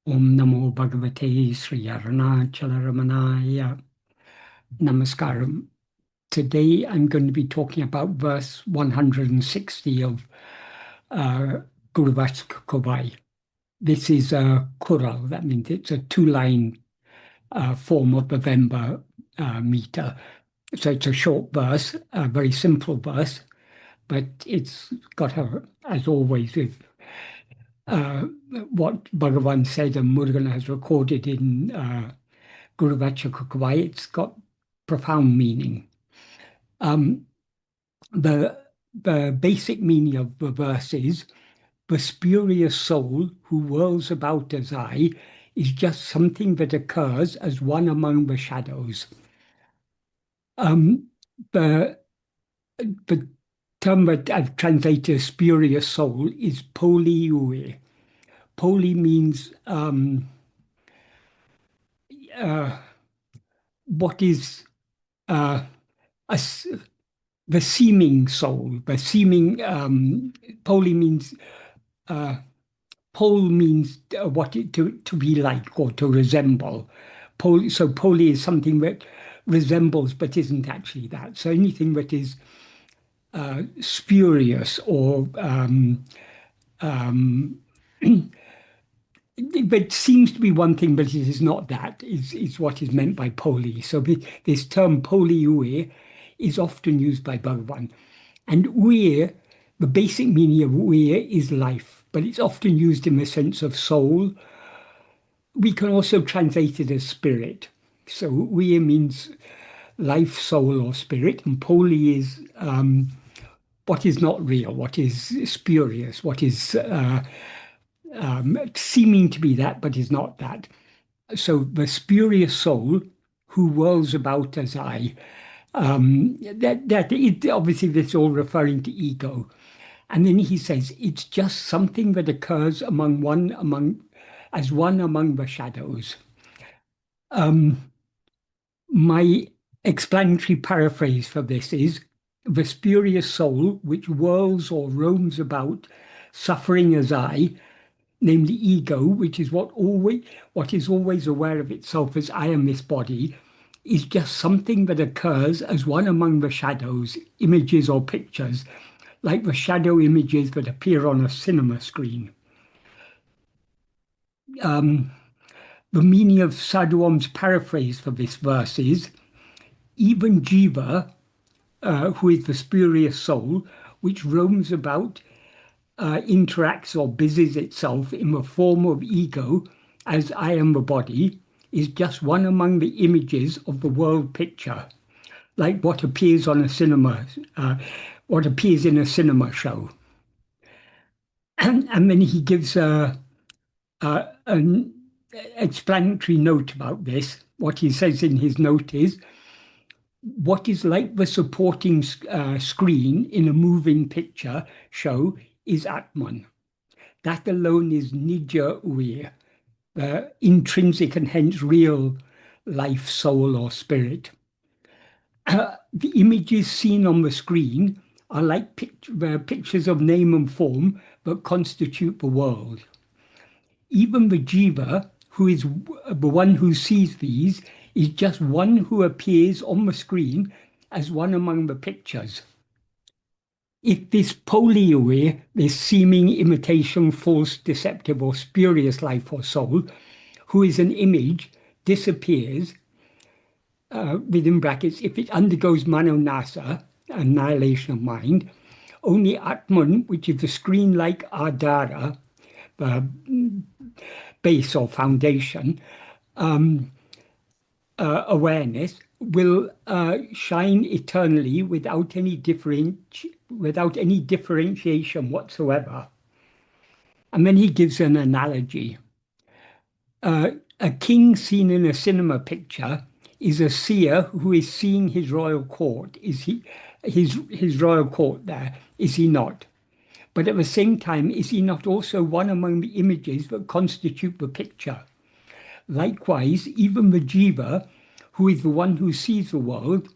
Om Namo Bhagavate Sri Ramana Namaskaram. Today I'm going to be talking about verse 160 of Guru Vācaka Kōvai. This is a kural, that means it's a two-line form of the Vemba meter. So it's a short verse, a very simple verse, but it's got, as always, with what Bhagavan said and Murugan has recorded in Guru Vācaka Kōvai, it's got profound meaning. The basic meaning of the verse is, the spurious soul who whirls about as I is just something that occurs as one among the shadows. The term that I've translated as spurious soul is Poli Uyir. Poli means what is the seeming soul. The seeming Poli means pole means what it to be like or to resemble. So Poli is something that resembles but isn't actually that. So anything that is spurious or but seems to be one thing, but it is not that, is what is meant by Poli. So this term Poli Uyir is often used by Bhagavan. And Uyir, the basic meaning of Uyir is life, but it's often used in the sense of soul. We can also translate it as spirit. So Uyir means life, soul, or spirit, and Poli is what is not real, what is spurious, what is seeming to be that, but is not that. So the spurious soul who whirls about as I, obviously this is all referring to ego. And then he says, it's just something that occurs as one among the shadows. My explanatory paraphrase for this is, the spurious soul which whirls or roams about, suffering as I, namely ego, which is what is always aware of itself as I am this body, is just something that occurs as one among the shadows, images or pictures, like the shadow images that appear on a cinema screen. The meaning of Sadhu Om's paraphrase for this verse is, even Jīva, who is the spurious soul, which roams about, interacts or busies itself in the form of ego as I am the body, is just one among the images of the world picture, like what appears on a cinema, what appears in a cinema show. And then he gives an explanatory note about this. What he says in his note is, what is like the supporting screen in a moving picture show is Ātman. That alone is Nija Uyir, the intrinsic and hence real life, soul, or spirit. The images seen on the screen are like pictures of name and form that constitute the world. Even the Jīva, who is the one who sees these, is just one who appears on the screen as one among the pictures. If this Poli Uyir, this seeming imitation, false, deceptive, or spurious life or soul, who is an image, disappears, within brackets, if it undergoes Manolaya, annihilation of mind, only Ātman, which is the screen-like Ādhara, the base or foundation, awareness, will shine eternally without any differentiation whatsoever. And then he gives an analogy. A king seen in a cinema picture is a seer who is seeing his royal court. Is he his royal court there? Is he not? But at the same time, is he not also one among the images that constitute the picture? Likewise, even the Jīva, who is the one who sees the world,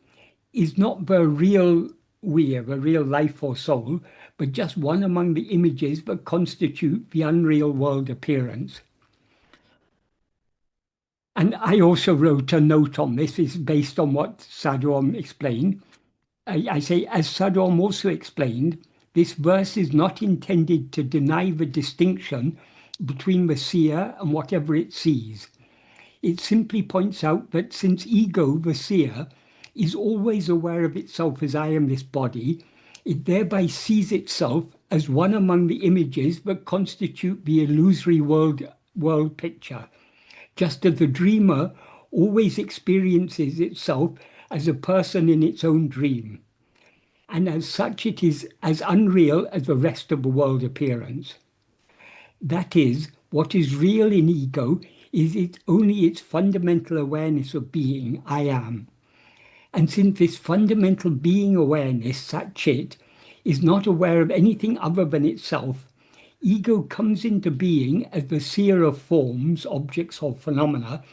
is not the real Uyir, the real life or soul, but just one among the images that constitute the unreal world appearance. And I also wrote a note on this. It's based on what Sadhu Om explained. I say, as Sadhu Om also explained, this verse is not intended to deny the distinction between the seer and whatever it sees. It simply points out that since ego, the seer, is always aware of itself as I am this body, it thereby sees itself as one among the images that constitute the illusory world picture, just as the dreamer always experiences itself as a person in its own dream. And as such, it is as unreal as the rest of the world appearance. That is, what is real in ego is only its fundamental awareness of being, I am. And since this fundamental being awareness, Sat-Chit, is not aware of anything other than itself, ego comes into being as the seer of forms, objects or phenomena,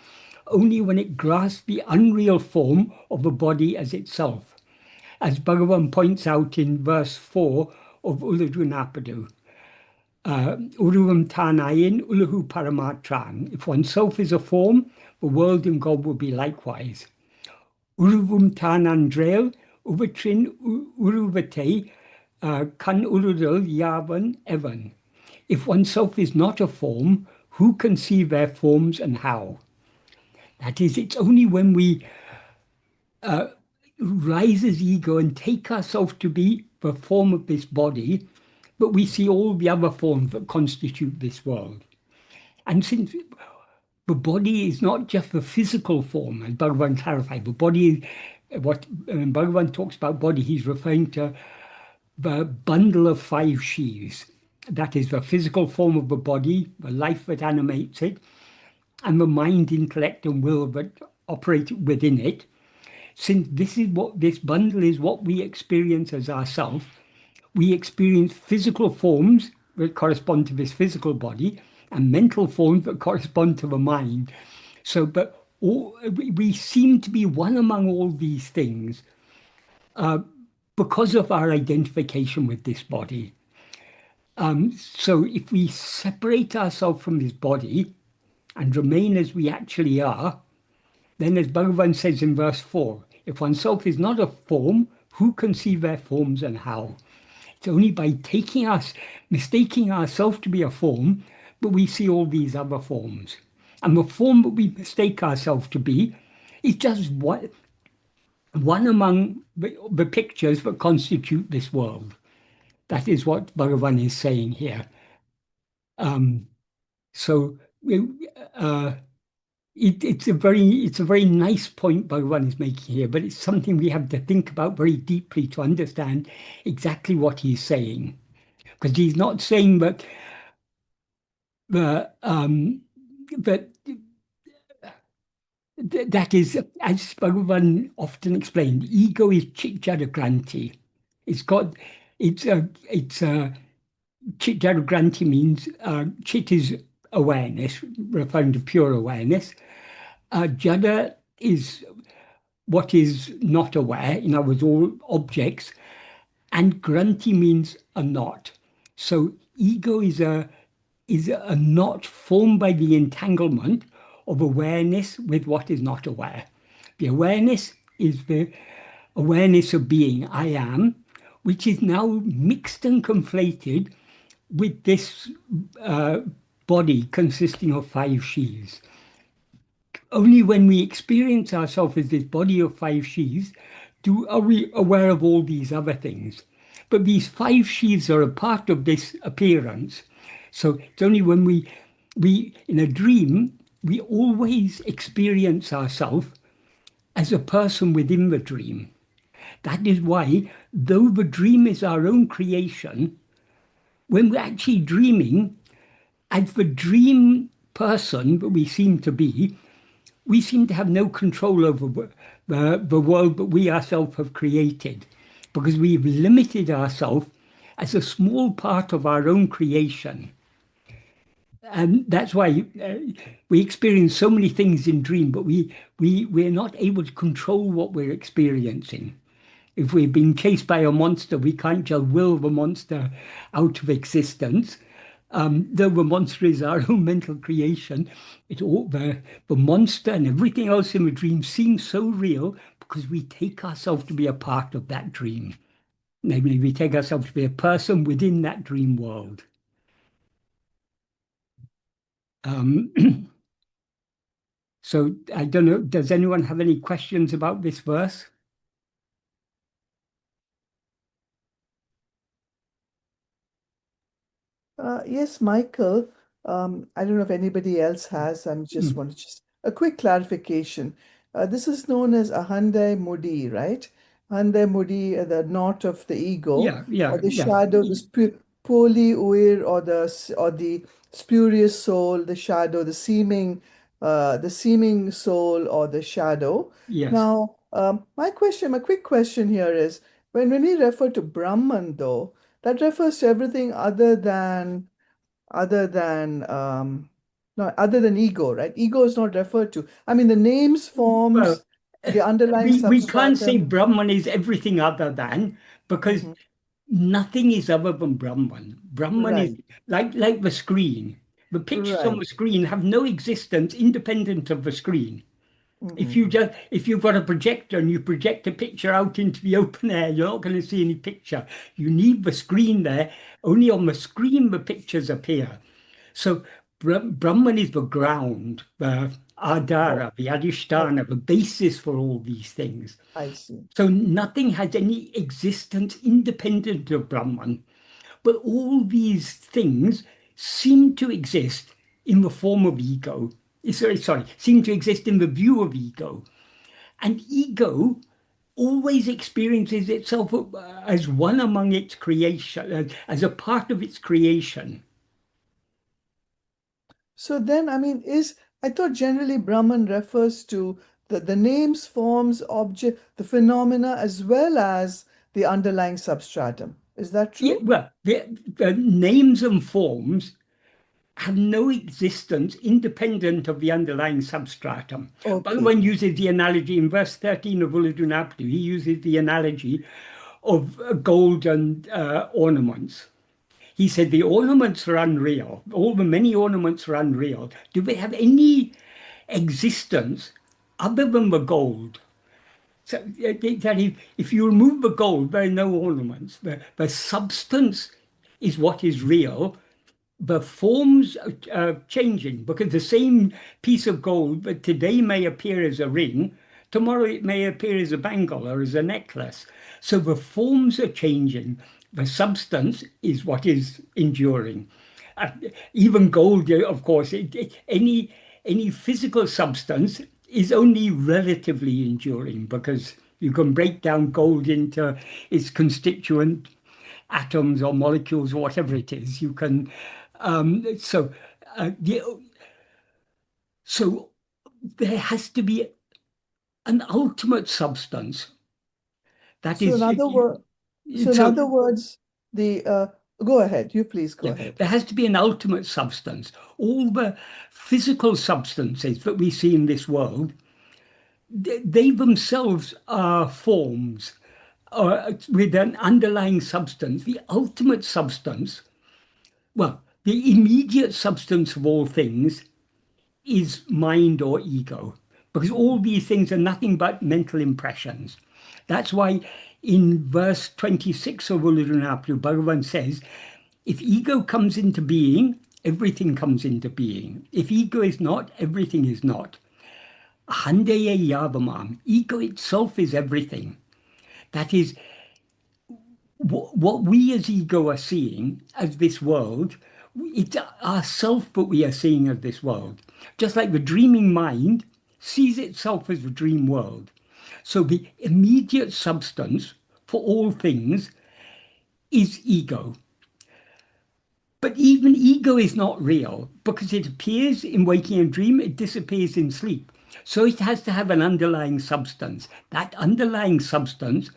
only when it grasps the unreal form of a body as itself, as Bhagavan points out in verse 4 of Uḻ-ḻ-Uṇarvu. Uruvam tānayin ulahu paramatran. If oneself is a form, the world and God will be likewise. Uruvum tānandrel uvatrin uruvate kan Uḻ-ḻ-Yavan evan. If oneself is not a form, who can see their forms and how? That is, it's only when we rise as ego and take ourselves to be the form of this body, but we see all the other forms that constitute this world. And since the body is not just the physical form, as Bhagavan clarified, the body, when Bhagavan talks about body, he's referring to the bundle of 5 sheaves. That is the physical form of the body, the life that animates it, and the mind, intellect, and will that operate within it. Since this bundle is what we experience as ourself, we experience physical forms that correspond to this physical body and mental forms that correspond to the mind. So, but we seem to be one among all these things because of our identification with this body. So if we separate ourselves from this body and remain as we actually are, then as Bhagavan says in verse 4, if oneself is not a form, who can see their forms and how? It's only by mistaking ourselves to be a form, but we see all these other forms. And the form that we mistake ourselves to be is just one among the pictures that constitute this world. That is what Bhagavan is saying here. It's a very nice point Bhagavan is making here, but it's something we have to think about very deeply to understand exactly what he's saying. Because he's not saying that that is, as Bhagavan often explained, ego is Cit-jaḍa-granthi. Cit-jaḍa-granthi means Chit is awareness, referring to pure awareness. Jada is what is not aware, in other words, all objects, and granthi means a knot. So ego is a knot formed by the entanglement of awareness with what is not aware. The awareness is the awareness of being, I am, which is now mixed and conflated with this body consisting of 5 sheaths. Only when we experience ourselves as this body of 5 sheaths are we aware of all these other things. But these 5 sheaths are a part of this appearance. So it's only when we in a dream, we always experience ourselves as a person within the dream. That is why, though the dream is our own creation, when we're actually dreaming, as the dream person that we seem to be, we seem to have no control over the world that we ourselves have created, because we've limited ourselves as a small part of our own creation. And that's why we experience so many things in dream, but we're not able to control what we're experiencing. If we're being chased by a monster, we can't just will the monster out of existence. Though the monster is our own mental creation, the monster and everything else in the dream seems so real because we take ourselves to be a part of that dream. Namely, we take ourselves to be a person within that dream world. So I don't know, does anyone have any questions about this verse? Yes, Michael. I don't know if anybody else has. I'm just want to just a quick clarification. This is known as Ahandai Mudi, right? Ahandai Mudi, the knot of the ego, or the Yeah. shadow, the Poli, Uyir, or the spurious soul, the shadow, the seeming soul, or the shadow. Yes. Now, my quick question here is, when we refer to Brahman, though, that refers to everything other than no other than ego, right? Ego is not referred to. I mean, the names, Well, forms, the underlying we can't say substratum. Brahman is everything other than, because Mhm. nothing is other than Brahman. Brahman is Right, like the screen. The pictures on right. the screen have no existence independent of the screen. Hmm. If you've got a projector and you project a picture out into the open air, you're not going to see any picture. You need the screen there. Only on the screen the pictures appear. So Brahman is the ground, the Oh, Adhara, the I, Adhisthana, the basis for all these things. I see. So nothing has any existence independent of Brahman. But all these things seem to exist in the form of ego. Sorry, seem to exist in the view of ego. And ego always experiences itself as one among its creation, as a part of its creation. So then, I mean, I thought generally Brahman refers to the names, forms, object, the phenomena, as well as the underlying substratum. Is that Yeah, true? well, the names and forms have no existence independent of the underlying substratum. Okay. Bhagavan uses the analogy in verse 13 of Uḻ-ḷ-Uṇarvu. He uses the analogy of gold and ornaments. He said the ornaments are unreal. All the many ornaments are unreal. Do they have any existence other than the gold? So that if you remove the gold, there are no ornaments. The substance is what is real. The forms are changing because the same piece of gold that today may appear as a ring, tomorrow it may appear as a bangle or as a necklace. So the forms are changing. The substance is what is enduring. Uh, Even gold, of course, any physical substance is only relatively enduring because you can break down gold into its constituent atoms or molecules or whatever it is. You can so the, so there has to be an ultimate substance that So in is other word, so in so other words, the go ahead. You please go yeah, ahead. there has to be an ultimate substance. All the physical substances that we see in this world, they themselves are forms with an underlying substance. The ultimate substance, well, the immediate substance of all things is mind or ego, because all these things are nothing but mental impressions. That's why in verse 26 of Uḻ-ḷ-Uṇarvu, Bhagavan says, if ego comes into being, everything comes into being. If ego is not, everything is not. Handeya yavamam. Ego itself is everything. That is, what we as ego are seeing as this world, it's ourself that we are seeing as this world. Just like the dreaming mind sees itself as the dream world. So the immediate substance for all things is ego. But even ego is not real because it appears in waking and dream, it disappears in sleep. So it has to have an underlying substance. That underlying substance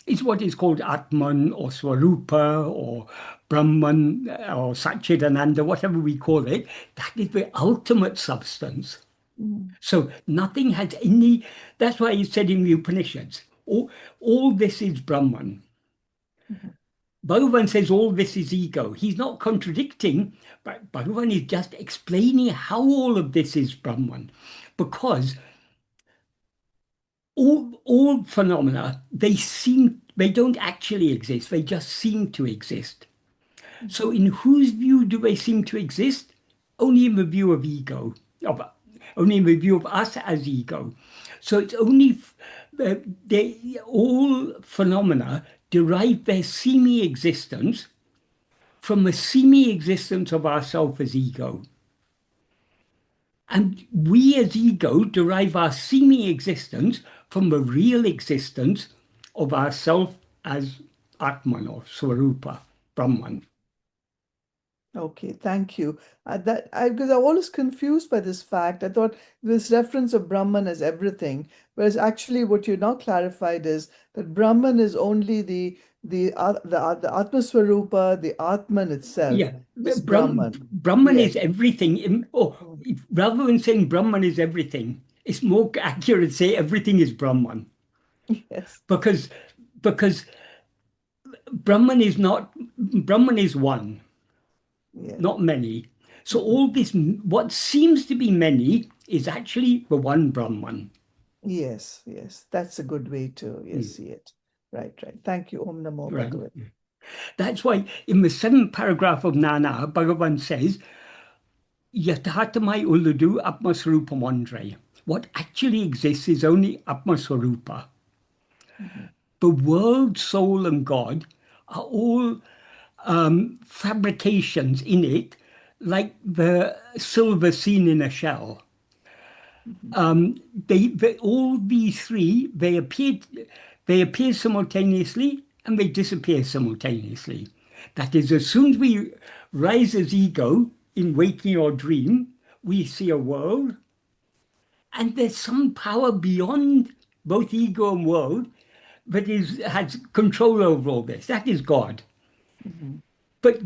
is what is called Ātman or Swarupa or Brahman or Satchidananda, whatever we call it. That is the ultimate substance. Mm. So nothing has any, that's why he said in the Upanishads, all this is Brahman. Bhagavan says all this is ego. He's not contradicting, but Bhagavan is just explaining how all of this is Brahman. Because all phenomena, they don't actually exist, they just seem to exist. So in whose view do they seem to exist? Only in the view of ego, only in the view of us as ego. So it's only, all phenomena derive their semi-existence from the semi-existence of ourself as ego. And we as ego derive our semi-existence from the real existence of ourself as Ātman or Swarupa, Brahman. Okay, thank you. Because I'm always confused by this fact. I thought this reference of Brahman as everything, whereas actually what you now clarified is that Brahman is only the Atmaswarupa, the Ātman itself. Yeah, Is Brahman. Brahman Yes. is everything. Rather than saying Brahman is everything, it's more accurate to say everything is Brahman. Yes. Because Brahman is one, Yeah. not many. So all this, what seems to be many, is actually the one Brahman. Yes, yes. That's a good way to see it. Right, right. Thank you. Om Namo Right. Bhagavate. That's why in the 7th paragraph of Nana, Bhagavan says, Yathatamai Uḻ-ḷ-Uṇarvu Atmaswarupamandre. What actually exists is only Atmaswarupa. The world, soul, and God are all fabrications in it, like the silver seen in a shell. All these three, they appear simultaneously and they disappear simultaneously. That is, as soon as we rise as ego in waking or dream, we see a world, and there's some power beyond both ego and world that has control over all this. That is God. But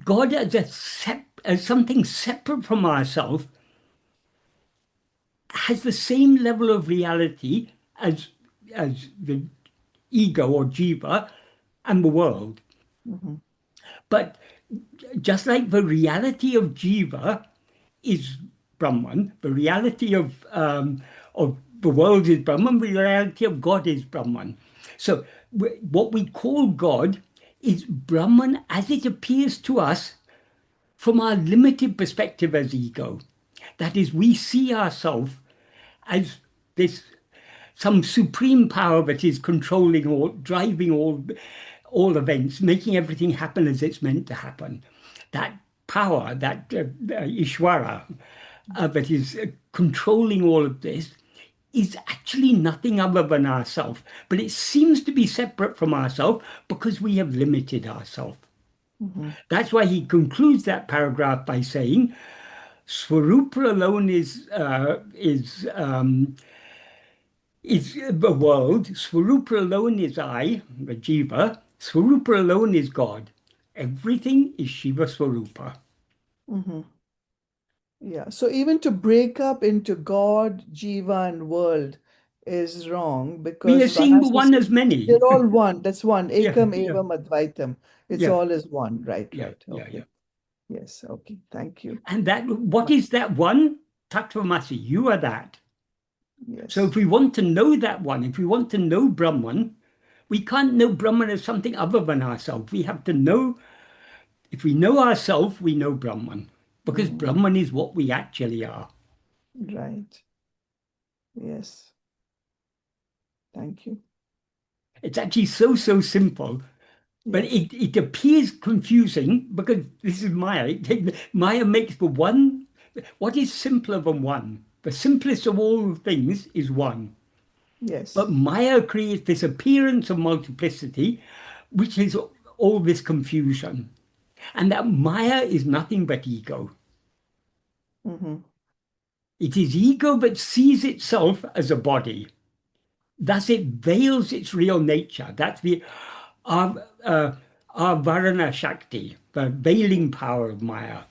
God as something separate from ourselves has the same level of reality as the ego or Jīva and the world. But just like the reality of Jīva is Brahman, the reality of the world is Brahman, the reality of God is Brahman. So what we call God is Brahman as it appears to us from our limited perspective as ego. That is, we see ourselves as some supreme power that is controlling or driving all events, making everything happen as it's meant to happen. That power, that Ishvara, that is controlling all of this, is actually nothing other than ourself. But it seems to be separate from ourself because we have limited ourselves. That's why he concludes that paragraph by saying, Swarupa alone is the world, Swarupa alone is I, the Jīva, Swarupa alone is God. Everything is Shiva Swarupa. Yeah. So even to break up into God, Jiva, and world is wrong We because are seeing the one as many. they're all one. That's one. Yeah, Ekam yeah, evam advaitam. It's yeah, all is one. Right, yeah, right. yeah, Okay. yeah. Yes. Okay. Thank you. And what is that one? Tattvamasi, you are that. So Yes. if we want to know that one, if we want to know Brahman, we can't know Brahman as something other than ourselves. We have to know, if we know ourselves, we know Brahman. Because Brahman is what we actually are. Right. Yes. Thank you. It's actually so simple. But Yes. it appears confusing because this is Maya. Maya makes the one. What is simpler than one? The simplest of all things is one. Yes. But Maya creates this appearance of multiplicity, which is all this confusion. And that Maya is nothing but ego. It is ego that sees itself as a body. Thus it veils its real nature. That's the Varana Shakti, the veiling power of Maya.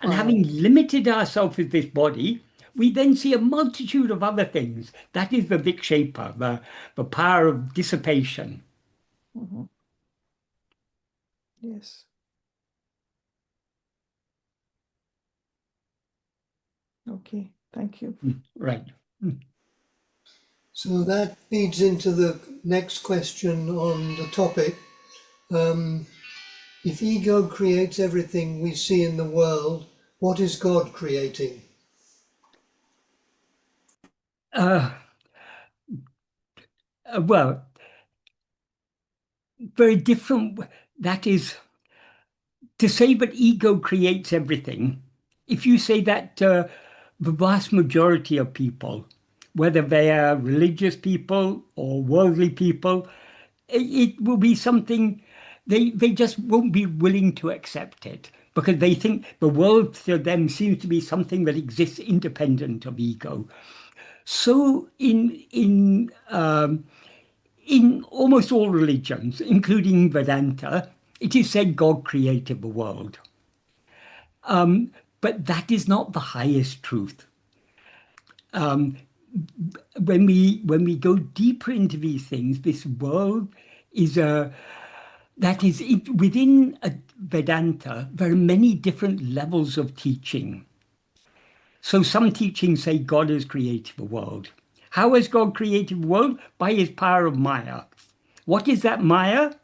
And having limited ourselves with this body, we then see a multitude of other things. That is the vikshepa, the power of dissipation. Yes. Okay, thank you. Right. So that feeds into the next question on the topic. If ego creates everything we see in the world, what is God creating? Well, very different. That is, to say that ego creates everything, if you say that the vast majority of people, whether they are religious people or worldly people, it will be something they just won't be willing to accept it because they think the world to them seems to be something that exists independent of ego. So in almost all religions, including Vedanta, it is said God created the world. But that is not the highest truth. When we go deeper into these things, this world is within Vedanta, there are many different levels of teaching. So some teachings say God has created the world. How has God created the world? By his power of Māyā. What is that Māyā?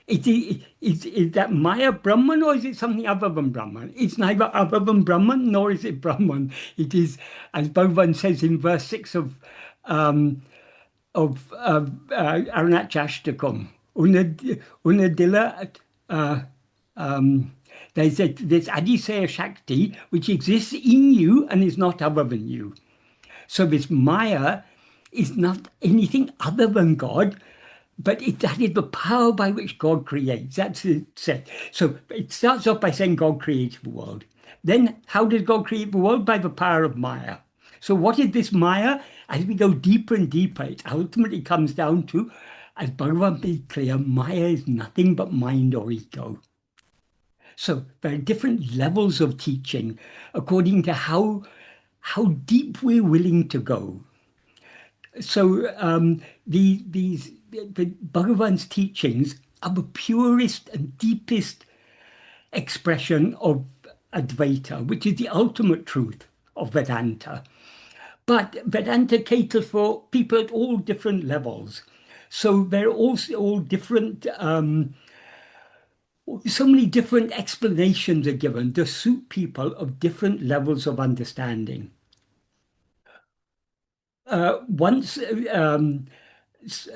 Is that Māyā Brahman or is it something other than Brahman? It's neither other than Brahman nor is it Brahman. It is, as Bhagavan says in verse 6 of Arunachashtakam, Unadila, there's this Adiseya Shakti which exists in you and is not other than you. So this Māyā is not anything other than God, but that is the power by which God creates. That's it said. So it starts off by saying God created the world. Then how does God create the world? By the power of Māyā. So what is this Māyā? As we go deeper and deeper, it ultimately comes down to, as Bhagavan made clear, Māyā is nothing but mind or ego. So there are different levels of teaching according to how deep we're willing to go. So the Bhagavan's teachings are the purest and deepest expression of Advaita, which is the ultimate truth of Vedanta. But Vedanta caters for people at all different levels. So there are also all different, so many different explanations are given to suit people of different levels of understanding. Once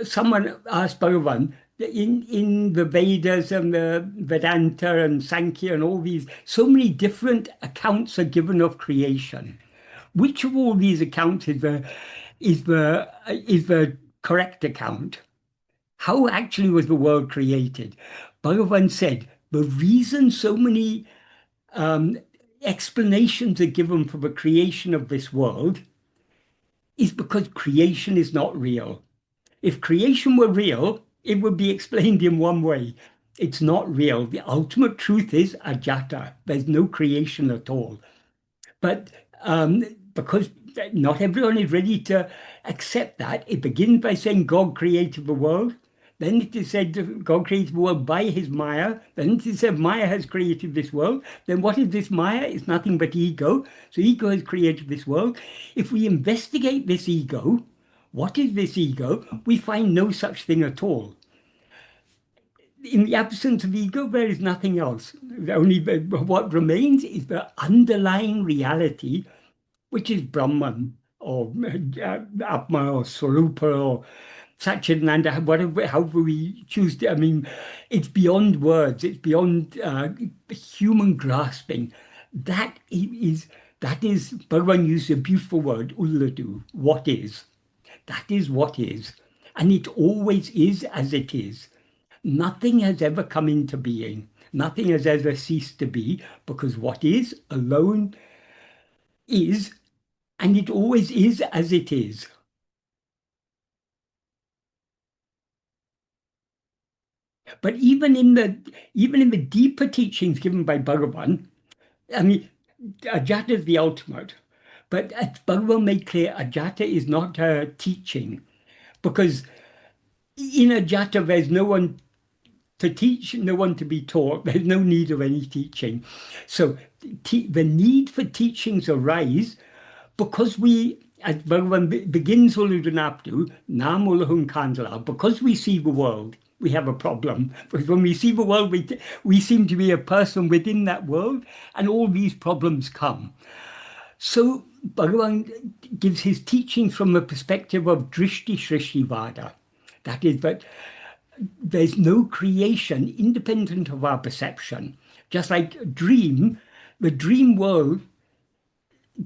someone asked Bhagavan, in the Vedas and the Vedanta and Sankhya and all these, so many different accounts are given of creation. Which of all these accounts is the correct account? How actually was the world created? Bhagavan said, the reason so many explanations are given for the creation of this world is because creation is not real. If creation were real, it would be explained in one way. It's not real. The ultimate truth is Ajāta. There's no creation at all. But because not everyone is ready to accept that, it begins by saying God created the world. Then it is said God created the world by his Māyā. Then it is said Māyā has created this world. Then what is this Māyā? It's nothing but ego. So ego has created this world. If we investigate this ego, what is this ego? We find no such thing at all. In the absence of ego, there is nothing else. Only what remains is the underlying reality, which is Brahman or Ātman or Swarupa or Satchidananda, whatever, however we choose to. I mean, it's beyond words. It's beyond human grasping. That is, Bhagavan used a beautiful word, Uḻ-ḻ-U, what is. That is what is. And it always is as it is. Nothing has ever come into being. Nothing has ever ceased to be, because what is alone is, and it always is as it is. But even in the deeper teachings given by Bhagavan, I mean, Ajāta is the ultimate. But as Bhagavan made clear, Ajāta is not a teaching, because in Ajāta there's no one to teach, no one to be taught. There's no need of any teaching. So the need for teachings arise because we, as Bhagavan begins Uḻ-ḻ-Uṇarvu, Nam Ulla-hum Kandala, because we see the world, we have a problem. Because when we see the world, we seem to be a person within that world, and all these problems come. So Bhagavan gives his teachings from the perspective of Dṛṣṭi-sṛṣṭi Vāda. That is, that there's no creation independent of our perception. Just like a dream, the dream world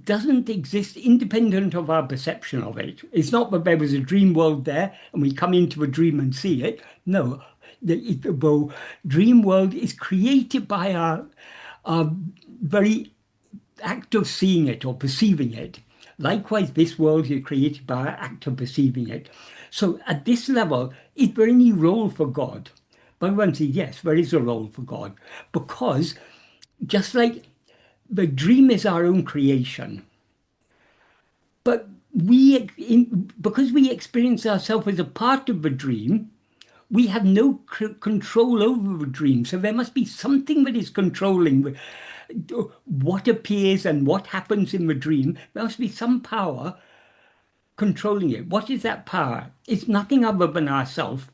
doesn't exist independent of our perception of it. It's not that there was a dream world there and we come into a dream and see it. No, the dream world is created by our very act of seeing it or perceiving it. Likewise, this world is created by our act of perceiving it. So at this level, is there any role for God? Bhagavan says, yes, there is a role for God. Because just like the dream is our own creation, but because we experience ourselves as a part of the dream, we have no control over the dream. So there must be something that is controlling what appears and what happens in the dream. There must be some power controlling it. What is that power? It's nothing other than ourself,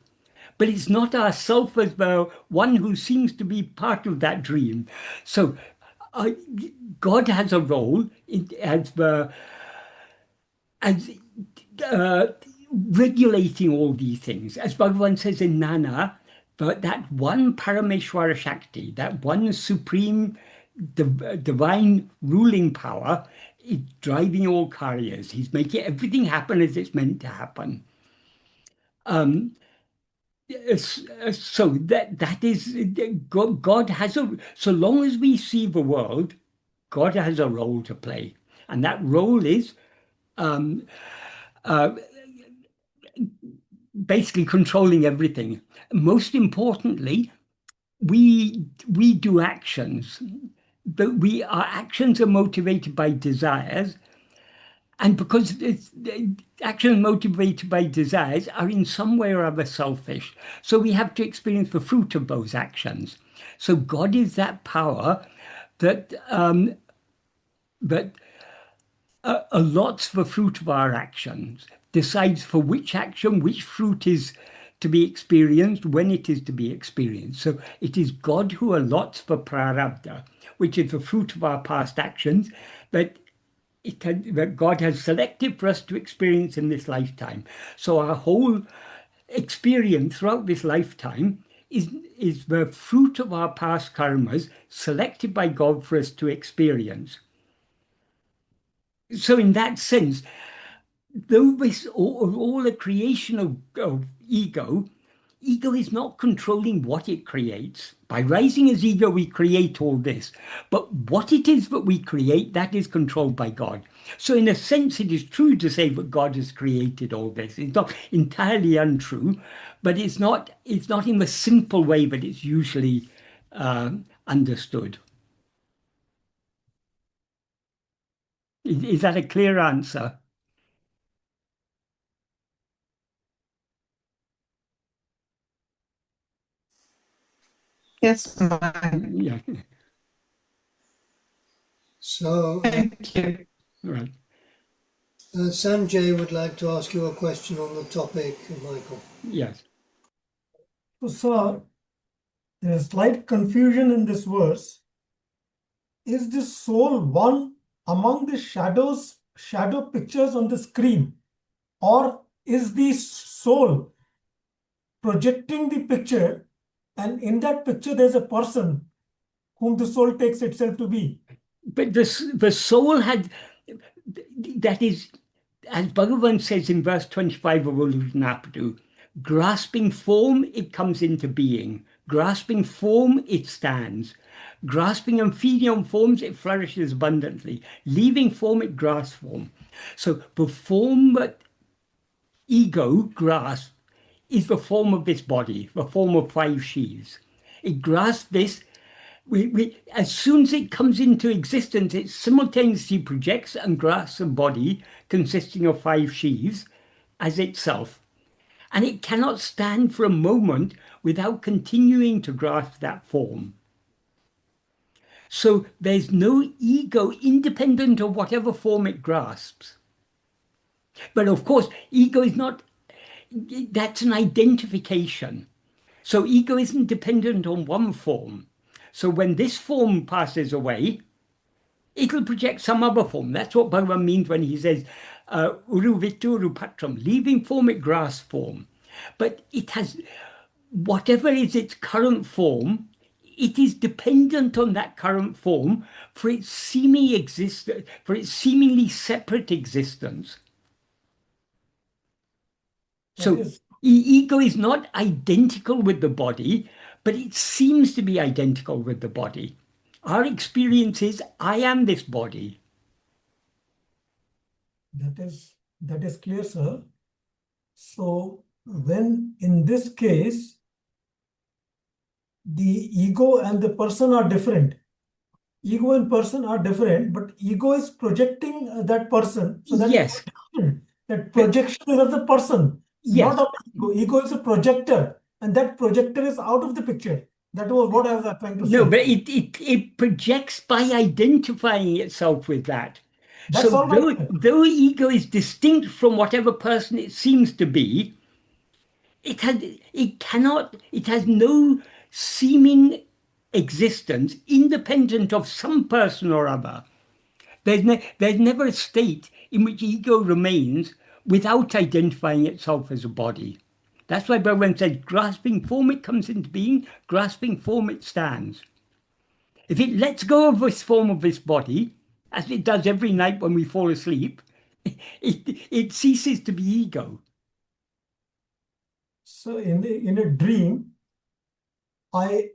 but it's not ourself as the one who seems to be part of that dream. So God has a role as regulating all these things. As Bhagavan says in Nana, that one Parameśvara Shakti, that one supreme divine ruling power is driving all karyas. He's making everything happen as it's meant to happen. So that is, God has so long as we see the world, God has a role to play. And that role is basically controlling everything. Most importantly, we do actions, but our actions are motivated by desires. And because actions motivated by desires are in some way or other selfish. So we have to experience the fruit of those actions. So God is that power that allots the fruit of our actions, decides for which action, which fruit is to be experienced, when it is to be experienced. So it is God who allots the Prārabdha, which is the fruit of our past actions, that God has selected for us to experience in this lifetime. So our whole experience throughout this lifetime is the fruit of our past karmas selected by God for us to experience. So in that sense, though this all a creation of ego is not controlling what it creates. By rising as ego, we create all this. But what it is that we create, that is controlled by God. So in a sense, it is true to say that God has created all this. It's not entirely untrue, but it's not in the simple way that it's usually understood. Is that a clear answer? Yes, Yeah. So, thank you. Right. Sanjay would like to ask you a question on the topic, Michael. Yes. So, sir, there's slight confusion in this verse. Is the soul one among the shadow pictures on the screen? Or is the soul projecting the picture, and in that picture there's a person whom the soul takes itself to be? But the soul had, that is, as Bhagavan says in verse 25 of Uḻ-ḻ-Uṇarvu, grasping form, it comes into being. Grasping form, it stands. Grasping and feeding on forms, it flourishes abundantly. Leaving form, it grasps form. So the form that ego grasps is the form of this body, the form of 5 sheaths. It grasps this. As soon as it comes into existence, it simultaneously projects and grasps a body consisting of 5 sheaths as itself. and it cannot stand for a moment without continuing to grasp that form. So there's no ego independent of whatever form it grasps. But of course, ego is not, that's an identification. So ego isn't dependent on one form. So when this form passes away, it'll project some other form. That's what Bhagavan means when he says, Uru-vittu rupatram, leaving form, it grasps form. But it has, whatever is its current form, it is dependent on that current form for its seeming existence, for its seemingly separate existence. So ego is not identical with the body, but it seems to be identical with the body. Our experience is, I am this body. That is clear, sir. So when in this case, the ego and the person are different. Ego and person are different, but ego is projecting that person. So that Yes. that projection is of the person, Yes. not of the ego. Ego is a projector, and that projector is out of the picture. That was what I was trying to say. No, but it projects by identifying itself with that. That's so all right. though ego is distinct from whatever person it seems to be, it has no seeming existence independent of some person or other. There's never a state in which ego remains without identifying itself as a body. That's why Bhagavan said, grasping form it comes into being, grasping form it stands. If it lets go of this form of this body, as it does every night when we fall asleep, it ceases to be ego. So in a dream, I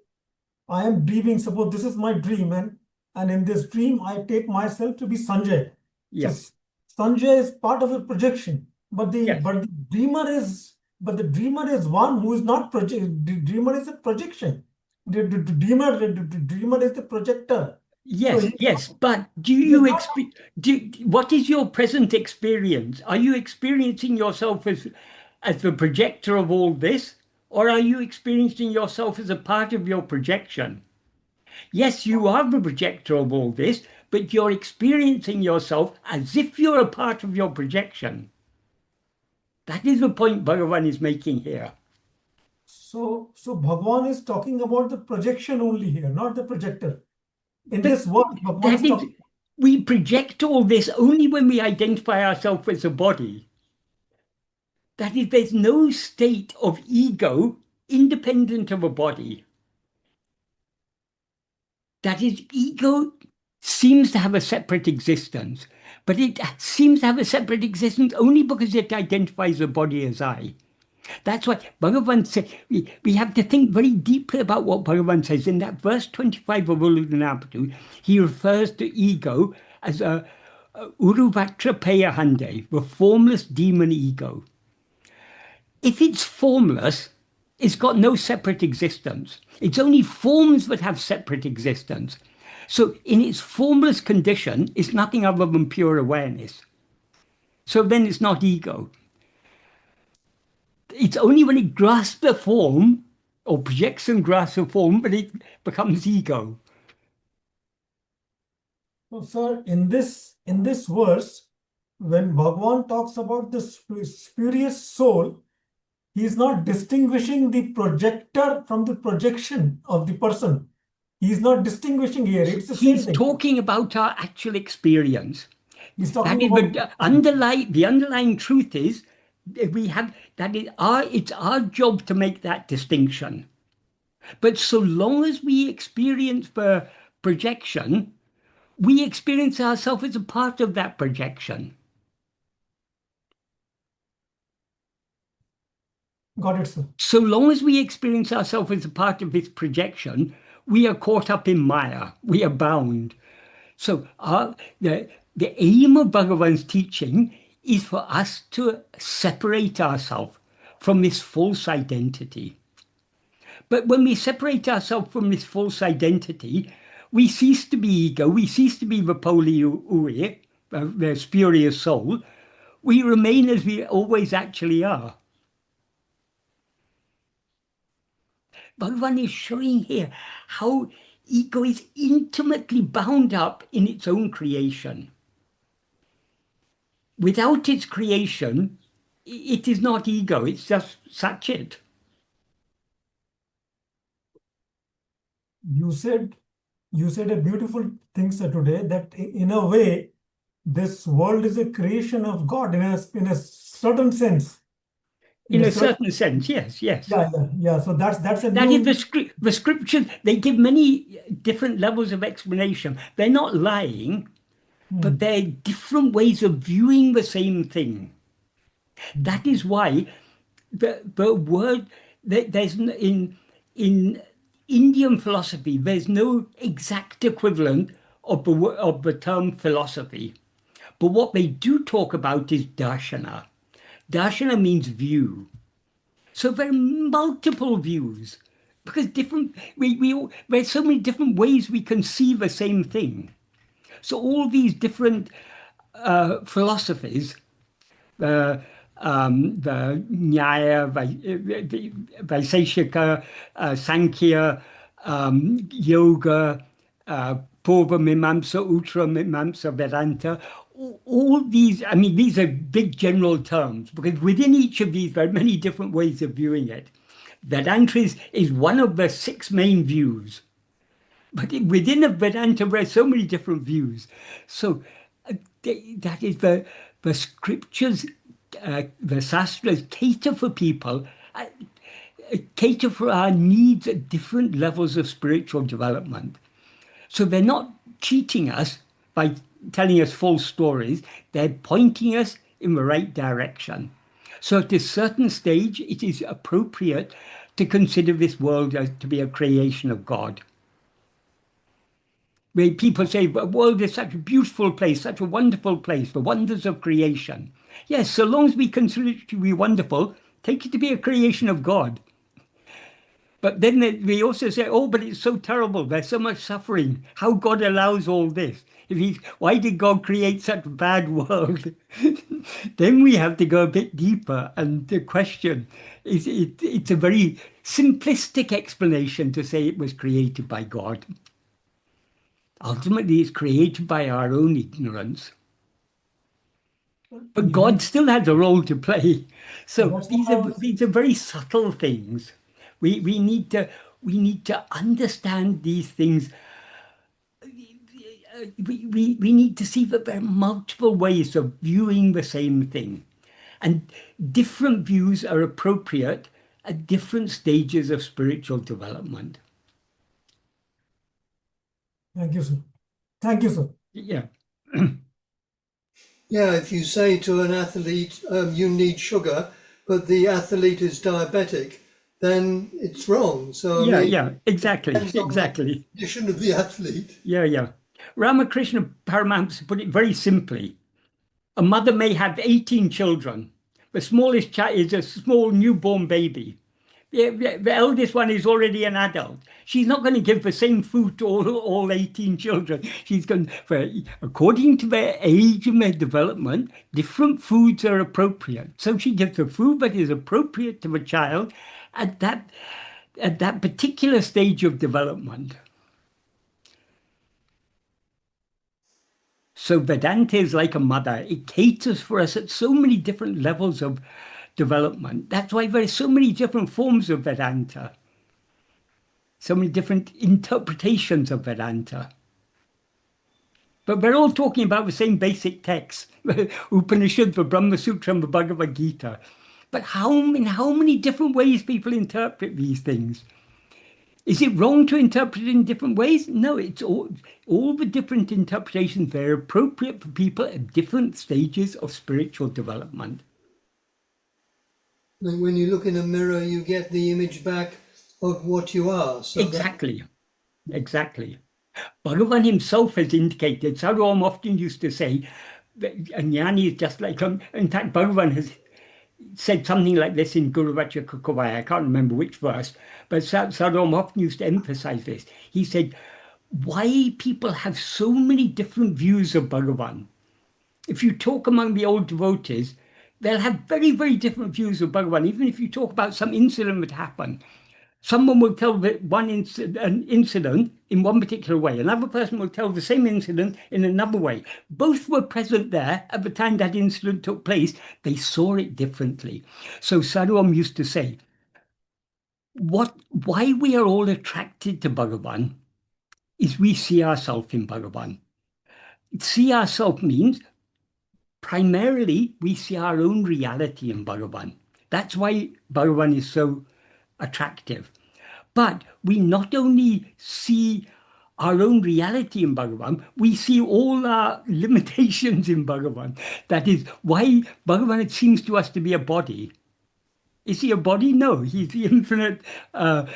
am dreaming, suppose this is my dream, and in this dream I take myself to be Sanjay. Yes. So Sanjay is part of a projection, but the Yes. the dreamer is one who is not project. The dreamer is a projection. The dreamer is the projector. Yes, So yes, but what is your present experience? Are you experiencing yourself as the projector of all this, or are you experiencing yourself as a part of your projection? Yes, you are the projector of all this, but you're experiencing yourself as if you're a part of your projection. That is the point Bhagavan is making here. So Bhagavan is talking about the projection only here, not the projector. In this work, Bhagavan is talking. We project all this only when we identify ourselves as a body. That is, there's no state of ego independent of a body. That is, ego seems to have a separate existence, but it seems to have a separate existence only because it identifies the body as I. That's why Bhagavan said, we have to think very deeply about what Bhagavan says. In that verse 25 of Uḻ-ḻ-Uṇarvu, he refers to ego as a Uruvatra Payahande, the formless demon ego. If it's formless, it's got no separate existence. It's only forms that have separate existence. So in its formless condition, it's nothing other than pure awareness. So then it's not ego. It's only when it grasps the form, or projects and grasps a form, that it becomes ego. So, sir, in this verse, when Bhagavan talks about the spurious soul, he is not distinguishing the projector from the projection of the person. He is not distinguishing here. It's the same He's thing. talking about our actual experience. He's talking about the underlying truth is it's our job to make that distinction. But so long as we experience the projection, we experience ourselves as a part of that projection. Got it, sir. So long as we experience ourselves as a part of this projection, we are caught up in Māyā. We are bound. So the aim of Bhagavan's teaching is for us to separate ourselves from this false identity. But when we separate ourselves from this false identity, we cease to be ego, we cease to be the Poli Uyir, the spurious soul. We remain as we always actually are. Bhagavan is showing here how ego is intimately bound up in its own creation. Without its creation, it is not ego, it's just Sat-chit. You said a beautiful thing, sir, today, that in a way, this world is a creation of God in a certain sense. In a certain sense, yes. Yeah. So that's a That new. is the scriptures, they give many different levels of explanation. They're not lying, but they're different ways of viewing the same thing. That is why the word, there's in Indian philosophy, there's no exact equivalent of the term philosophy. But what they do talk about is darshana. Darshana means view. So there are multiple views, because there's so many different ways we can see the same thing. So all these different philosophies, the Nyaya, Vaiseshika, Sankhya, Yoga, Purva Mimamsa, Uttra Mimamsa, Vedanta, all these, I mean, these are big general terms, because within each of these, there are many different ways of viewing it. Vedanta is one of the 6 main views. But within a Vedanta, there are so many different views. So that is the scriptures, the sastras cater for people, cater for our needs at different levels of spiritual development. So they're not cheating us by telling us false stories. They're pointing us in the right direction. So at a certain stage, it is appropriate to consider this world as to be a creation of God. Where people say, the world is such a beautiful place, such a wonderful place, the wonders of creation. Yes, so long as we consider it to be wonderful, take it to be a creation of God. But then we also say, oh, but it's so terrible, there's so much suffering, how God allows all this. Why did God create such a bad world? Then we have to go a bit deeper and to question. It's a very simplistic explanation to say it was created by God. Ultimately, it's created by our own ignorance. But God still has a role to play. So these are very subtle things. We need to understand these things. We need to see that there are multiple ways of viewing the same thing. And different views are appropriate at different stages of spiritual development. Thank you, sir. Thank you, sir. Yeah. Yeah, if you say to an athlete, you need sugar, but the athlete is diabetic, then it's wrong. So Yeah, exactly. depends on the condition of the athlete. Yeah. Ramakrishna Paramahamsa put it very simply. A mother may have 18 children. The smallest child is a small newborn baby. The eldest one is already an adult. She's not going to give the same food to all 18 children. She's going, according to their age and their development, different foods are appropriate. So she gives the food that is appropriate to the child at that particular stage of development. So Vedanta is like a mother. It caters for us at so many different levels of development. That's why there are so many different forms of Vedanta, so many different interpretations of Vedanta. But we're all talking about the same basic texts, Upanishad, the Brahma Sutra, and the Bhagavad Gita. But in how many different ways people interpret these things? Is it wrong to interpret it in different ways? No, it's all the different interpretations. They're appropriate for people at different stages of spiritual development. And when you look in a mirror, you get the image back of what you are. So Exactly. Bhagavan himself has indicated, Sadhu Om often used to say, that a jnani is just like, in fact, Bhagavan has said something like this in Vācaka Kōvai. I can't remember which verse, but Sadhu Om often used to emphasize this. He said, why people have so many different views of Bhagavan. If you talk among the old devotees, they'll have very, very different views of Bhagavan. Even if you talk about some incident that happened, Someone will tell an incident in one particular way. Another person will tell the same incident in another way. Both were present there at the time that incident took place. They saw it differently. So Sadhu Om used to say, why we are all attracted to Bhagavan is we see ourselves in Bhagavan. See ourselves means primarily we see our own reality in Bhagavan. That's why Bhagavan is so attractive. But we not only see our own reality in Bhagavan, we see all our limitations in Bhagavan. That is why Bhagavan seems to us to be a body. Is he a body? No, he's the infinite. That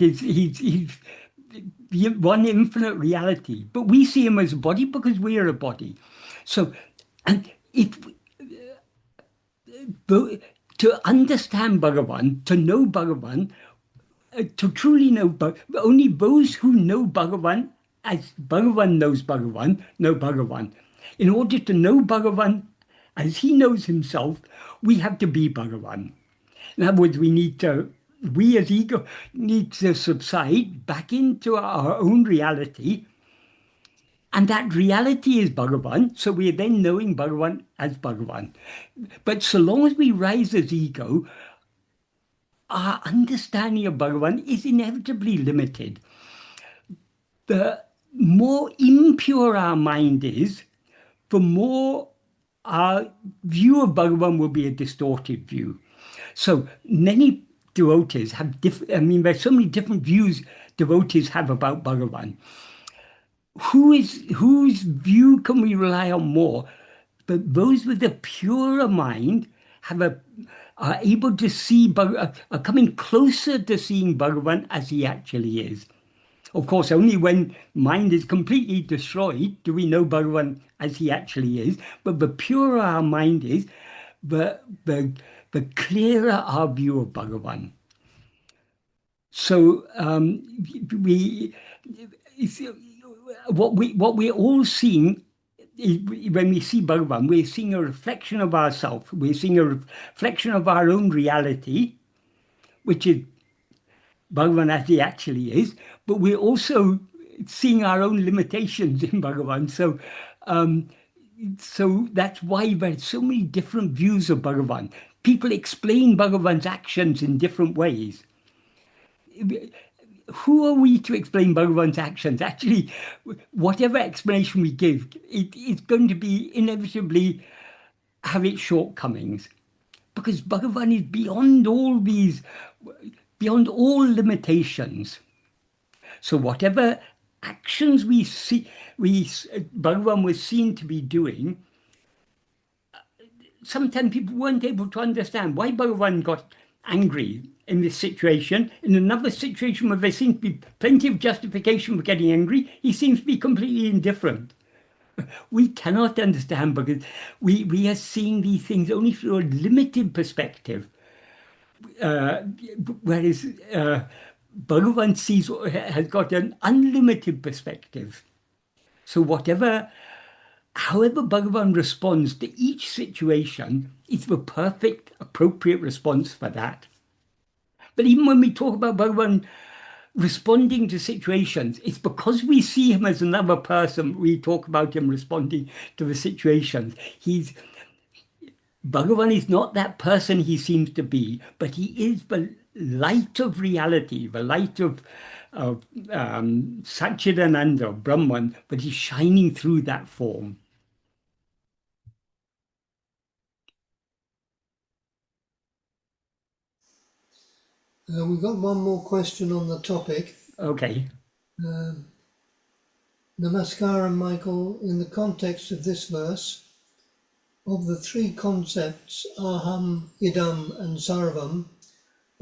is, he's the one infinite reality. But we see him as a body because we are a body. So, and if to understand Bhagavan, to know Bhagavan, to truly know Bhagavan, only those who know Bhagavan as Bhagavan knows Bhagavan, know Bhagavan. In order to know Bhagavan as he knows himself, we have to be Bhagavan. In other words, we as ego need to subside back into our own reality. And that reality is Bhagavan, so we are then knowing Bhagavan as Bhagavan. But so long as we rise as ego, our understanding of Bhagavan is inevitably limited. The more impure our mind is, the more our view of Bhagavan will be a distorted view. So many devotees have there's so many different views devotees have about Bhagavan. Whose view can we rely on more? But those with a purer mind are able to see, are coming closer to seeing Bhagavan as he actually is. Of course, only when mind is completely destroyed do we know Bhagavan as he actually is. But the purer our mind is, the clearer our view of Bhagavan. So what we're all seeing is, when we see Bhagavan, we're seeing a reflection of ourselves. We're seeing a reflection of our own reality, which is Bhagavan as he actually is, but we're also seeing our own limitations in Bhagavan. So that's why there's so many different views of Bhagavan. People explain Bhagavan's actions in different ways. Who are we to explain Bhagavan's actions? Actually, whatever explanation we give, it's going to be inevitably have its shortcomings. Because Bhagavan is beyond all limitations. So whatever actions we see, Bhagavan was seen to be doing, sometimes people weren't able to understand why Bhagavan got angry in this situation. In another situation where there seems to be plenty of justification for getting angry, he seems to be completely indifferent. We cannot understand because we are seeing these things only through a limited perspective. Whereas Bhagavan has got an unlimited perspective. So however Bhagavan responds to each situation, it's the perfect, appropriate response for that. But even when we talk about Bhagavan responding to situations, it's because we see him as another person, we talk about him responding to the situations. Bhagavan is not that person he seems to be, but he is the light of reality, the light of Satchidananda, Brahman, but he's shining through that form. We've got one more question on the topic. Okay. Namaskaram, Michael. In the context of this verse, of the three concepts, aham, idam, and sarvam,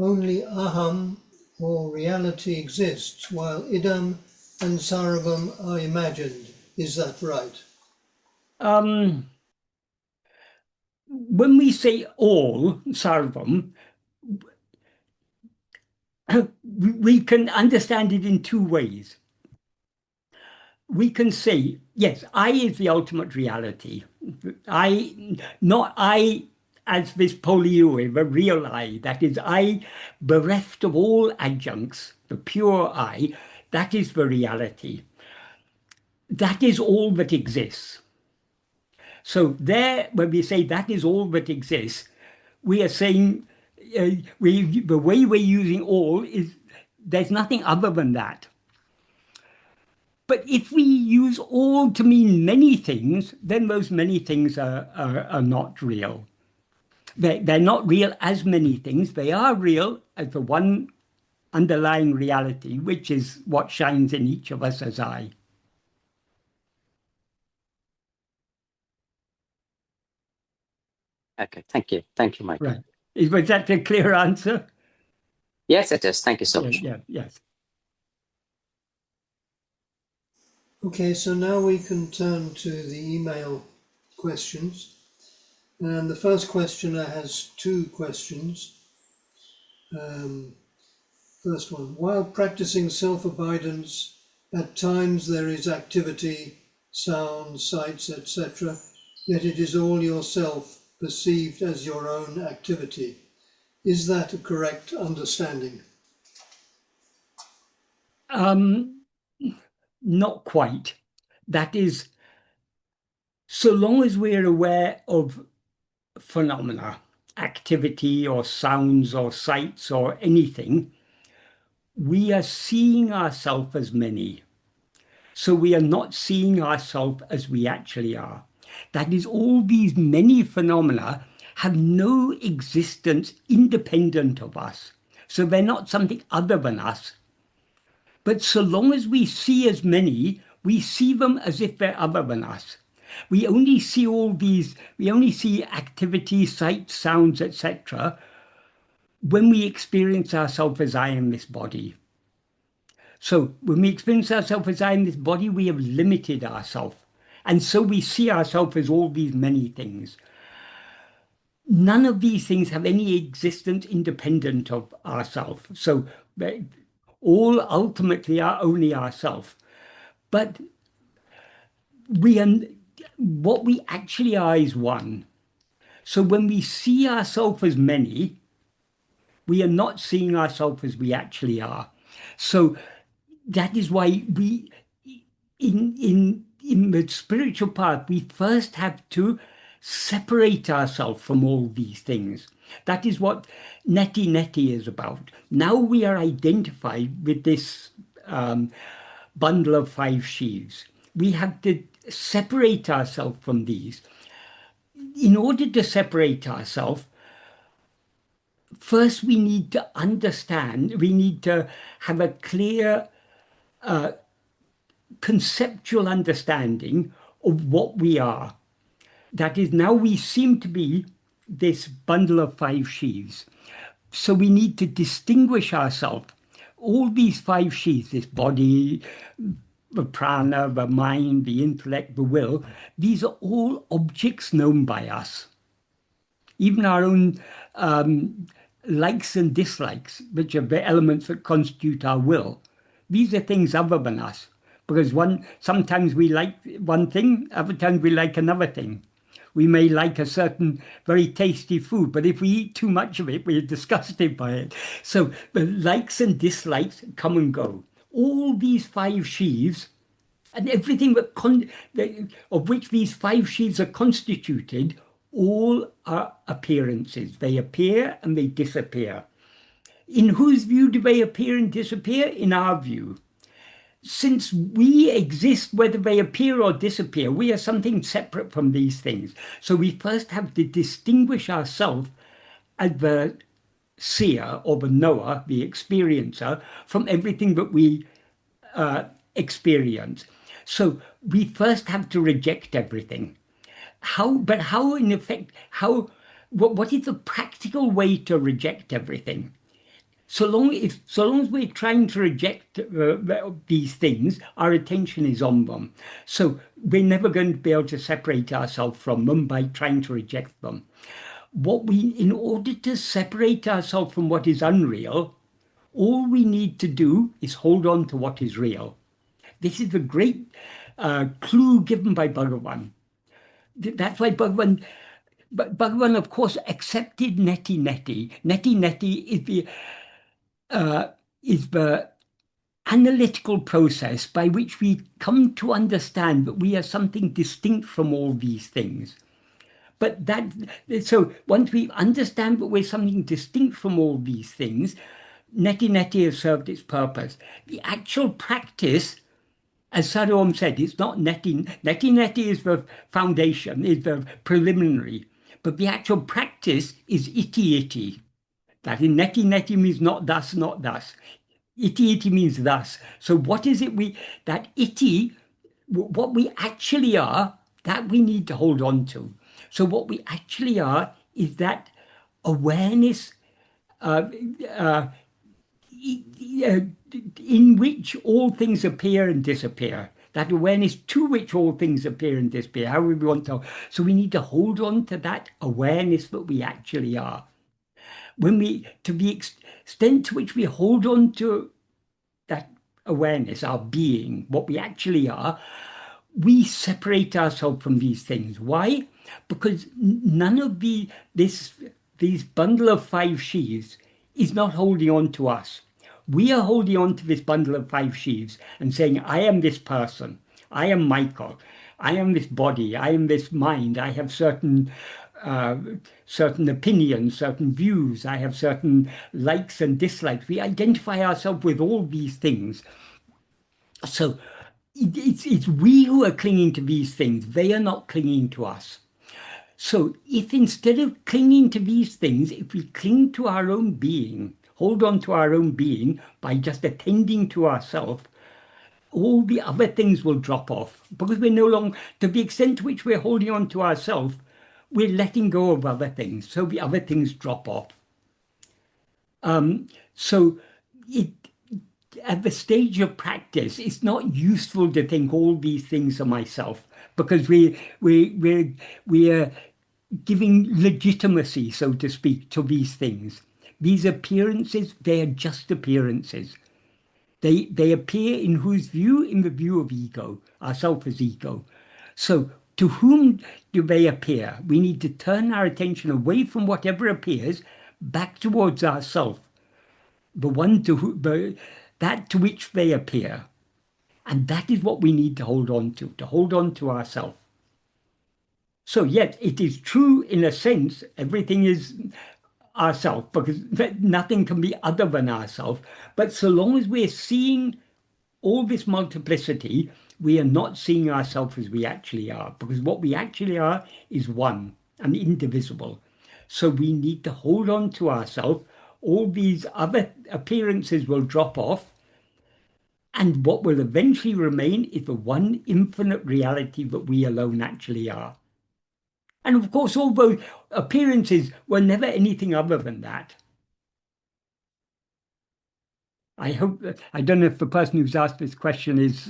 only aham, or reality, exists, while idam and sarvam are imagined. Is that right? When we say all, sarvam, we can understand it in two ways. We can say, yes, I is the ultimate reality. I as this Poli, the real I, that is I bereft of all adjuncts, the pure I, that is the reality. That is all that exists. So there, when we say that is all that exists, we are saying the way we're using all is there's nothing other than that. But if we use all to mean many things, then those many things are not real. They're not real as many things. They are real as the one underlying reality, which is what shines in each of us as I. Okay, thank you. Thank you, Michael. Right. Was that a clear answer? Yes, it is. Thank you so much. Yes. Okay, so now we can turn to the email questions. And the first questioner has two questions. First one, while practicing self-abidance, at times there is activity, sounds, sights, etc., yet it is all yourself perceived as your own activity. Is that a correct understanding? Not quite. That is, so long as we're aware of phenomena, activity or sounds or sights or anything, we are seeing ourselves as many. So we are not seeing ourselves as we actually are. That is, all these many phenomena have no existence independent of us. So they're not something other than us. But so long as we see as many, we see them as if they're other than us. We only see activity, sights, sounds, etc., when we experience ourselves as I am this body. So when we experience ourselves as I am this body, we have limited ourselves. And so we see ourselves as all these many things. None of these things have any existence independent of ourselves. So they all ultimately are only ourselves. But what we actually are is one. So when we see ourselves as many, we are not seeing ourselves as we actually are. So that is why in the spiritual path, we first have to separate ourselves from all these things. That is what Neti is about. Now we are identified with this bundle of 5 sheaves. We have to separate ourselves from these. In order to separate ourselves, first we need to understand, we need to have a clear conceptual understanding of what we are. That is, now we seem to be this bundle of 5 sheaves. So we need to distinguish ourselves. All these 5 sheaves, this body, the prana, the mind, the intellect, the will, these are all objects known by us. Even our own likes and dislikes, which are the elements that constitute our will, these are things other than us. Because sometimes we like one thing, other times we like another thing. We may like a certain very tasty food, but if we eat too much of it, we're disgusted by it. So the likes and dislikes come and go. All these 5 sheaves, and everything of which these 5 sheaves are constituted, all are appearances. They appear and they disappear. In whose view do they appear and disappear? In our view. Since we exist, whether they appear or disappear, we are something separate from these things. So we first have to distinguish ourselves as the seer or the knower, the experiencer, from everything that we experience. So we first have to reject everything. What is the practical way to reject everything? So long as we're trying to reject these things, our attention is on them. So we're never going to be able to separate ourselves from them by trying to reject them. In order to separate ourselves from what is unreal, all we need to do is hold on to what is real. This is the great clue given by Bhagavan. That's why Bhagavan, But Bhagavan, of course, accepted Neti. Neti is the analytical process by which we come to understand that we are something distinct from all these things. But so once we understand that we're something distinct from all these things, Neti has served its purpose. The actual practice, as Sadhu Om said, it's not Neti. Neti is the foundation, is the preliminary. But the actual practice is iti. That in Neti means not thus, not thus. Iti means thus. So what is it that iti, what we actually are, that we need to hold on to. So what we actually are is that awareness in which all things appear and disappear. That awareness to which all things appear and disappear, however we want to. So we need to hold on to that awareness that we actually are. To the extent to which we hold on to that awareness, our being, what we actually are, we separate ourselves from these things. Why? Because none of these bundle of 5 sheaves is not holding on to us. We are holding on to this bundle of 5 sheaves and saying, I am this person, I am Michael, I am this body, I am this mind, I have certain opinions, certain views, I have certain likes and dislikes. We identify ourselves with all these things. So it's we who are clinging to these things. They are not clinging to us. So if instead of clinging to these things, if we cling to our own being, hold on to our own being by just attending to ourselves, all the other things will drop off, because we're no longer, to the extent to which we're holding on to ourselves, we're letting go of other things, so the other things drop off. So at the stage of practice, it's not useful to think all these things are myself, because we're giving legitimacy, so to speak, to these things. These appearances, they are just appearances. They appear in whose view? In the view of ego, ourself as ego. So to whom do they appear? We need to turn our attention away from whatever appears back towards ourself, the one that to which they appear. And that is what we need to hold on to ourself. So yet it is true in a sense, everything is ourself, because nothing can be other than ourself. But so long as we're seeing all this multiplicity, we are not seeing ourselves as we actually are, because what we actually are is one and indivisible. So we need to hold on to ourselves. All these other appearances will drop off, and what will eventually remain is the one infinite reality that we alone actually are. And of course, all those appearances were never anything other than that. I hope that, I don't know if the person who's asked this question is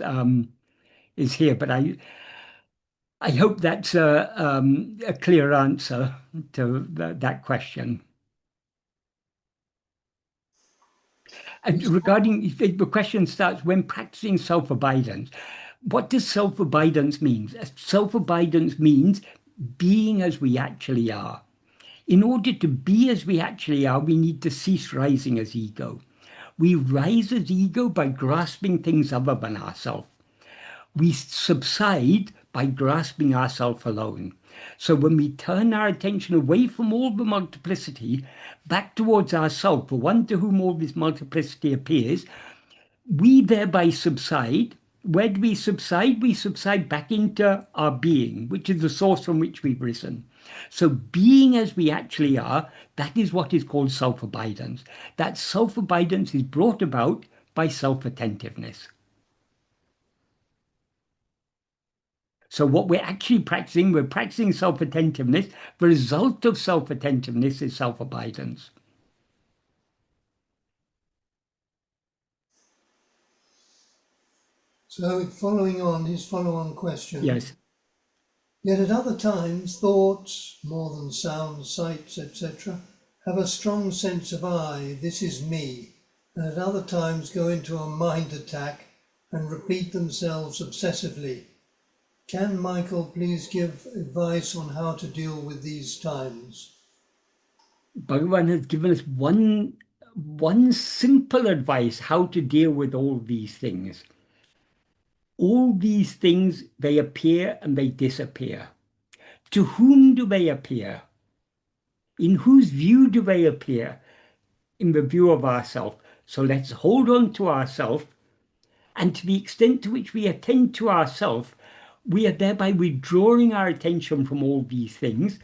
here, but I hope that's a clear answer to that question. And regarding, the question starts, when practicing self-abidance, what does self-abidance mean? Self-abidance means being as we actually are. In order to be as we actually are, we need to cease rising as ego. We rise as ego by grasping things other than ourselves. We subside by grasping ourselves alone. So when we turn our attention away from all the multiplicity, back towards ourselves, the one to whom all this multiplicity appears, we thereby subside. Where do we subside? We subside back into our being, which is the source from which we've risen. So being as we actually are, that is what is called self-abidance. That self-abidance is brought about by self-attentiveness. So what we're actually practicing, we're practicing self-attentiveness. The result of self-attentiveness is self-abidance. So following on his follow-on question. Yes. Yet at other times, thoughts, more than sounds, sights, etc., have a strong sense of I, this is me, and at other times go into a mind attack and repeat themselves obsessively. Can Michael please give advice on how to deal with these times? Bhagavan has given us one simple advice how to deal with all these things. All these things, they appear and they disappear. To whom do they appear? In whose view do they appear? In the view of ourself. So let's hold on to ourself, and to the extent to which we attend to ourself, we are thereby withdrawing our attention from all these things,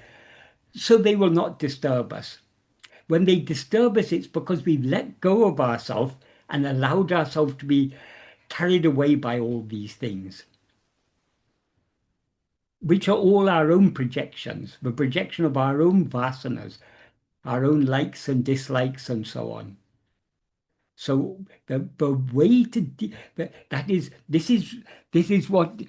so they will not disturb us. When they disturb us, it's because we've let go of ourselves and allowed ourselves to be carried away by all these things, which are all our own projections, the projection of our own vasanas, our own likes and dislikes and so on. So the way to this is what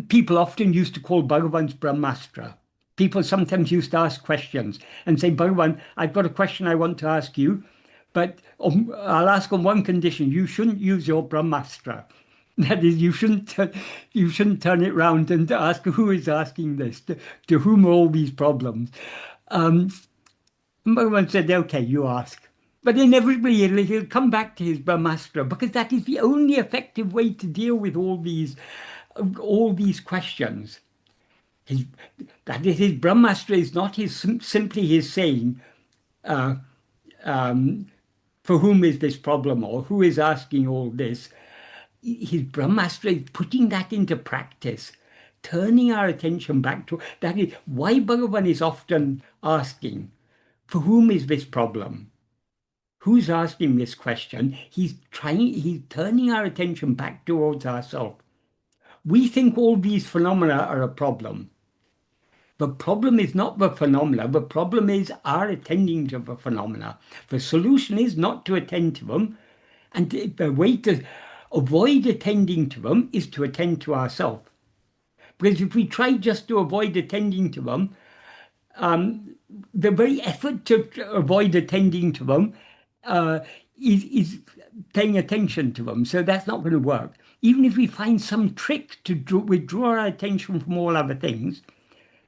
people often used to call Bhagavan's Brahmāstra. People sometimes used to ask questions and say, Bhagavan, I've got a question I want to ask you, but I'll ask on one condition: you shouldn't use your Brahmāstra. That is, you shouldn't turn it round and ask who is asking this, to whom are all these problems. Bhagavan said, okay, you ask. But inevitably he'll come back to his Brahmāstra, because that is the only effective way to deal with all these questions. His Brahmāstra is not simply his saying, for whom is this problem, or who is asking all this. His Brahmāstra is putting that into practice, turning our attention back to that. Is why Bhagavan is often asking, for whom is this problem? Who's asking this question? He's turning our attention back towards ourselves. We think all these phenomena are a problem. The problem is not the phenomena. The problem is our attending to the phenomena. The solution is not to attend to them. And the way to avoid attending to them is to attend to ourselves. Because if we try just to avoid attending to them, the very effort to avoid attending to them is paying attention to them. So that's not going to work. Even if we find some trick to withdraw our attention from all other things,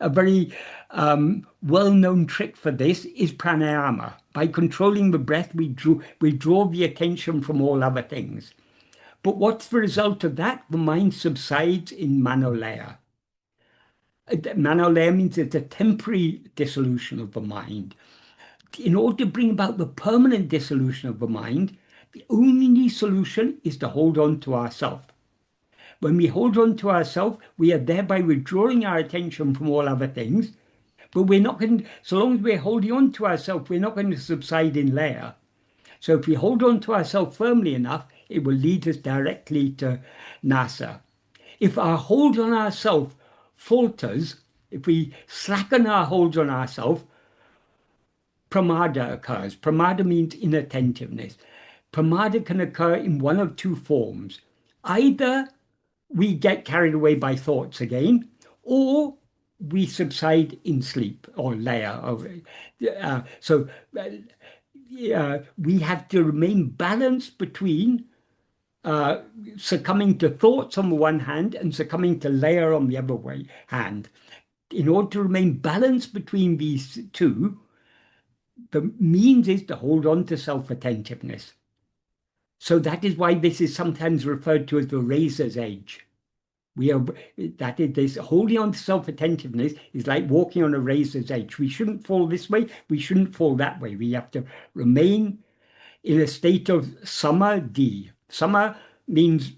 a very well-known trick for this is pranayama. By controlling the breath, we draw the attention from all other things. But what's the result of that? The mind subsides in Manolaya. Manolaya means it's a temporary dissolution of the mind. In order to bring about the permanent dissolution of the mind, the only solution is to hold on to ourself. When we hold on to ourselves, we are thereby withdrawing our attention from all other things, but we're not going to, so long as we're holding on to ourselves, we're not going to subside in laya. So if we hold on to ourselves firmly enough, it will lead us directly to nasa. If our hold on ourselves falters, if we slacken our hold on ourselves, pramada occurs. Pramada means inattentiveness. Pramada can occur in one of two forms. Either we get carried away by thoughts again, or we subside in sleep or laya. We have to remain balanced between succumbing to thoughts on the one hand and succumbing to laya on the other hand. In order to remain balanced between these two, the means is to hold on to self-attentiveness. So that is why this is sometimes referred to as the razor's edge. This holding on to self-attentiveness is like walking on a razor's edge. We shouldn't fall this way, we shouldn't fall that way. We have to remain in a state of samadhi. Sama means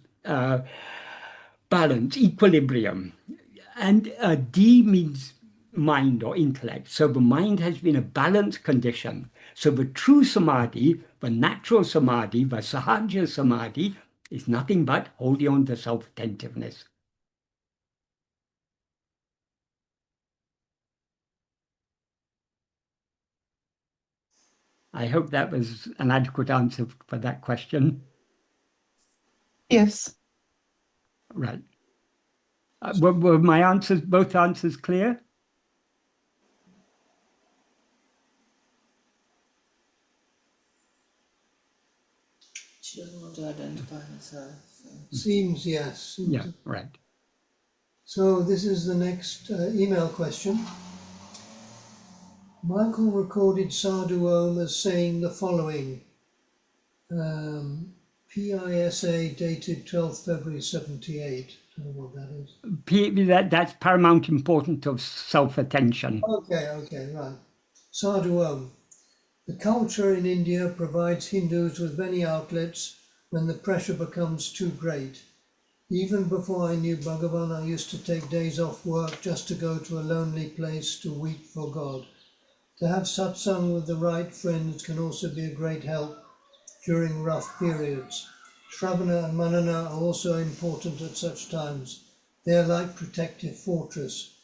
balance, equilibrium. And di means mind or intellect. So the mind has been a balanced condition. So the true samadhi, the natural samadhi, the sahaja samadhi, is nothing but holding on to self-attentiveness. I hope that was an adequate answer for that question. Yes. Right. Were my answers, both answers, clear? She doesn't want to identify herself. So. Seems yes. Yeah, right. So this is the next email question. Michael recorded Sadhu Om as saying the following. PISA dated 12th February 78. I don't know what that is. That's paramount importance of self-attention. Okay, right. Sadhu Om. The culture in India provides Hindus with many outlets when the pressure becomes too great. Even before I knew Bhagavan, I used to take days off work just to go to a lonely place to weep for God. To have satsang with the right friends can also be a great help during rough periods. Shravana and Manana are also important at such times. They are like protective fortress.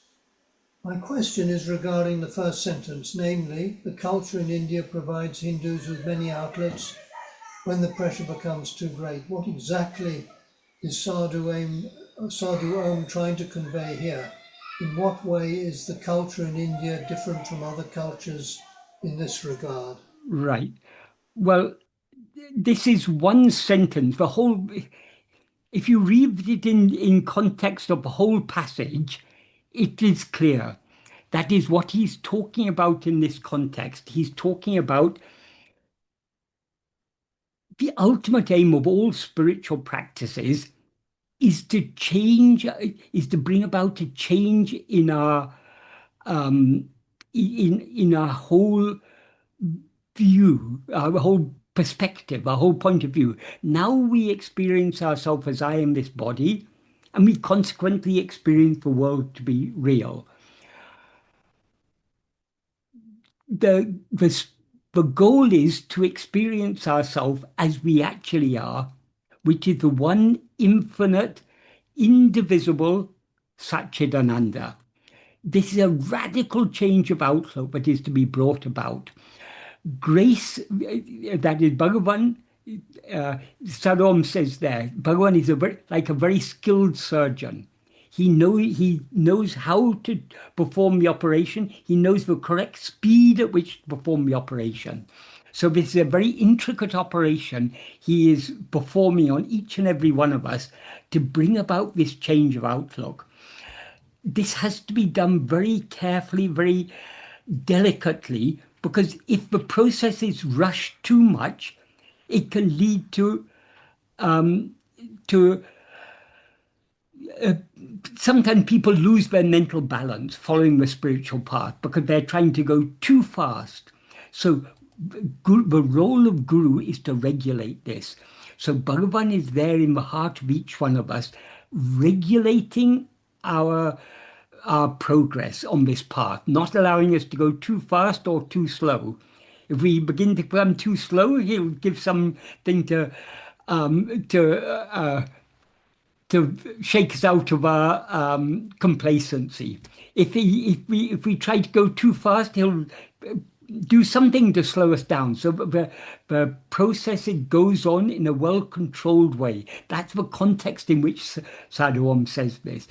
My question is regarding the first sentence, namely, the culture in India provides Hindus with many outlets when the pressure becomes too great. What exactly is Sadhu Om trying to convey here? In what way is the culture in India different from other cultures in this regard? Right. Well, this is one sentence. If you read it in context of the whole passage, it is clear. That is what he's talking about in this context. He's talking about the ultimate aim of all spiritual practices is to change, is to bring about a change in our in our whole view, our whole perspective, our whole point of view. Now we experience ourselves as I am this body, and we consequently experience the world to be real. The goal is to experience ourselves as we actually are, which is the one infinite, indivisible Satchidananda. This is a radical change of outlook that is to be brought about. Grace, that is Bhagavan, Sadhu Om says there, Bhagavan is like a very skilled surgeon. He knows how to perform the operation. He knows the correct speed at which to perform the operation. So this is a very intricate operation he is performing on each and every one of us to bring about this change of outlook. This has to be done very carefully, very delicately, because if the process is rushed too much, it can lead to sometimes people lose their mental balance following the spiritual path because they're trying to go too fast. So the role of Guru is to regulate this. So Bhagavan is there in the heart of each one of us, regulating our progress on this path, not allowing us to go too fast or too slow. If we begin to become too slow, he'll give something to shake us out of our complacency. If we try to go too fast, he'll do something to slow us down. So the process, it goes on in a well-controlled way. That's the context in which Sadhu Om says this.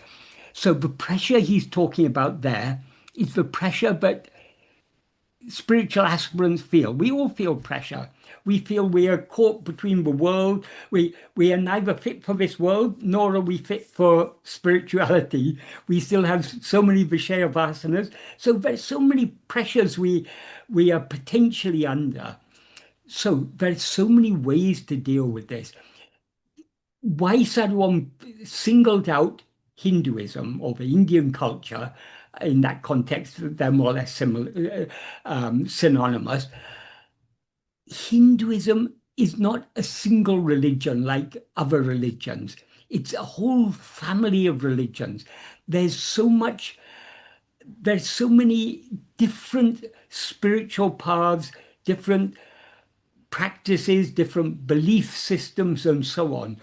So the pressure he's talking about there is the pressure that spiritual aspirants feel. We all feel pressure. We feel we are caught between the world. We are neither fit for this world, nor are we fit for spirituality. We still have so many Vishaya vasanas. So there's so many pressures we are potentially under. So there's so many ways to deal with this. Why Sadhu Om singled out Hinduism or the Indian culture in that context, they're more or less similar, synonymous. Hinduism is not a single religion like other religions. It's a whole family of religions. There's so many different spiritual paths, different practices, different belief systems, and so on.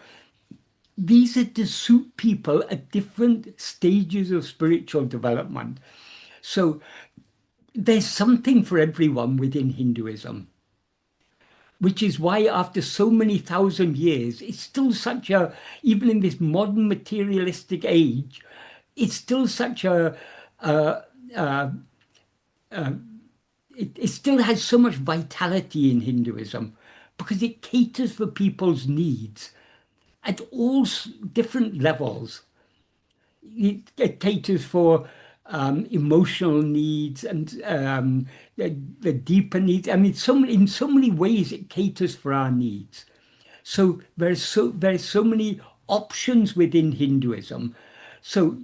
These are to suit people at different stages of spiritual development. So there's something for everyone within Hinduism, which is why after so many thousand years, it's still such a, even in this modern materialistic age, it's still such it still has so much vitality in Hinduism because it caters for people's needs. at all different levels. It caters for emotional needs and the deeper needs. I mean, in so many ways, it caters for our needs. So there's so many options within Hinduism. So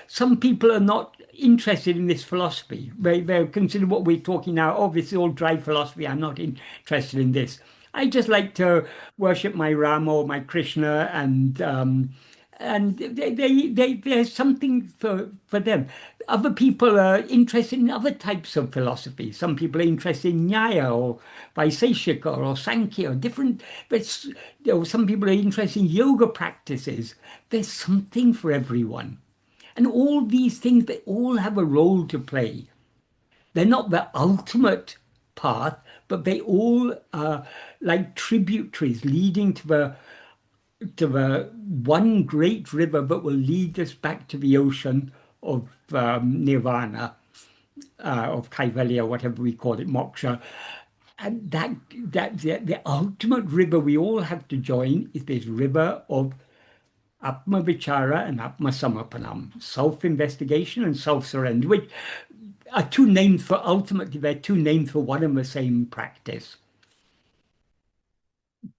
some people are not interested in this philosophy. They consider what we're talking now, oh, this is all dry philosophy. I'm not interested in this. I just like to worship my Ram or my Krishna, and there's something for them. Other people are interested in other types of philosophy. Some people are interested in Nyaya or Vaiseshika or Sankhya, or different. But some people are interested in yoga practices. There's something for everyone. And all these things, they all have a role to play. They're not the ultimate path, but they all are like tributaries leading to the one great river that will lead us back to the ocean of nirvana, of kaivalya, whatever we call it, moksha. And the ultimate river we all have to join is this river of Atma Vichara and Atma Samarpanam, self-investigation and self-surrender, which are two names for, ultimately, they're two names for one and the same practice.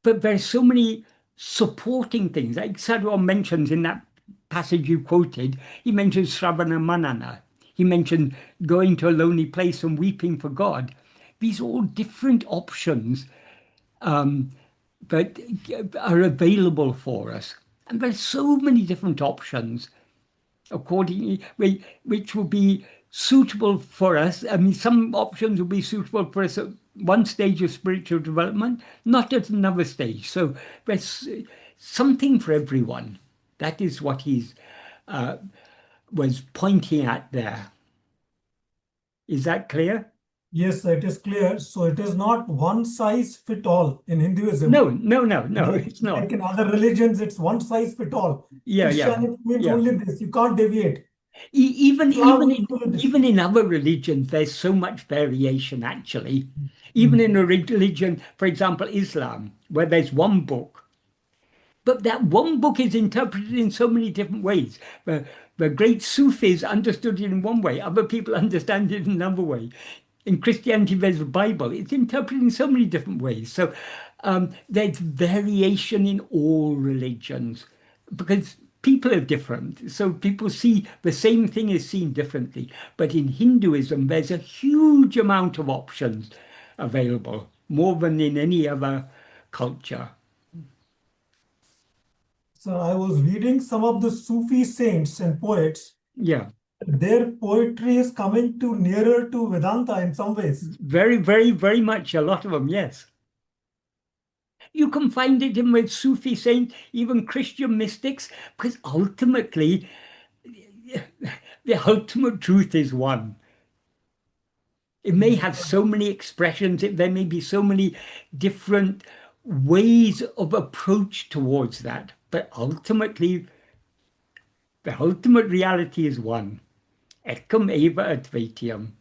But there's so many supporting things. Like Sadhu Om mentions in that passage you quoted, he mentions Sravana Manana. He mentioned going to a lonely place and weeping for God. These are all different options that are available for us. And there's so many different options accordingly, which will be suitable for us. I mean, some options will be suitable for us at one stage of spiritual development, not at another stage. So there's something for everyone. That is what he's was pointing at there. Is that clear? Yes, it is clear. So it is not one size fit all in Hinduism. No, it's not. Like in other religions, it's one size fit all. Yeah, Christianity means only this. You can't deviate. Even in other religions, there's so much variation, actually. Even in a religion, for example, Islam, where there's one book. But that one book is interpreted in so many different ways. The great Sufis understood it in one way. Other people understand it in another way. In Christianity, there's the Bible. It's interpreted in so many different ways. So there's variation in all religions because people are different. So people see the same thing is seen differently. But in Hinduism, there's a huge amount of options available, more than in any other culture. So I was reading some of the Sufi saints and poets. Yeah. Their poetry is coming to nearer to Vedanta in some ways. Very, very, very much. A lot of them, yes. You can find it in with Sufi saints, even Christian mystics, because ultimately, the ultimate truth is one. It may have so many expressions, there may be so many different ways of approach towards that, but ultimately, the ultimate reality is one. Ekam eva advaitiyam.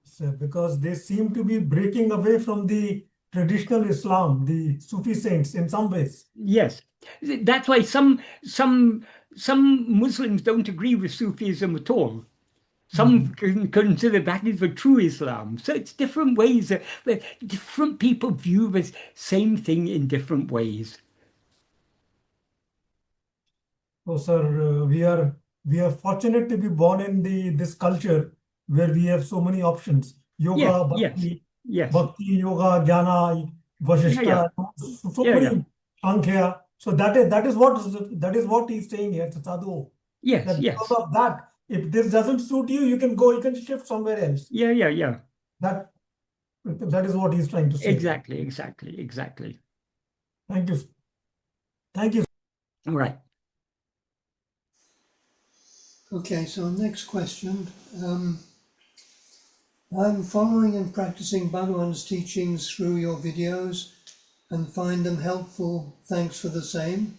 So because they seem to be breaking away from the traditional Islam, the Sufi saints, in some ways. Yes, that's why some Muslims don't agree with Sufism at all. Some can consider that is the true Islam. So it's different ways. Different people view the same thing in different ways. So, sir, we are fortunate to be born in this culture where we have so many options: yoga, bhakti, yoga, jnana, vasishta, so many sankhya. So that is what he's saying here, Sadhu. Yes, because of that, if this doesn't suit you, you can go, you can shift somewhere else. Yeah. That is what he's trying to say. Exactly. Thank you. Thank you. All right. Okay, so next question. I'm following and practicing Bhagavan's teachings through your videos and find them helpful. Thanks for the same.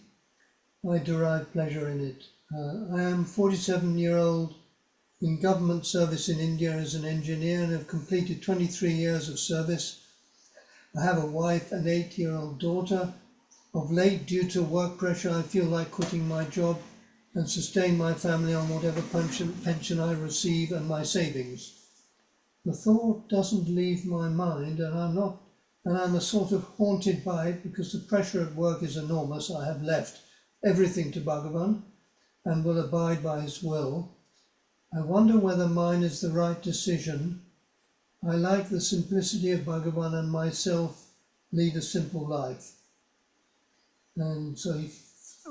I derive pleasure in it. I am 47-year-old in government service in India as an engineer and have completed 23 years of service. I have a wife and 8-year-old daughter. Of late, due to work pressure, I feel like quitting my job and sustain my family on whatever pension I receive and my savings. The thought doesn't leave my mind, and I'm a sort of haunted by it because the pressure at work is enormous. I have left everything to Bhagavan and will abide by his will. I wonder whether mine is the right decision. I like the simplicity of Bhagavan and myself lead a simple life. And so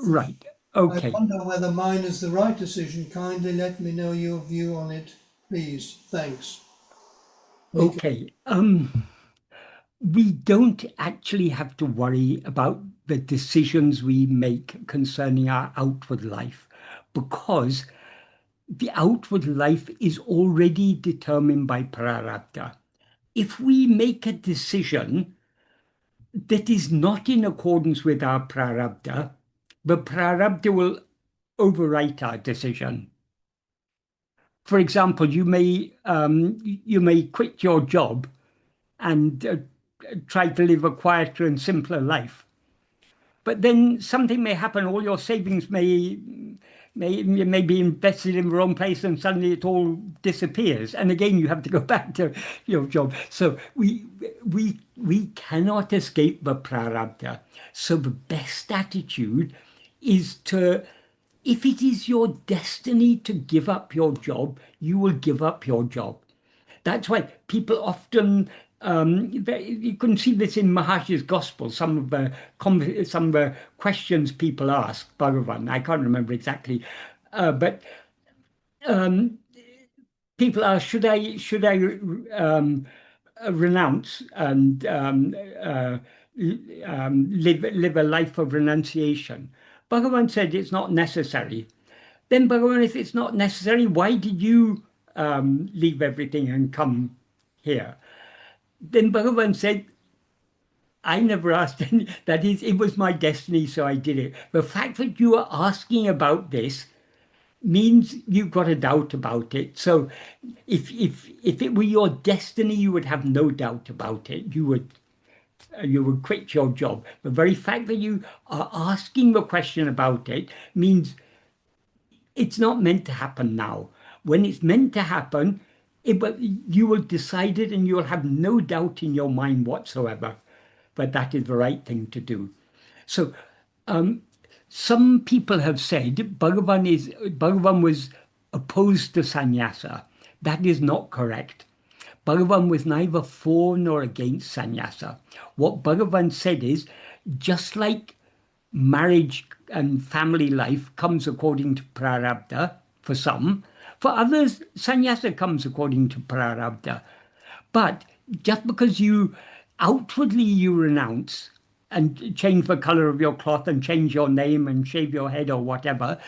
right, okay. I wonder whether mine is the right decision. Kindly let me know your view on it, please. Thanks. Okay. We don't actually have to worry about the decisions we make concerning our outward life, because the outward life is already determined by Prārabdha. If we make a decision that is not in accordance with our Prārabdha, the Prārabdha will overwrite our decision. For example, you may quit your job and try to live a quieter and simpler life. But then something may happen, all your savings may be invested in the wrong place, and suddenly it all disappears. And again, you have to go back to your job. So we cannot escape the Prārabdha. So the best attitude is to, if it is your destiny to give up your job, you will give up your job. That's why people often, you can see this in Maharshi's Gospel, some of the questions people ask Bhagavan. I can't remember exactly, but people ask, should I renounce and live a life of renunciation? Bhagavan said it's not necessary. Then Bhagavan, if it's not necessary, why did you leave everything and come here? Then Bhagavan said, I never asked any, that is, it was my destiny, so I did it. The fact that you are asking about this means you've got a doubt about it. So if it were your destiny, you would have no doubt about it. You would quit your job. The very fact that you are asking the question about it means it's not meant to happen now. When it's meant to happen, you will decide it, and you will have no doubt in your mind whatsoever that that is the right thing to do. So some people have said Bhagavan was opposed to sannyasa. That is not correct. Bhagavan was neither for nor against sannyasa. What Bhagavan said is, just like marriage and family life comes according to Prārabdha for some, for others, sannyasa comes according to Prārabdha. But just because outwardly you renounce and change the color of your cloth and change your name and shave your head or whatever,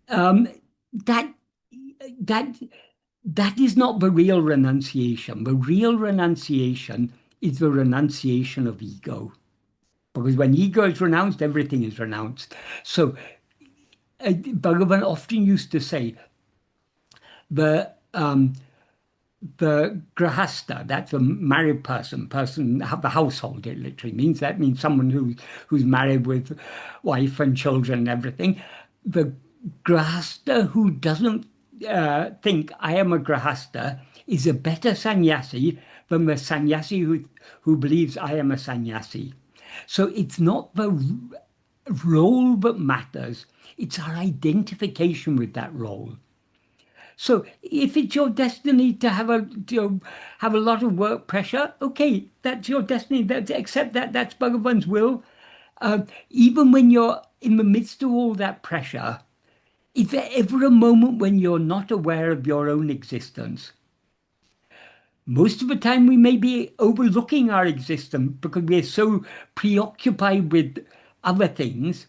that is not the real renunciation. The real renunciation is the renunciation of ego. Because when ego is renounced, everything is renounced. So Bhagavan often used to say, the grahasta, that's a married person, the household, it literally means. That means someone who's married with wife and children and everything. The grahasta who doesn't think I am a grahasta is a better sannyasi than the sannyasi who believes I am a sannyasi. So it's not the role that matters, it's our identification with that role. So if it's your destiny to have a lot of work pressure, okay, that's your destiny. Accept that. That's Bhagavan's will. Even when you're in the midst of all that pressure, is there ever a moment when you're not aware of your own existence? Most of the time we may be overlooking our existence because we're so preoccupied with other things.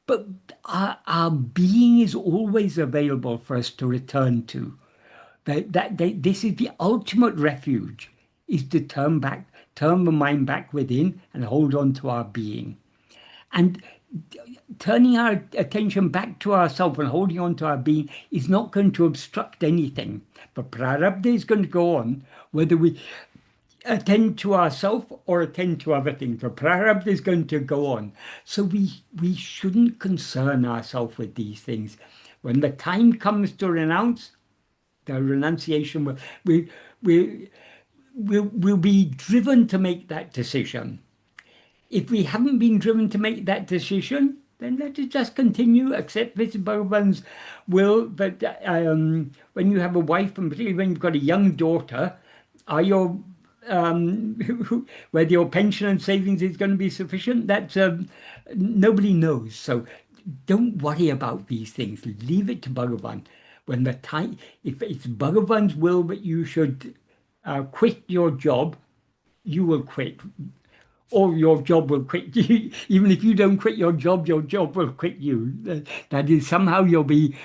But our being is always available for us to return to. This is the ultimate refuge, is to turn the mind back within and hold on to our being. And turning our attention back to ourselves and holding on to our being is not going to obstruct anything. But Prārabdha is going to go on, whether we attend to ourselves or attend to other things. The Prārabdha is going to go on. So we shouldn't concern ourselves with these things. When the time comes to renounce, the renunciation will be driven to make that decision. If we haven't been driven to make that decision, then let us just continue, accept this is Bhagavan's will. But when you have a wife, and particularly when you've got a young daughter, are your whether your pension and savings is going to be sufficient, that's nobody knows. So don't worry about these things. Leave it to Bhagavan. When the time, if it's Bhagavan's will that you should quit your job, you will quit, or your job will quit you. Even if you don't quit your job will quit you. That is, somehow you'll be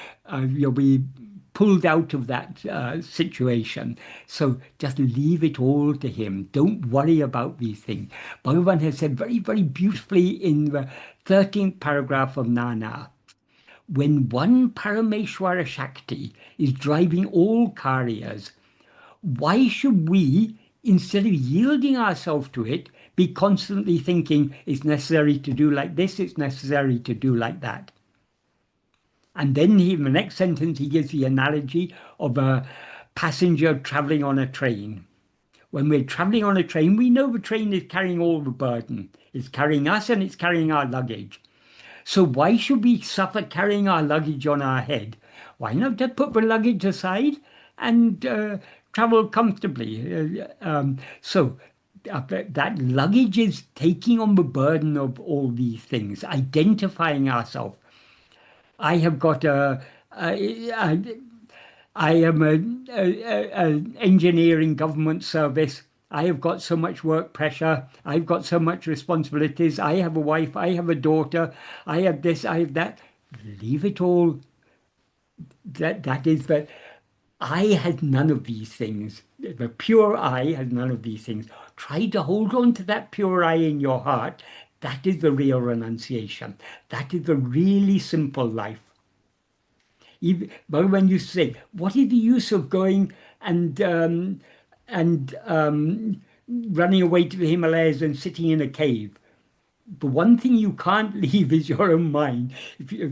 pulled out of that situation. So just leave it all to him. Don't worry about these things. Bhagavan has said very, very beautifully in the 13th paragraph of Nana, when one Parameśvara Shakti is driving all karyas, why should we, instead of yielding ourselves to it, be constantly thinking it's necessary to do like this, it's necessary to do like that? And then in the next sentence, he gives the analogy of a passenger traveling on a train. When we're traveling on a train, we know the train is carrying all the burden. It's carrying us and it's carrying our luggage. So why should we suffer carrying our luggage on our head? Why not just put the luggage aside and travel comfortably? That luggage is taking on the burden of all these things, identifying ourselves. I have got I am an engineering government service. I have got so much work pressure. I've got so much responsibilities. I have a wife. I have a daughter. I have this. I have that. Leave it all. That is that. I has none of these things. The pure I has none of these things. Try to hold on to that pure I in your heart. That is the real renunciation. That is the really simple life. Bhagavan used to say, what is the use of going and running away to the Himalayas and sitting in a cave? The one thing you can't leave is your own mind.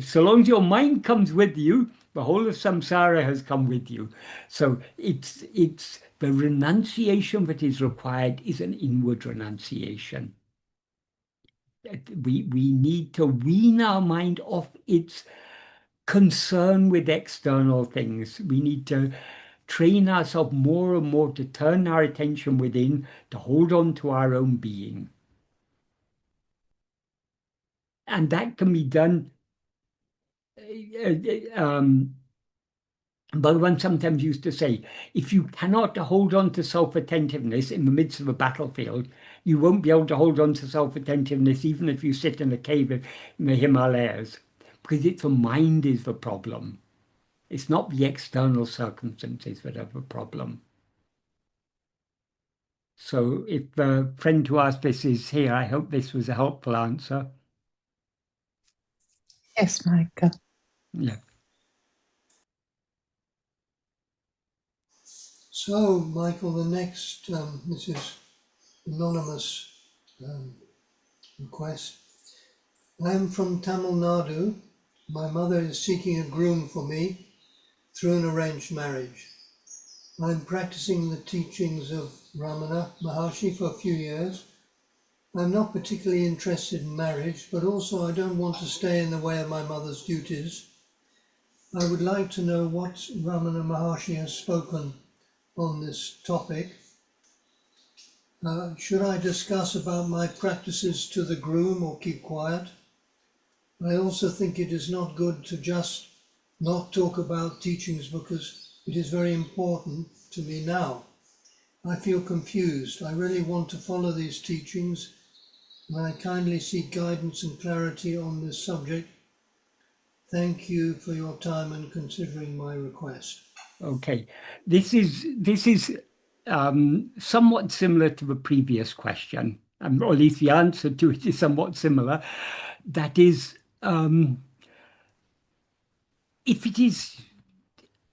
So long as your mind comes with you, the whole of samsara has come with you. So it's the renunciation that is required is an inward renunciation. We need to wean our mind off its concern with external things. We need to train ourselves more and more to turn our attention within, to hold on to our own being. And that can be done. Bhagavan sometimes used to say, if you cannot hold on to self-attentiveness in the midst of a battlefield, you won't be able to hold on to self-attentiveness even if you sit in a cave in the Himalayas, because it's the mind is the problem. It's not the external circumstances that are the problem. So if the friend who asked this is here, I hope this was a helpful answer. Yes, Michael. Yeah. So, Michael, the next, this is anonymous request. I am from Tamil Nadu. My mother is seeking a groom for me through an arranged marriage. I am practicing the teachings of Ramana Maharshi for a few years. I'm not particularly interested in marriage, but also I don't want to stay in the way of my mother's duties. I would like to know what Ramana Maharshi has spoken on this topic. Should I discuss about my practices to the groom or keep quiet? I also think it is not good to just not talk about teachings because it is very important to me now. I feel confused. I really want to follow these teachings, and I kindly seek guidance and clarity on this subject. Thank you for your time and considering my request. Okay, this is somewhat similar to the previous question, or at least the answer to it is somewhat similar. That is, if it is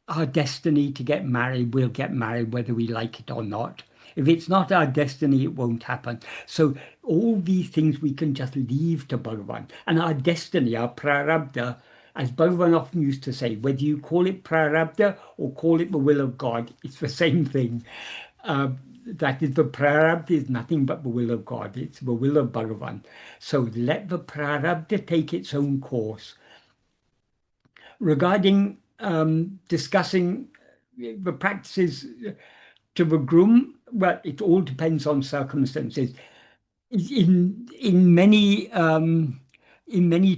our destiny to get married, we'll get married whether we like it or not. If it's not our destiny, it won't happen. So all these things we can just leave to Bhagavan. And our destiny, our Prārabdha, as Bhagavan often used to say, whether you call it Prārabdha or call it the will of God, it's the same thing. That is, the Prārabdha is nothing but the will of God. It's the will of Bhagavan. So let the Prārabdha take its own course. Regarding discussing the practices to the groom, well, it all depends on circumstances. In many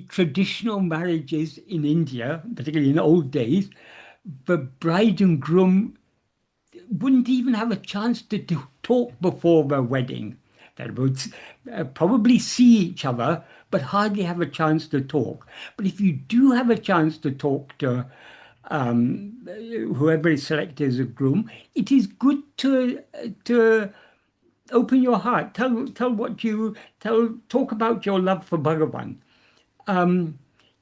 traditional marriages in India, particularly in old days, the bride and groom wouldn't even have a chance to talk before the wedding. They would probably see each other, but hardly have a chance to talk. But if you do have a chance to talk to whoever is selected as a groom, it is good to open your heart. Talk about your love for Bhagavan.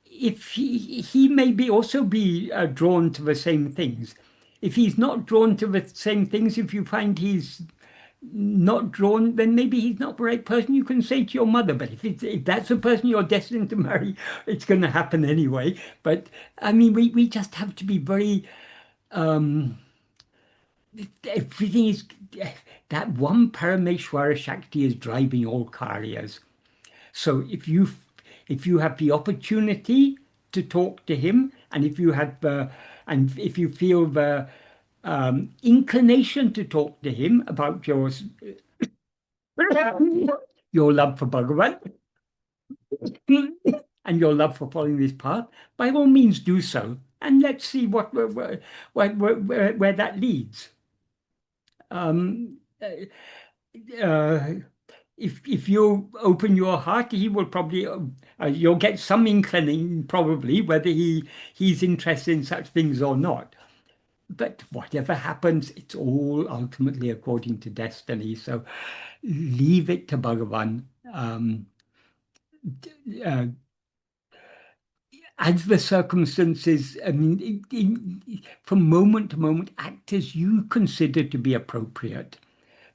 If he may also be drawn to the same things. If he's not drawn to the same things, if you find he's not drawn, then maybe he's not the right person. You can say to your mother, but if that's the person you're destined to marry, it's going to happen anyway. But I mean, we just have to be very, everything is, that one Parameśvara Shakti is driving all karyas. So if you have the opportunity to talk to him, and if you feel the inclination to talk to him about your love for Bhagavan and your love for following this path, by all means do so, and let's see where that leads. If you open your heart, he will probably, you'll get some inkling probably whether he's interested in such things or not. But whatever happens, it's all ultimately according to destiny. So leave it to Bhagavan. As the circumstances, I mean, from moment to moment, act as you consider to be appropriate.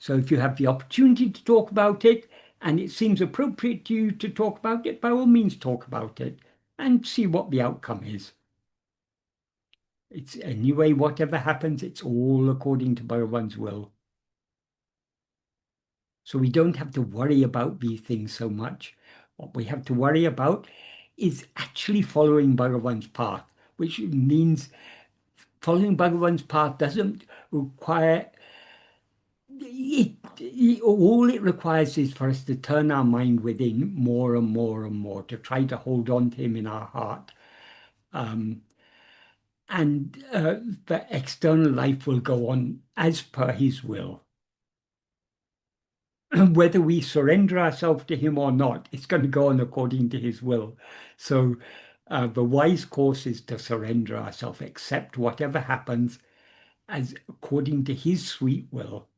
So if you have the opportunity to talk about it, and it seems appropriate to you to talk about it, by all means talk about it and see what the outcome is. It's anyway, whatever happens, it's all according to Bhagavan's will. So we don't have to worry about these things so much. What we have to worry about is actually following Bhagavan's path, which means following Bhagavan's path doesn't require all it requires is for us to turn our mind within more and more and more, to try to hold on to him in our heart. And the external life will go on as per his will. Whether we surrender ourselves to him or not, it's going to go on according to his will. So the wise course is to surrender ourselves, accept whatever happens as according to his sweet will.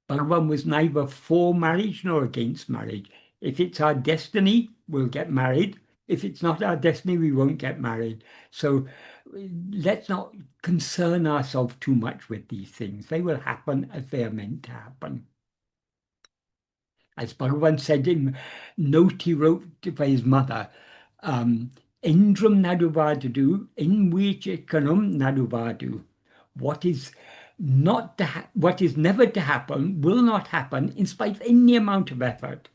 Bhagavan was neither for marriage nor against marriage. If it's our destiny, we'll get married. If it's not our destiny, we won't get married. So let's not concern ourselves too much with these things. They will happen as they are meant to happen. As Bhagavan said in note he wrote for his mother, Endrum naduvadu, envichikanum naduvadu. What is never to happen will not happen in spite of any amount of effort.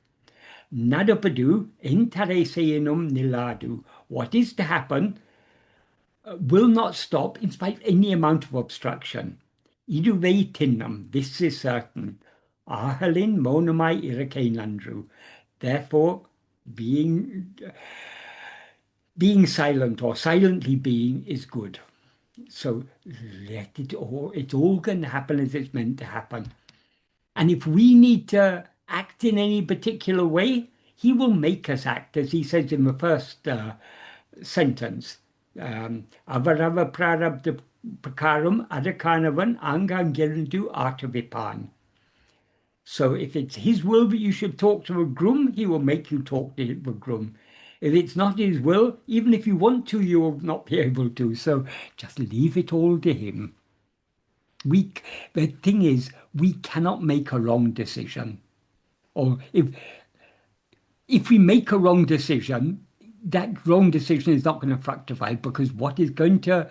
Nadapadu entareseyanum niladu. What is to happen will not stop in spite of any amount of obstruction. Iduveitinam, this is certain. Ahalin monamai irakainandru. Therefore, being silent or silently being is good. So let it all, it's all going to happen as it's meant to happen. And if we need to act in any particular way, he will make us act, as he says in the first sentence. Avarava Prārabdha prakaram adakanavan angangirandu artavipan. So if it's his will that you should talk to a groom, he will make you talk to the groom. If it's not his will, even if you want to, you will not be able to. So just leave it all to him. The thing is, we cannot make a wrong decision. Or if we make a wrong decision, that wrong decision is not going to fructify, because what is going to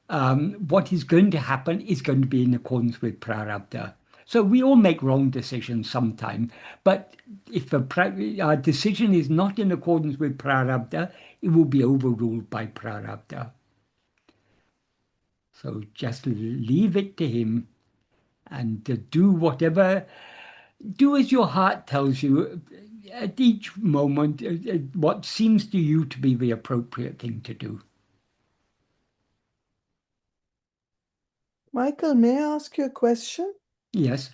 happen is going to be in accordance with Prārabdha. So we all make wrong decisions sometime, but if our decision is not in accordance with Prārabdha, it will be overruled by Prārabdha. So just leave it to him, and do as your heart tells you at each moment, what seems to you to be the appropriate thing to do. Michael, may I ask you a question? Yes.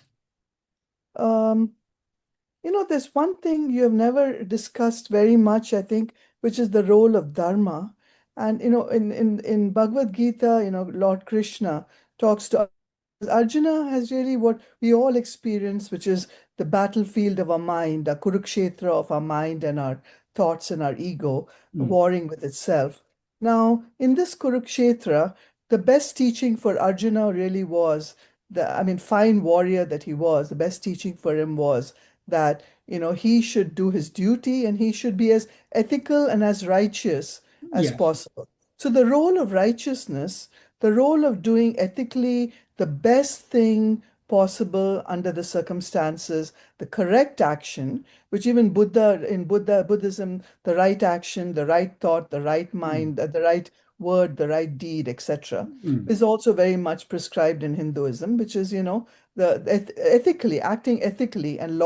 There's one thing you have never discussed very much, I think, which is the role of Dharma. And, in Bhagavad Gita, Lord Krishna talks to Arjuna has really what we all experience, which is the battlefield of our mind, a Kurukshetra of our mind and our thoughts and our ego warring with itself. Now, in this Kurukshetra, the best teaching for Arjuna really was, fine warrior that he was, the best teaching for him was that, he should do his duty and he should be as ethical and as righteous as possible. So the role of righteousness, the role of doing ethically the best thing possible under the circumstances, the correct action, which even Buddhism, the right action, the right thought, the right mind, the right word, the right deed, etc., is also very much prescribed in Hinduism, which is, ethically, acting ethically and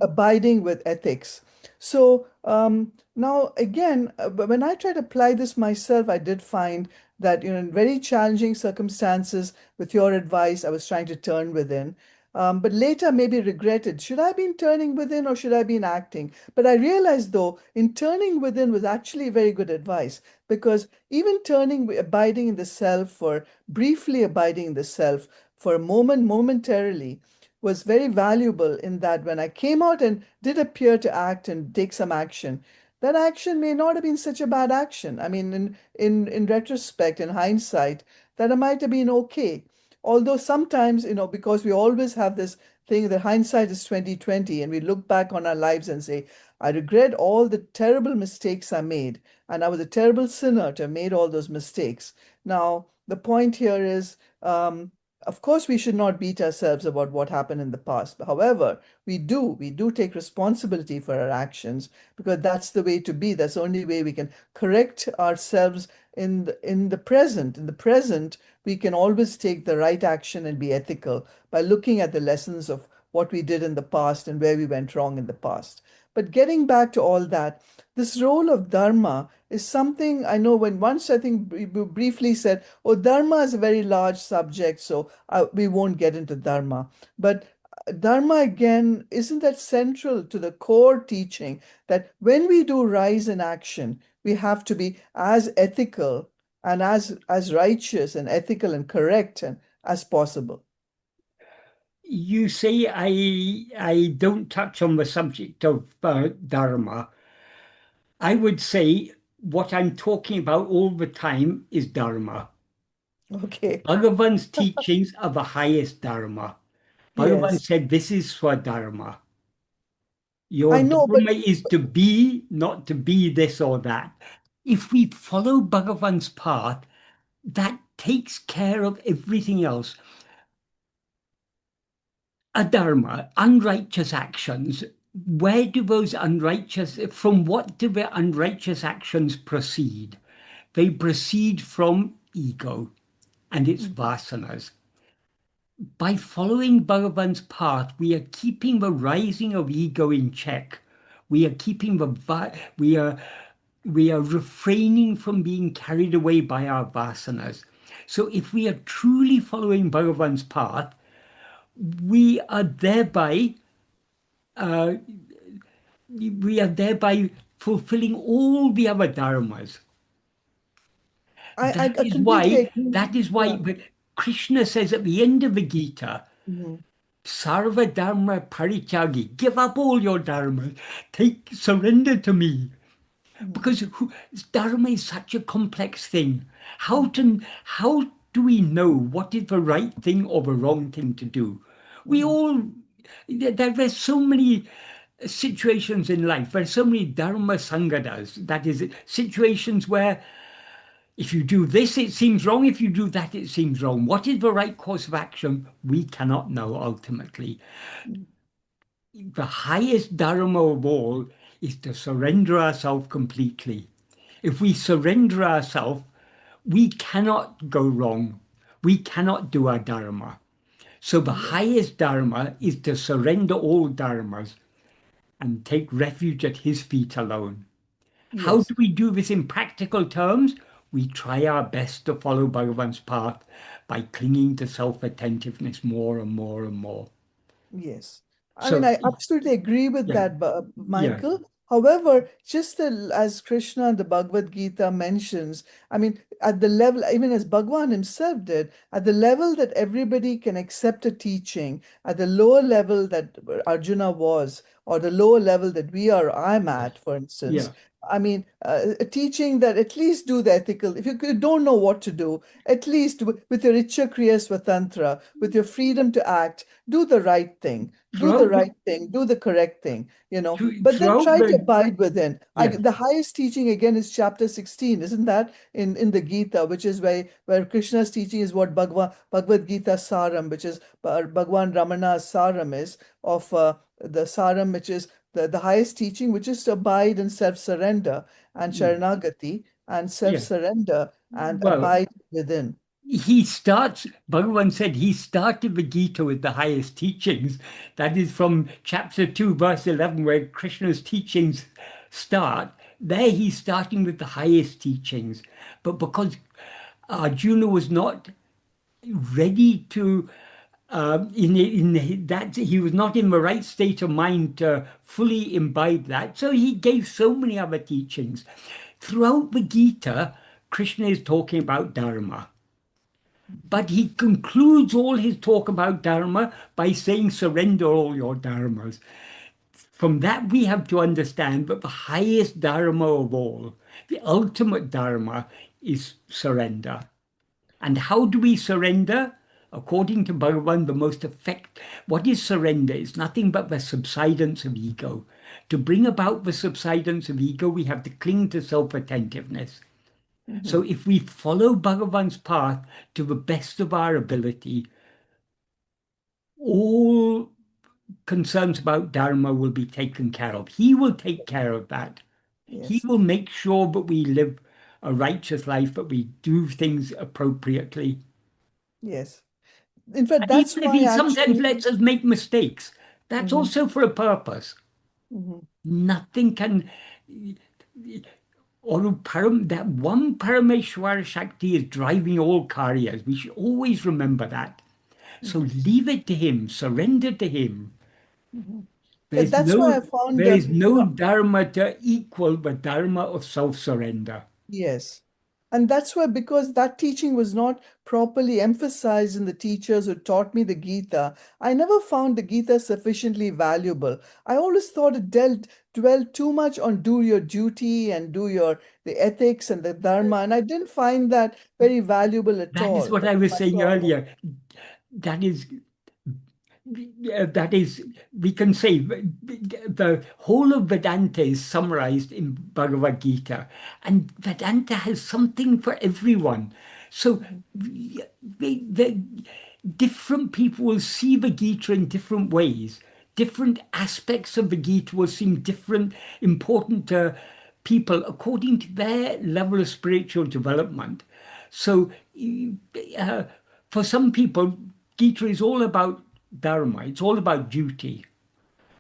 abiding with ethics. So now again, when I tried to apply this myself, I did find that, in very challenging circumstances, with your advice, I was trying to turn within. But later maybe regretted, should I have been turning within or should I have been acting? But I realized, though, in turning within was actually very good advice, because even abiding in the self, or briefly abiding in the self for a moment, momentarily, was very valuable, in that when I came out and did appear to act and take some action, that action may not have been such a bad action. I mean, in retrospect, in hindsight, that it might have been okay. Although sometimes, because we always have this thing that hindsight is 20/20, and we look back on our lives and say, I regret all the terrible mistakes I made, and I was a terrible sinner to have made all those mistakes. Now, the point here is, of course, we should not beat ourselves about what happened in the past. However, we do take responsibility for our actions, because that's the way to be. That's the only way we can correct ourselves in the present. In the present, we can always take the right action and be ethical by looking at the lessons of what we did in the past and where we went wrong in the past. But getting back to all that, this role of Dharma is something I know. When once I think we briefly said, oh, Dharma is a very large subject, so we won't get into Dharma. But Dharma, again, isn't that central to the core teaching that when we do rise in action, we have to be as ethical and as righteous and ethical and correct as possible? You say I don't touch on the subject of Dharma. I would say what I'm talking about all the time is Dharma. Okay. Bhagavan's teachings are the highest Dharma. Bhagavan Yes. said, this is Swadharma. Your I know, but Dharma is to be, not to be this or that. If we follow Bhagavan's path, that takes care of everything else. Adharma, unrighteous actions, where do those from what do the unrighteous actions proceed? They proceed from ego and its vasanas. By following Bhagavan's path, we are keeping the rising of ego in check. We are keeping we are refraining from being carried away by our vasanas. So if we are truly following Bhagavan's path, we are thereby uh, fulfilling all the other dharmas. I completely agree. That is Yeah. why Krishna says at the end of the Gita, Mhm. Sarva Dharma Parityagi, give up all your dharma, surrender to me. Because Dharma is such a complex thing. How do we know what is the right thing or the wrong thing to do? We all, there's so many situations in life, there's so many dharma sangadas, that is, situations where if you do this, it seems wrong. If you do that, it seems wrong. What is the right course of action? We cannot know ultimately. The highest dharma of all is to surrender ourselves completely. If we surrender ourselves, we cannot go wrong. We cannot do our dharma. So the highest dharma is to surrender all dharmas and take refuge at his feet alone. How Yes. do we do this in practical terms? We try our best to follow Bhagavan's path by clinging to self-attentiveness more and more and more. Yes. I mean, So, I absolutely agree with yeah, that, yeah, Michael. However, just as Krishna in the Bhagavad Gita mentions, I mean, at the level, even as Bhagavan himself did, at the level that everybody can accept a teaching, at the lower level that Arjuna was, or the lower level that I'm at, for instance, yeah. I mean, a teaching that at least do the ethical, if you don't know what to do, at least with your Ichcha Kriya Swatantra, with your freedom to act, do the right thing, do the Throughout the, right thing, do the correct thing, but then throughout try to the, abide within. yeah, The highest teaching again is chapter 16, isn't that in the Gita, which is where Krishna's teaching is what Bhagavad Gita Sāram, which is Bhagavan Ramana's Sāram is of the Sāram, which is the highest teaching, which is to abide in self-surrender and yeah, Sharanagati and yeah. self-surrender and Well, abide within. Bhagavan said he started the Gita with the highest teachings. That is from chapter 2, verse 11, where Krishna's teachings start. There he's starting with the highest teachings. But because Arjuna was not ready to, that he was not in the right state of mind to fully imbibe that. So he gave so many other teachings. Throughout the Gita, Krishna is talking about Dharma. But he concludes all his talk about Dharma by saying, surrender all your Dharmas. From that, we have to understand that the highest Dharma of all, the ultimate Dharma, is surrender. And how do we surrender? According to Bhagavan, what is surrender? It's nothing but the subsidence of ego. To bring about the subsidence of ego, we have to cling to self-attentiveness. So if we follow Bhagavan's path to the best of our ability, all concerns about Dharma will be taken care of. He will take care of that. He Yes, will make sure that we live a righteous life, that we do things appropriately. yes. In fact, And that's even if why he sometimes actually. lets us make mistakes, that's Mhm, also for a purpose. mhm. Nothing can, or that one Parameśvara Shakti is driving all karyas. We should always remember that. So Mhm, leave it to him, surrender to him. mhm. There's That's why I no, found, there is no dharma to equal the dharma of self-surrender. yes. And that's why, because that teaching was not properly emphasized in the teachers who taught me the Gita, I never found the Gita sufficiently valuable. I always thought it dwelled too much on do your duty and the ethics and the dharma, and I didn't find that very valuable at That is all. what I That's was my saying problem. earlier. That is, we can say the whole of Vedanta is summarized in Bhagavad Gita, and Vedanta has something for everyone. So Mhm. the different people will see the Gita in different ways. Different aspects of the Gita will seem important to people according to their level of spiritual development. So, uh, for some people, Gita is all about dharma, it's all about duty.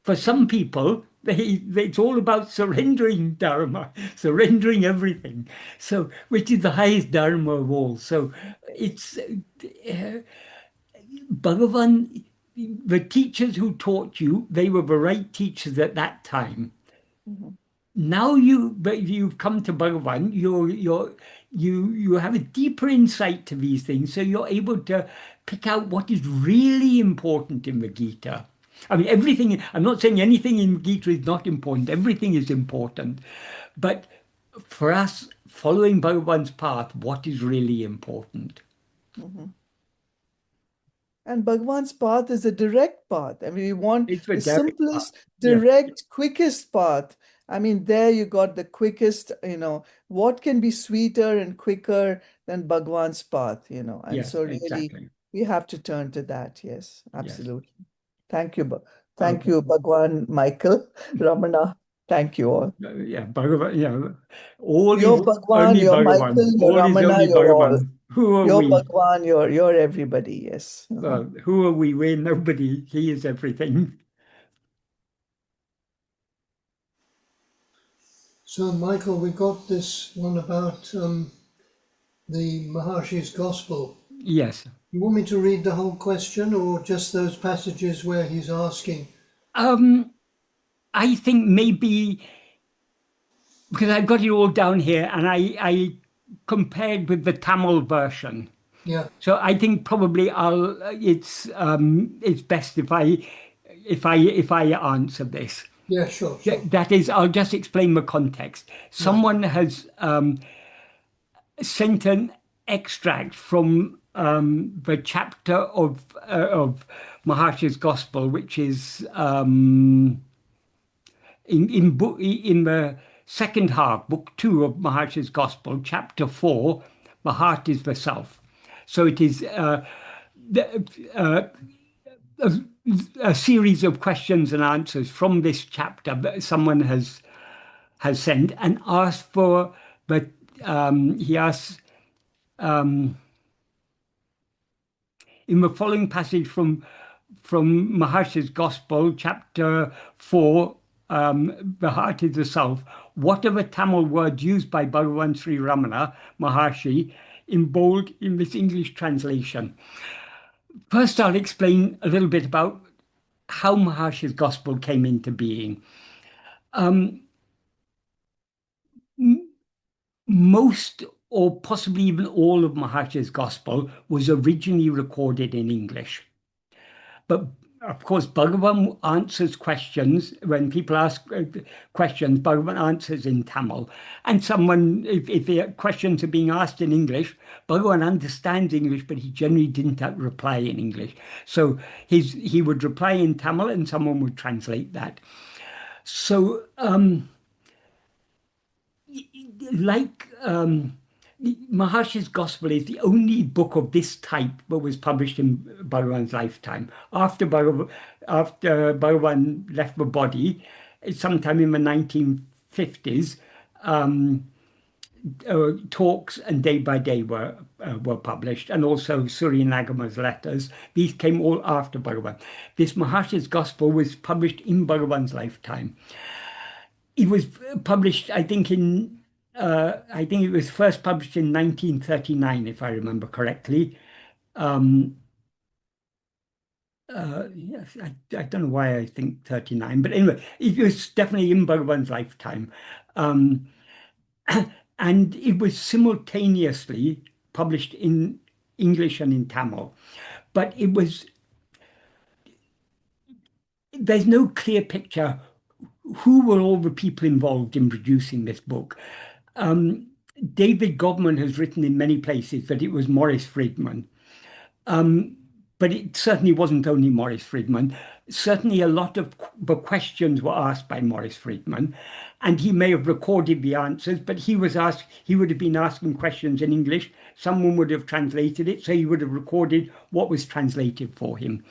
For some people, it's all about surrendering dharma, surrendering everything. So, which is the highest dharma of all. So, it's Bhagavan, the teachers who taught you, they were the right teachers at that time. Mhm. Now you've come to Bhagavan, you have a deeper insight to these things, so you're able to pick out what is really important in the Gita. I mean, everything, I'm not saying anything in Gita is not important, everything is important. But for us, following Bhagavan's path, what is really important? And Bhagavan's path is a direct path. I mean, we want It's a the direct simplest, path. Yeah. direct, quickest path. I mean, there you got the quickest, what can be sweeter and quicker than Bhagavan's path, and Yes, so really exactly. we have to turn to that. Yes, Yes. absolutely. Thank you. Thank you, Bhagavan, Michael, Ramana. Thank you all. Yeah, Bhagavan, yeah. All You're is Bhagavan, only you're Bhagavan. Michael, you're All is Ramana, only you're all. Bhagavan. Who are You're we? Bhagavan, you're everybody, yes. Who are we? We're nobody. He is everything. So, Michael, we got this one about the Maharshi's Gospel. Yes. You want me to read the whole question or just those passages where he's asking? I think maybe, because I've got it all down here, and I compared with the Tamil version. Yeah. So I think probably it's best if I answer this. Yeah, sure. That is, I'll just explain the context. Someone has sent an extract from the chapter of Maharshi's Gospel, which is in the second half, book 2 of Maharshi's Gospel, chapter 4, the heart is the self. So it is a series of questions and answers from this chapter that someone has sent and asked for, but he asks in the following passage from Maharshi's Gospel, chapter 4, the heart is the self. What are the Tamil words used by Bhagavan Sri Ramana Maharshi in bold in this English translation? First, I'll explain a little bit about how Maharshi's Gospel came into being. Most or possibly even all of Maharshi's Gospel was originally recorded in English. But of course, Bhagavan answers questions. When people ask questions, Bhagavan answers in Tamil. And if the questions are being asked in English, Bhagavan understands English, but he generally didn't reply in English. So he would reply in Tamil and someone would translate that. So Maharshi's Gospel is the only book of this type that was published in Bhagavan's lifetime. After Bhagavan left the body, sometime in the 1950s, talks and Day by Day were published, and also Surya Nagama's letters. These came all after Bhagavan. This Maharshi's Gospel was published in Bhagavan's lifetime. It was published, I think it was first published in 1939, if I remember correctly. Yes, I don't know why I think 39, but anyway, it was definitely in Bhagavan's lifetime. And it was simultaneously published in English and in Tamil. But there's no clear picture who were all the people involved in producing this book. David Godman has written in many places that it was Maurice Freedman. But it certainly wasn't only Maurice Freedman. Certainly a lot of the questions were asked by Maurice Freedman, and he may have recorded the answers, but he would have been asking questions in English. Someone would have translated it, so he would have recorded what was translated for him.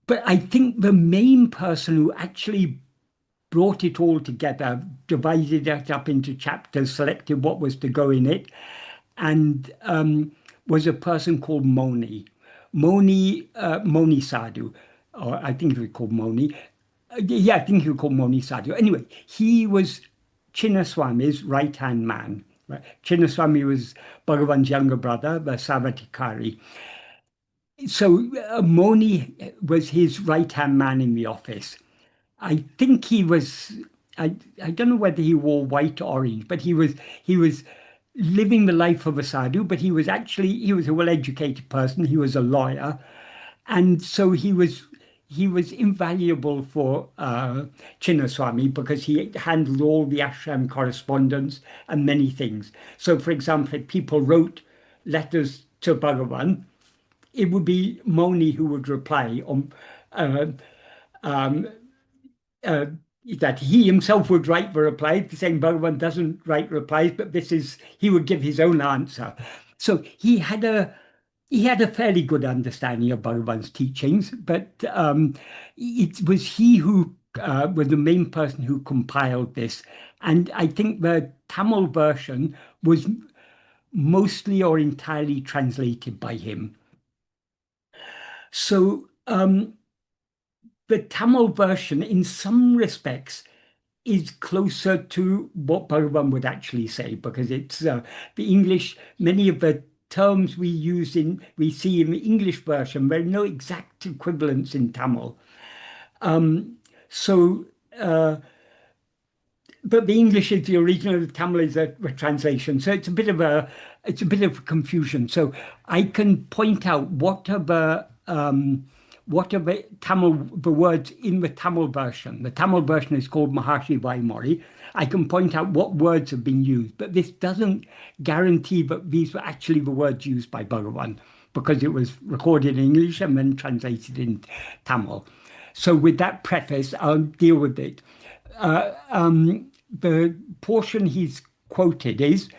But I think the main person who actually brought it all together, divided it up into chapters, selected what was to go in it, and was a person called Moni Sadhu, or I think he was called Moni. Yeah, I think he was called Moni Sadhu. Anyway, he was Chinnaswami's right-hand man. Right? Chinnaswami was Bhagavan's younger brother, the Savatikari. So Moni was his right-hand man in the office. I think he was, I don't know whether he wore white or orange, but he was living the life of a sadhu, but he was a well-educated person. He was a lawyer. And so he was invaluable for Chinnaswami because he handled all the ashram correspondence and many things. So, for example, if people wrote letters to Bhagavan, it would be Moni who would reply on that he himself would write the reply, saying Bhagavan doesn't write replies, but he would give his own answer. So he had a fairly good understanding of Bhagavan's teachings, but it was he who was the main person who compiled this. And I think the Tamil version was mostly or entirely translated by him. So the Tamil version, in some respects, is closer to what Bhagavan would actually say, because it's the English, many of the terms we see in the English version, there are no exact equivalents in Tamil. But the English is the original, the Tamil is a translation. So it's a bit of confusion. So I can point out what are the words in the Tamil version. The Tamil version is called Maharshi Vaimori. I can point out what words have been used, but this doesn't guarantee that these were actually the words used by Bhagavan, because it was recorded in English and then translated in Tamil. So with that preface, I'll deal with it. The portion he's quoted is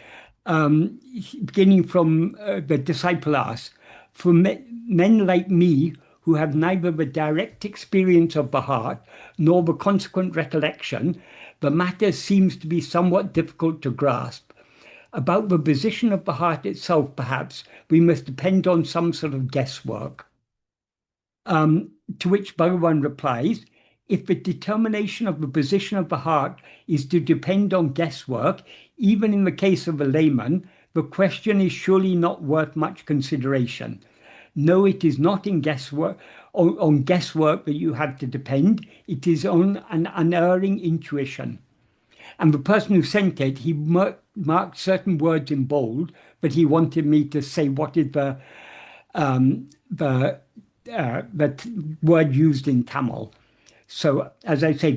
beginning from the disciple asks, "For men like me who have neither the direct experience of the heart nor the consequent recollection, the matter seems to be somewhat difficult to grasp. About the position of the heart itself, perhaps, we must depend on some sort of guesswork." To which Bhagavan replies, "If the determination of the position of the heart is to depend on guesswork, even in the case of a layman, the question is surely not worth much consideration. No, it is not on guesswork that you have to depend. It is on an unerring intuition." And the person who sent it, he marked certain words in bold, but he wanted me to say what is the word used in Tamil. So, as I say,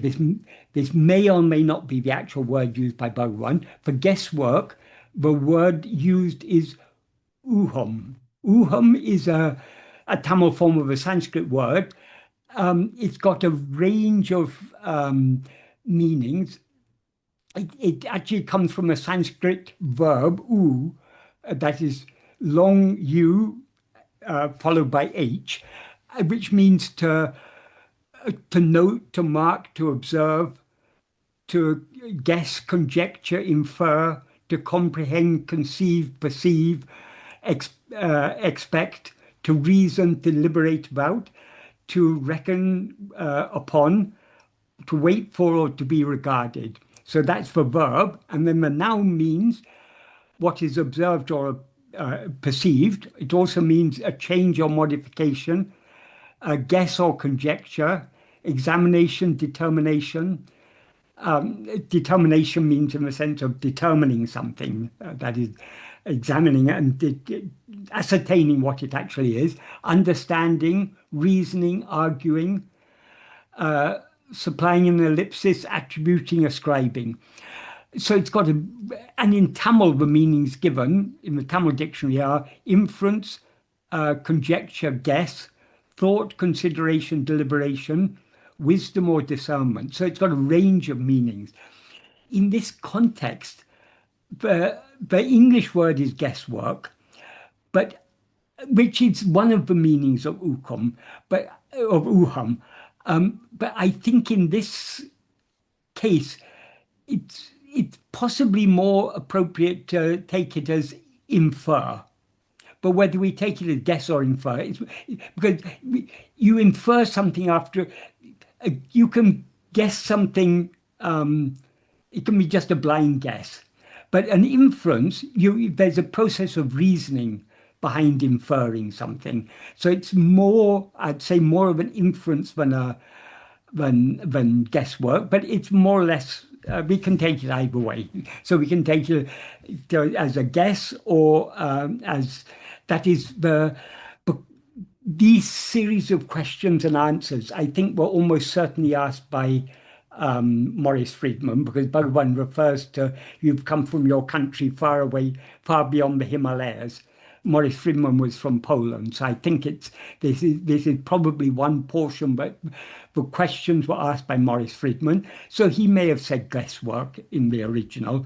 this may or may not be the actual word used by Bhagavan. For guesswork, the word used is uham. Uham is a Tamil form of a Sanskrit word. It's got a range of meanings. It actually comes from a Sanskrit verb, u, that is long U followed by H, which means to note, to mark, to observe, to guess, conjecture, infer, to comprehend, conceive, perceive, expect, to reason, deliberate about, to reckon upon, to wait for, or to be regarded. So that's the verb. And then the noun means what is observed or perceived. It also means a change or modification, a guess or conjecture, examination, determination. Determination means in the sense of determining something, that is, examining and ascertaining what it actually is, understanding, reasoning, arguing, supplying an ellipsis, attributing, ascribing. So it's got and in Tamil, the meanings given in the Tamil dictionary are inference, conjecture, guess, thought, consideration, deliberation, wisdom or discernment. So it's got a range of meanings. In this context, the English word is guesswork, but which is one of the meanings of uham, but I think in this case, it's possibly more appropriate to take it as infer. But whether we take it as guess or infer, it's because you infer something after. You can guess something. It can be just a blind guess, but an inference, there's a process of reasoning behind inferring something. So it's more, I'd say, more of an inference than guesswork. But it's more or less. We can take it either way. So we can take it as a guess or as that is these series of questions and answers, I think, were almost certainly asked by Maurice Friedman, because Bhagavan refers to, "You've come from your country far away, far beyond the Himalayas." Maurice Friedman was from Poland, so I think this is probably one portion, but the questions were asked by Maurice Friedman, so he may have said guesswork in the original.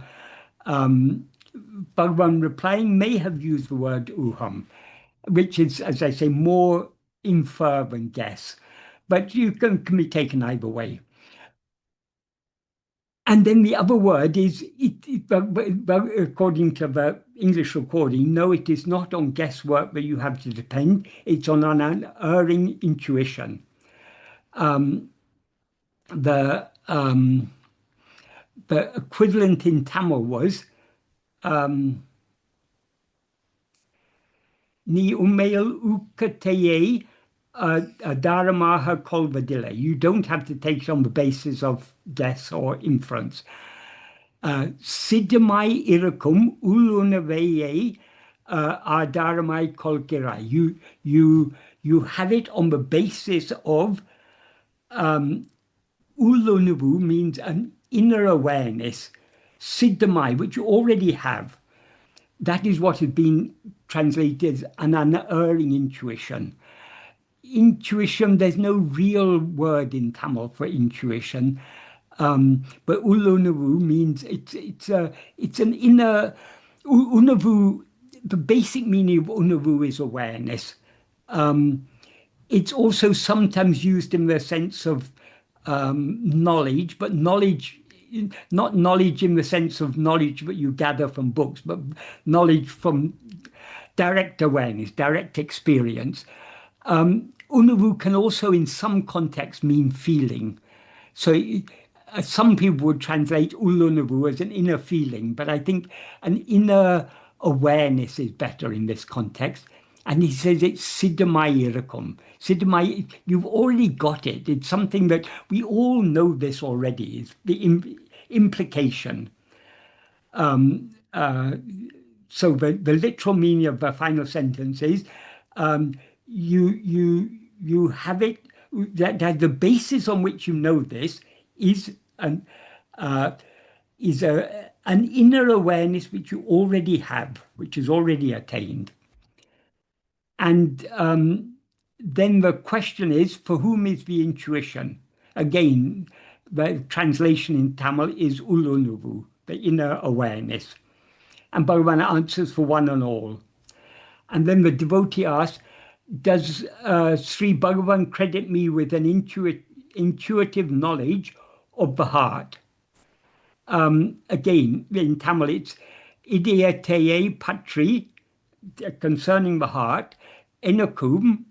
Bhagavan replying may have used the word uham, which is, as I say, more infer than guess, but you can be taken either way. And then the other word is, according to the English recording, no, it is not on guesswork that you have to depend. It's on an unerring intuition. The equivalent in Tamil was Ni umail ukateye dharamaha kolvadile. You don't have to take on the basis of guess or inference. Siddhamai irakum uļ-ļ-Uṇarvu ādharamai kolkirai. You have it on the basis of Uļ-ļ-Uṇarvu means an inner awareness. Siddhamai, which you already have. That is what has been translated as an unerring intuition. Intuition, there's no real word in Tamil for intuition, but Uļ-ļ-Uṇarvu means it's an inner Uṇarvu. The basic meaning of Uṇarvu is awareness. It's also sometimes used in the sense of knowledge, but knowledge, not knowledge in the sense of knowledge that you gather from books, but knowledge from direct awareness, direct experience. Uṇarvu can also in some contexts mean feeling. So some people would translate Uļ-ļ-Uṇarvu as an inner feeling, but I think an inner awareness is better in this context. And he says it's siddhamai irakum. Siddhamai, you've already got it. It's something that we all know this already. It's the implication. So the literal meaning of the final sentence is you have it, that the basis on which you know this is an inner awareness which you already have, which is already attained. And then the question is, for whom is the intuition? Again, the translation in Tamil is Uļ-ļ-Uṇarvu, the inner awareness. And Bhagavan answers for one and all. And then the devotee asks, does Sri Bhagavan credit me with an intuitive knowledge of the heart? Again, in Tamil, it's idiyateye patri, concerning the heart, enakum,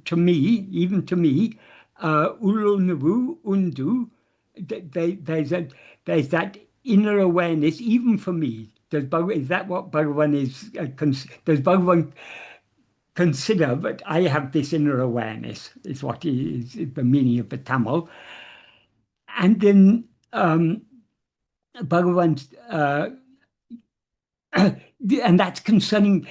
to me, even to me, Uļ-ļ-Uṇarvu undu, there's that inner awareness, even for me. Is that what Bhagavan is? Does Bhagavan consider that I have this inner awareness? Is what is the meaning of the Tamil. And then Bhagavan's and that's concerning,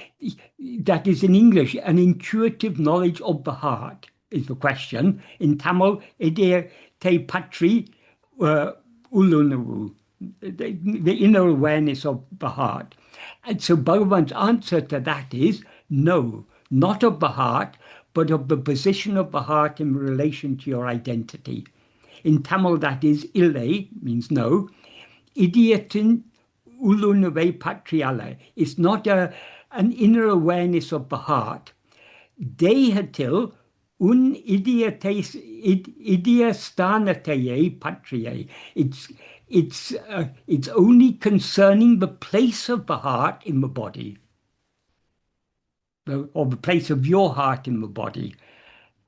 that is in English, an intuitive knowledge of the heart is the question. In Tamil, idea te patri Uļ-ļ-Uṇarvu, the inner awareness of the heart. And so Bhagavan's answer to that is no, not of the heart, but of the position of the heart in relation to your identity. In Tamil, that is ille, means no. Idiyatin Uļ-ļ-Uṇarvu patriala. It's not an inner awareness of the heart. Dehatil un idiyasthanateye patriye. It's only concerning the place of the heart in the body, or the place of your heart in the body.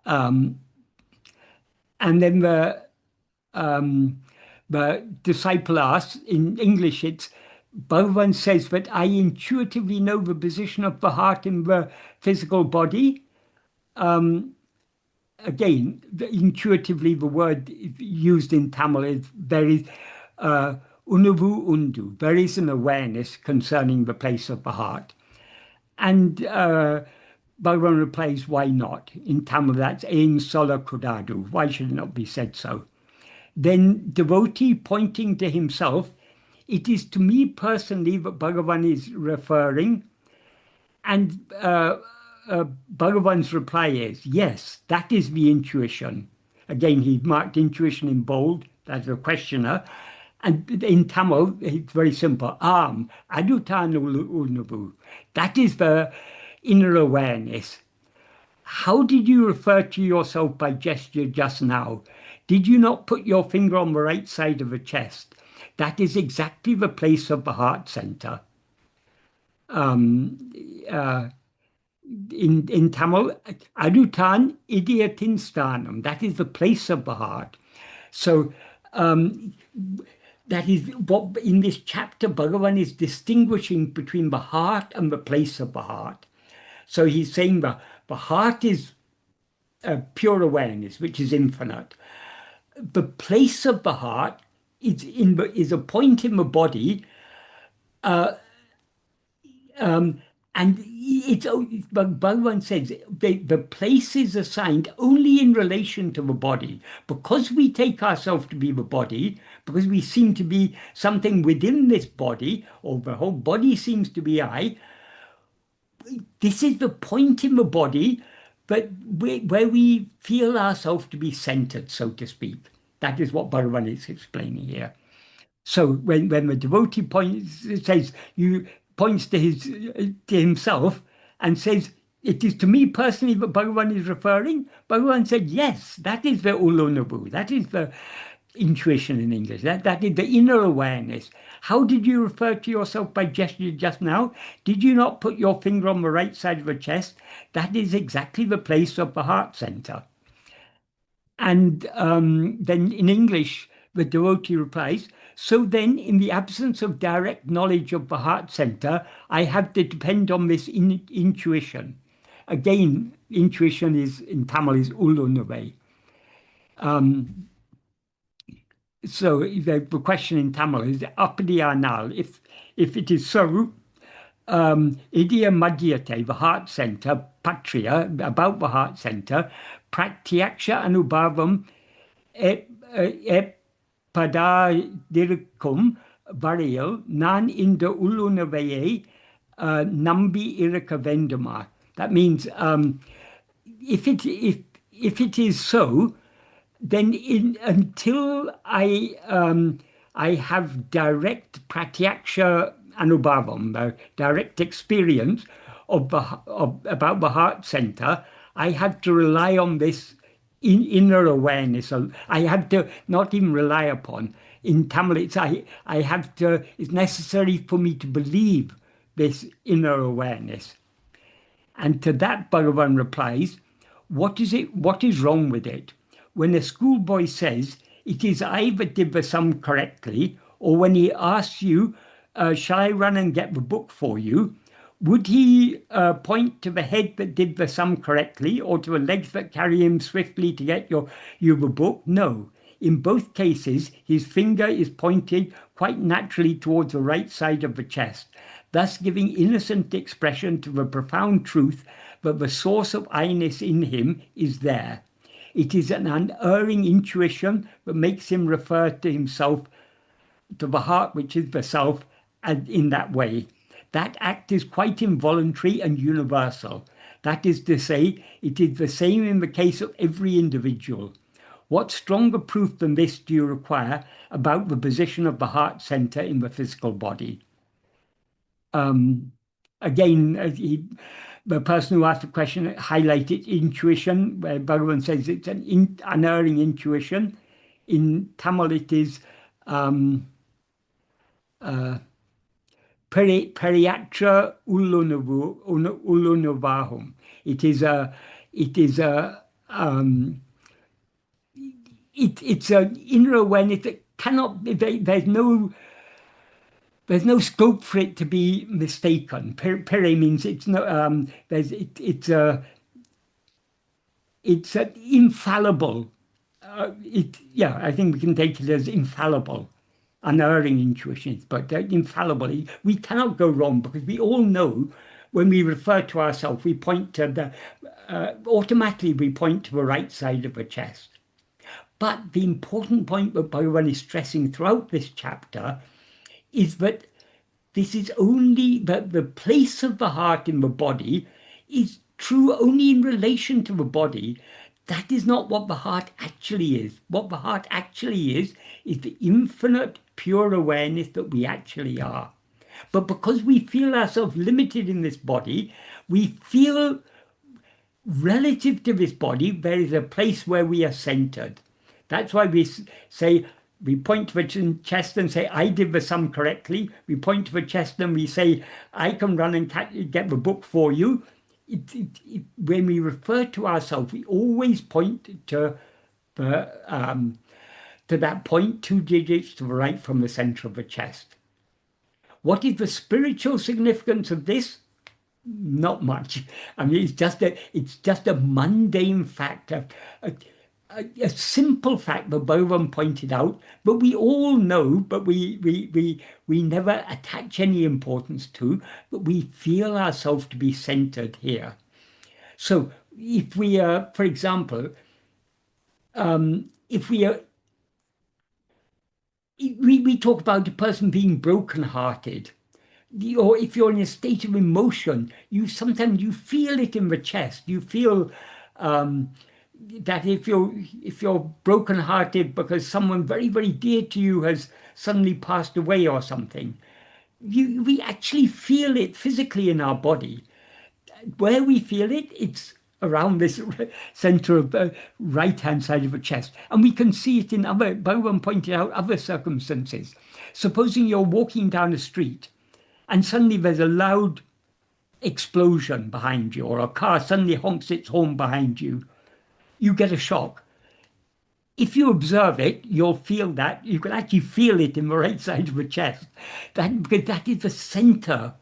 And then the disciple asks, in English it's, Bhagavan says that I intuitively know the position of the heart in the physical body. Again, intuitively, the word used in Tamil is there is Uṇarvu undu. There is an awareness concerning the place of the heart. And Bhagavan replies, why not? In Tamil, that's Ain Sola Kudadu. Why should it not be said so? Then devotee pointing to himself, it is to me personally that Bhagavan is referring. And Bhagavan's reply is, yes, that is the intuition. Again, he marked intuition in bold, that's a questioner. And in Tamil, it's very simple. Uļ-ļ-Uṇarvu. That is the inner awareness. How did you refer to yourself by gesture just now? Did you not put your finger on the right side of the chest? That is exactly the place of the heart center. In Tamil, Adutan Idiyatin Sthanam. That is the place of the heart. So that is what in this chapter Bhagavan is distinguishing between the heart and the place of the heart. So he's saying the heart is pure awareness, which is infinite. The place of the heart is a point in the body, and but Bhagavan says the place is assigned only in relation to the body. Because we take ourselves to be the body, because we seem to be something within this body, or the whole body seems to be I, this is the point in the body but where we feel ourselves to be centered, so to speak. That is what Bhagavan is explaining here. So when the devotee points to himself and says, it is to me personally that Bhagavan is referring, Bhagavan said, yes, that is the Uḻ-ļ-Uṇarvu. That is the intuition in English. That is the inner awareness. How did you refer to yourself by gesture just now? Did you not put your finger on the right side of the chest? That is exactly the place of the heart center. And then in English, the devotee replies, so then in the absence of direct knowledge of the heart center, I have to depend on this intuition. Again, intuition is in Tamil is Uļ-ļ-Uṇarvu. So the question in Tamil is Apadiyanal. If it is so, Idiya Madhyate, the heart center, Patria, about the heart center, Pratyaksha Anubhavam Padadirukum Varil Nan Inda Uļ-ļ-Uṇarvu Nambi Iraka Vendama. That means if it is so, then until I have direct pratyaksha anubhavam, direct experience about the heart center, I have to rely on this inner awareness. I have to not even rely upon. In Tamil, it's necessary for me to believe this inner awareness. And to that Bhagavan replies, what is wrong with it? When a schoolboy says, it is I that did the sum correctly, or when he asks you, shall I run and get the book for you, would he point to the head that did the sum correctly, or to the legs that carry him swiftly to get you the book? No. In both cases, his finger is pointed quite naturally towards the right side of the chest, thus giving innocent expression to the profound truth that the source of I-ness in him is there. It is an unerring intuition that makes him refer to himself, to the heart which is the self, and in that way. That act is quite involuntary and universal. That is to say, it is the same in the case of every individual. What stronger proof than this do you require about the position of the heart center in the physical body? Again, the person who asked the question highlighted intuition, where Bhagavan says it's an unerring intuition. In Tamil, it is Periyatra Uļ-ļ-Uṇarvahum. It's an inner awareness that cannot be. There's no scope for it to be mistaken. Pere means it's no. It's an infallible. I think we can take it as infallible, unerring intuition, but infallible. We cannot go wrong because we all know when we refer to ourselves, we point to automatically we point to the right side of the chest. But the important point that Bhagavan is stressing throughout this chapter is that this is only that the place of the heart in the body is true only in relation to the body. That is not what the heart actually is. What the heart actually is the infinite pure awareness that we actually are. But because we feel ourselves limited in this body, we feel relative to this body, there is a place where we are centered. That's why we say, we point to the chest and say, I did the sum correctly. We point to the chest and we say, I can run and get the book for you. When we refer to ourselves, we always point to that point 2 digits to the right from the center of the chest. What is the spiritual significance of this? Not much. I mean, it's just a mundane fact, a simple fact that Bhagavan pointed out, but we all know, but we never attach any importance to, but we feel ourselves to be centered here. So if we are, for example, if we talk about a person being broken-hearted, or if you're in a state of emotion, sometimes you feel it in the chest. You feel that if you're broken-hearted because someone very, very dear to you has suddenly passed away or something, we actually feel it physically in our body. Where we feel it, it's around this center of the right-hand side of the chest. And we can see it in other, Bhagavan pointed out other circumstances. Supposing you're walking down a street and suddenly there's a loud explosion behind you, or a car suddenly honks its horn behind you, you get a shock. If you observe it, you'll feel that. You can actually feel it in the right side of the chest. Because that is the center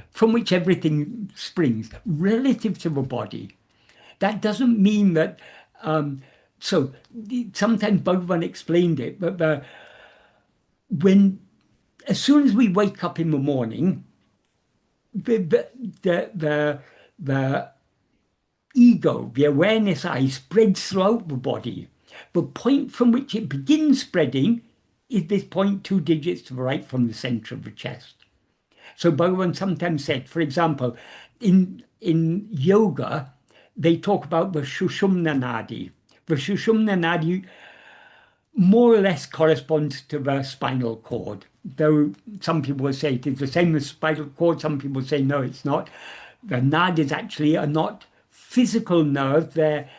from which everything springs, relative to the body. That doesn't mean that, so sometimes Bhagavan explained it, but as soon as we wake up in the morning, the ego, the awareness eye, spreads throughout the body. The point from which it begins spreading is this point 2 digits to the right from the center of the chest. So Bhagavan sometimes said, for example, in yoga, they talk about the Sushumna-nāḍi. The Sushumna-nāḍi more or less corresponds to the spinal cord, though some people will say it is the same as spinal cord, some people say no, it's not. The nadis actually are not physical nerves, they're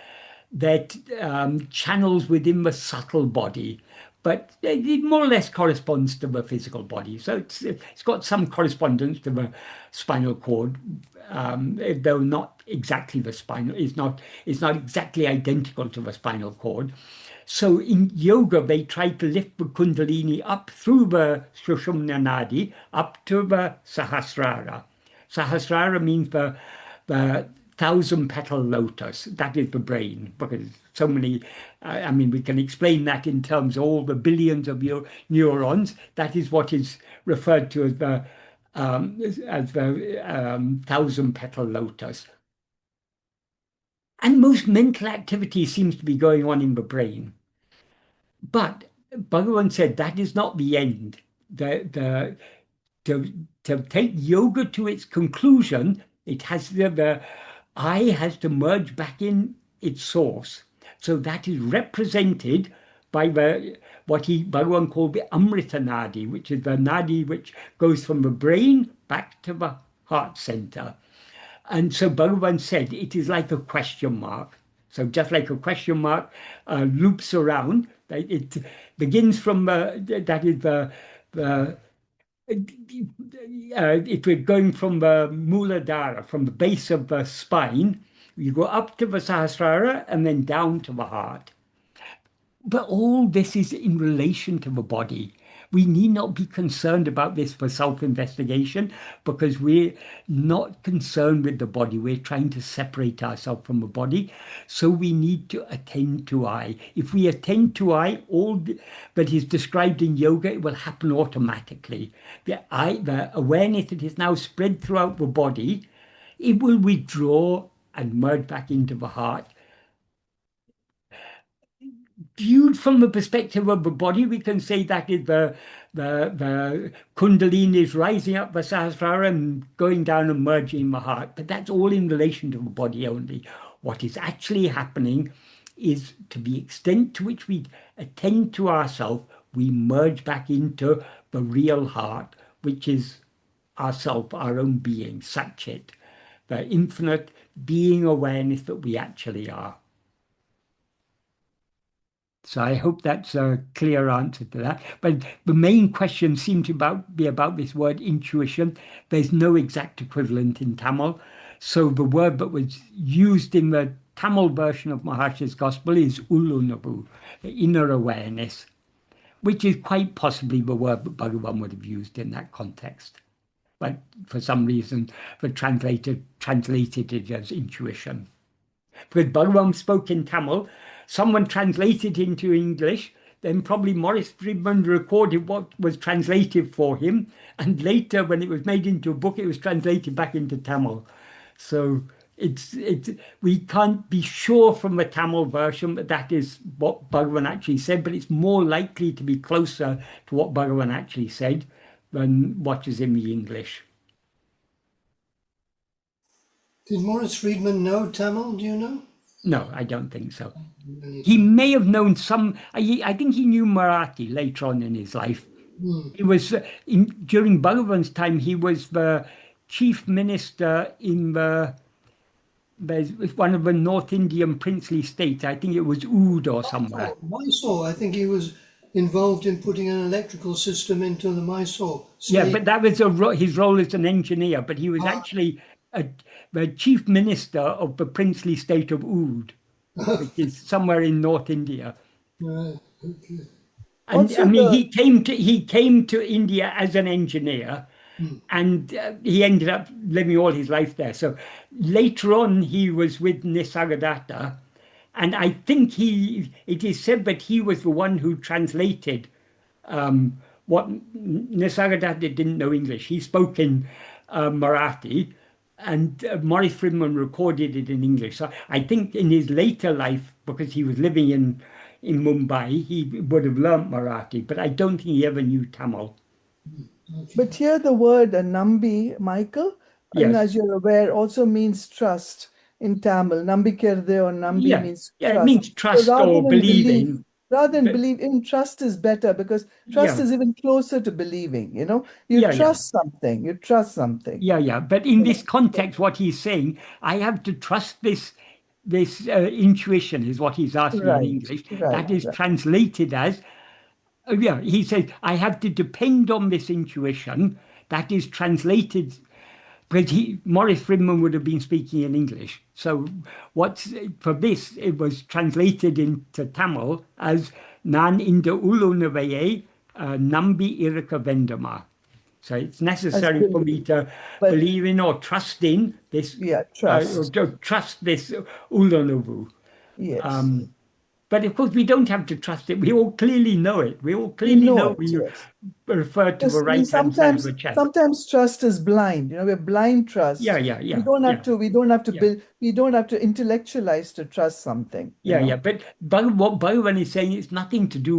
channels within the subtle body, but it more or less corresponds to the physical body. So it's got some correspondence to the spinal cord, though not exactly the spinal. It's not exactly identical to the spinal cord. So in yoga, they try to lift the kundalini up through the Sushumna-nāḍi up to the Sahasrara. Sahasrara means the 1,000-petal lotus. That is the brain, because so many, I mean, we can explain that in terms of all the billions of neurons. That is what is referred to as the 1,000-petal lotus. And most mental activity seems to be going on in the brain. But Bhagavan said that is not the end. To take yoga to its conclusion, it has the I has to merge back in its source. So that is represented by what Bhagavan called the Amṛta-nāḍi, which is the nādi which goes from the brain back to the heart center. And so Bhagavan said it is like a question mark. So just like a question mark loops around, it begins from if we're going from the Mūladhara, from the base of the spine, you go up to the Sahasrara and then down to the heart. But all this is in relation to the body. We need not be concerned about this for self-investigation, because we're not concerned with the body. We're trying to separate ourselves from the body. So we need to attend to I. If we attend to I, all that is described in yoga, it will happen automatically. The awareness that is now spread throughout the body, it will withdraw and merge back into the heart. Viewed from the perspective of the body, we can say that is the the Kundalini is rising up the Sahasrara and going down and merging in the heart. But that's all in relation to the body only. What is actually happening is, to the extent to which we attend to ourselves, we merge back into the real heart, which is ourself, our own being, Sat-Chit, the infinite being awareness that we actually are. So I hope that's a clear answer to that. But the main question seemed to be about this word intuition. There's no exact equivalent in Tamil. So the word that was used in the Tamil version of Maharshi's Gospel is Uḻ-ḻ-Uṇarvu, the inner awareness, which is quite possibly the word that Bhagavan would have used in that context. But for some reason, the translator translated it as intuition. Because Bhagavan spoke in Tamil, someone translated into English, then probably Maurice Friedman recorded what was translated for him, and later, when it was made into a book, it was translated back into Tamil. So we can't be sure from the Tamil version that that is what Bhagavan actually said, but it's more likely to be closer to what Bhagavan actually said than what is in the English. Did Maurice Friedman know Tamil? Do you know? No, I don't think so. He may have known some. I think he knew Marathi later on in his life. He was during Bhagavan's time. He was the chief minister in one of the North Indian princely states. I think it was Oud or somewhere. Mysore. I think he was involved in putting an electrical system into the Mysore state. Yeah, but that was his role as an engineer. But he was actually the chief minister of the princely state of Oud, which is somewhere in North India. Right. Okay. And Also I mean, he came to India as an engineer, and he ended up living all his life there. So later on, he was with Nisargadatta, and I think it is said that he was the one who translated what Nisargadatta didn't know English. He spoke in Marathi, and Maurice Friedman recorded it in English. So I think in his later life, because he was living in Mumbai, he would have learnt Marathi, but I don't think he ever knew Tamil. But here the word Nambi, Michael, Yes. as you're aware, also means trust in Tamil. Nambikerde or Nambi means trust. Yeah, it means trust or believing. Rather than believe in, trust is better, because trust is even closer to believing, You trust something, you trust something. Yeah. But in this context, what he's saying, I have to trust this intuition is what he's asking in English. That is translated as, he says, I have to depend on this intuition. That is translated, because Maurice Friedman would have been speaking in English. So for this, it was translated into Tamil as Nan inda Uļ-ļ-Uṇarvu Nambi Iraka Vendama. So it's necessary for me to believe in or trust in this. Yeah, trust. Trust this Uḻ-ļ-Uṇarvu. Yes. But of course, we don't have to trust it. We all clearly know it. We all clearly know we refer to the right-hand side of the chest. Sometimes trust is blind. We're blind trust. Yeah. We don't have to intellectualize to trust something. Yeah. But what Bhagavan is saying, it's nothing to do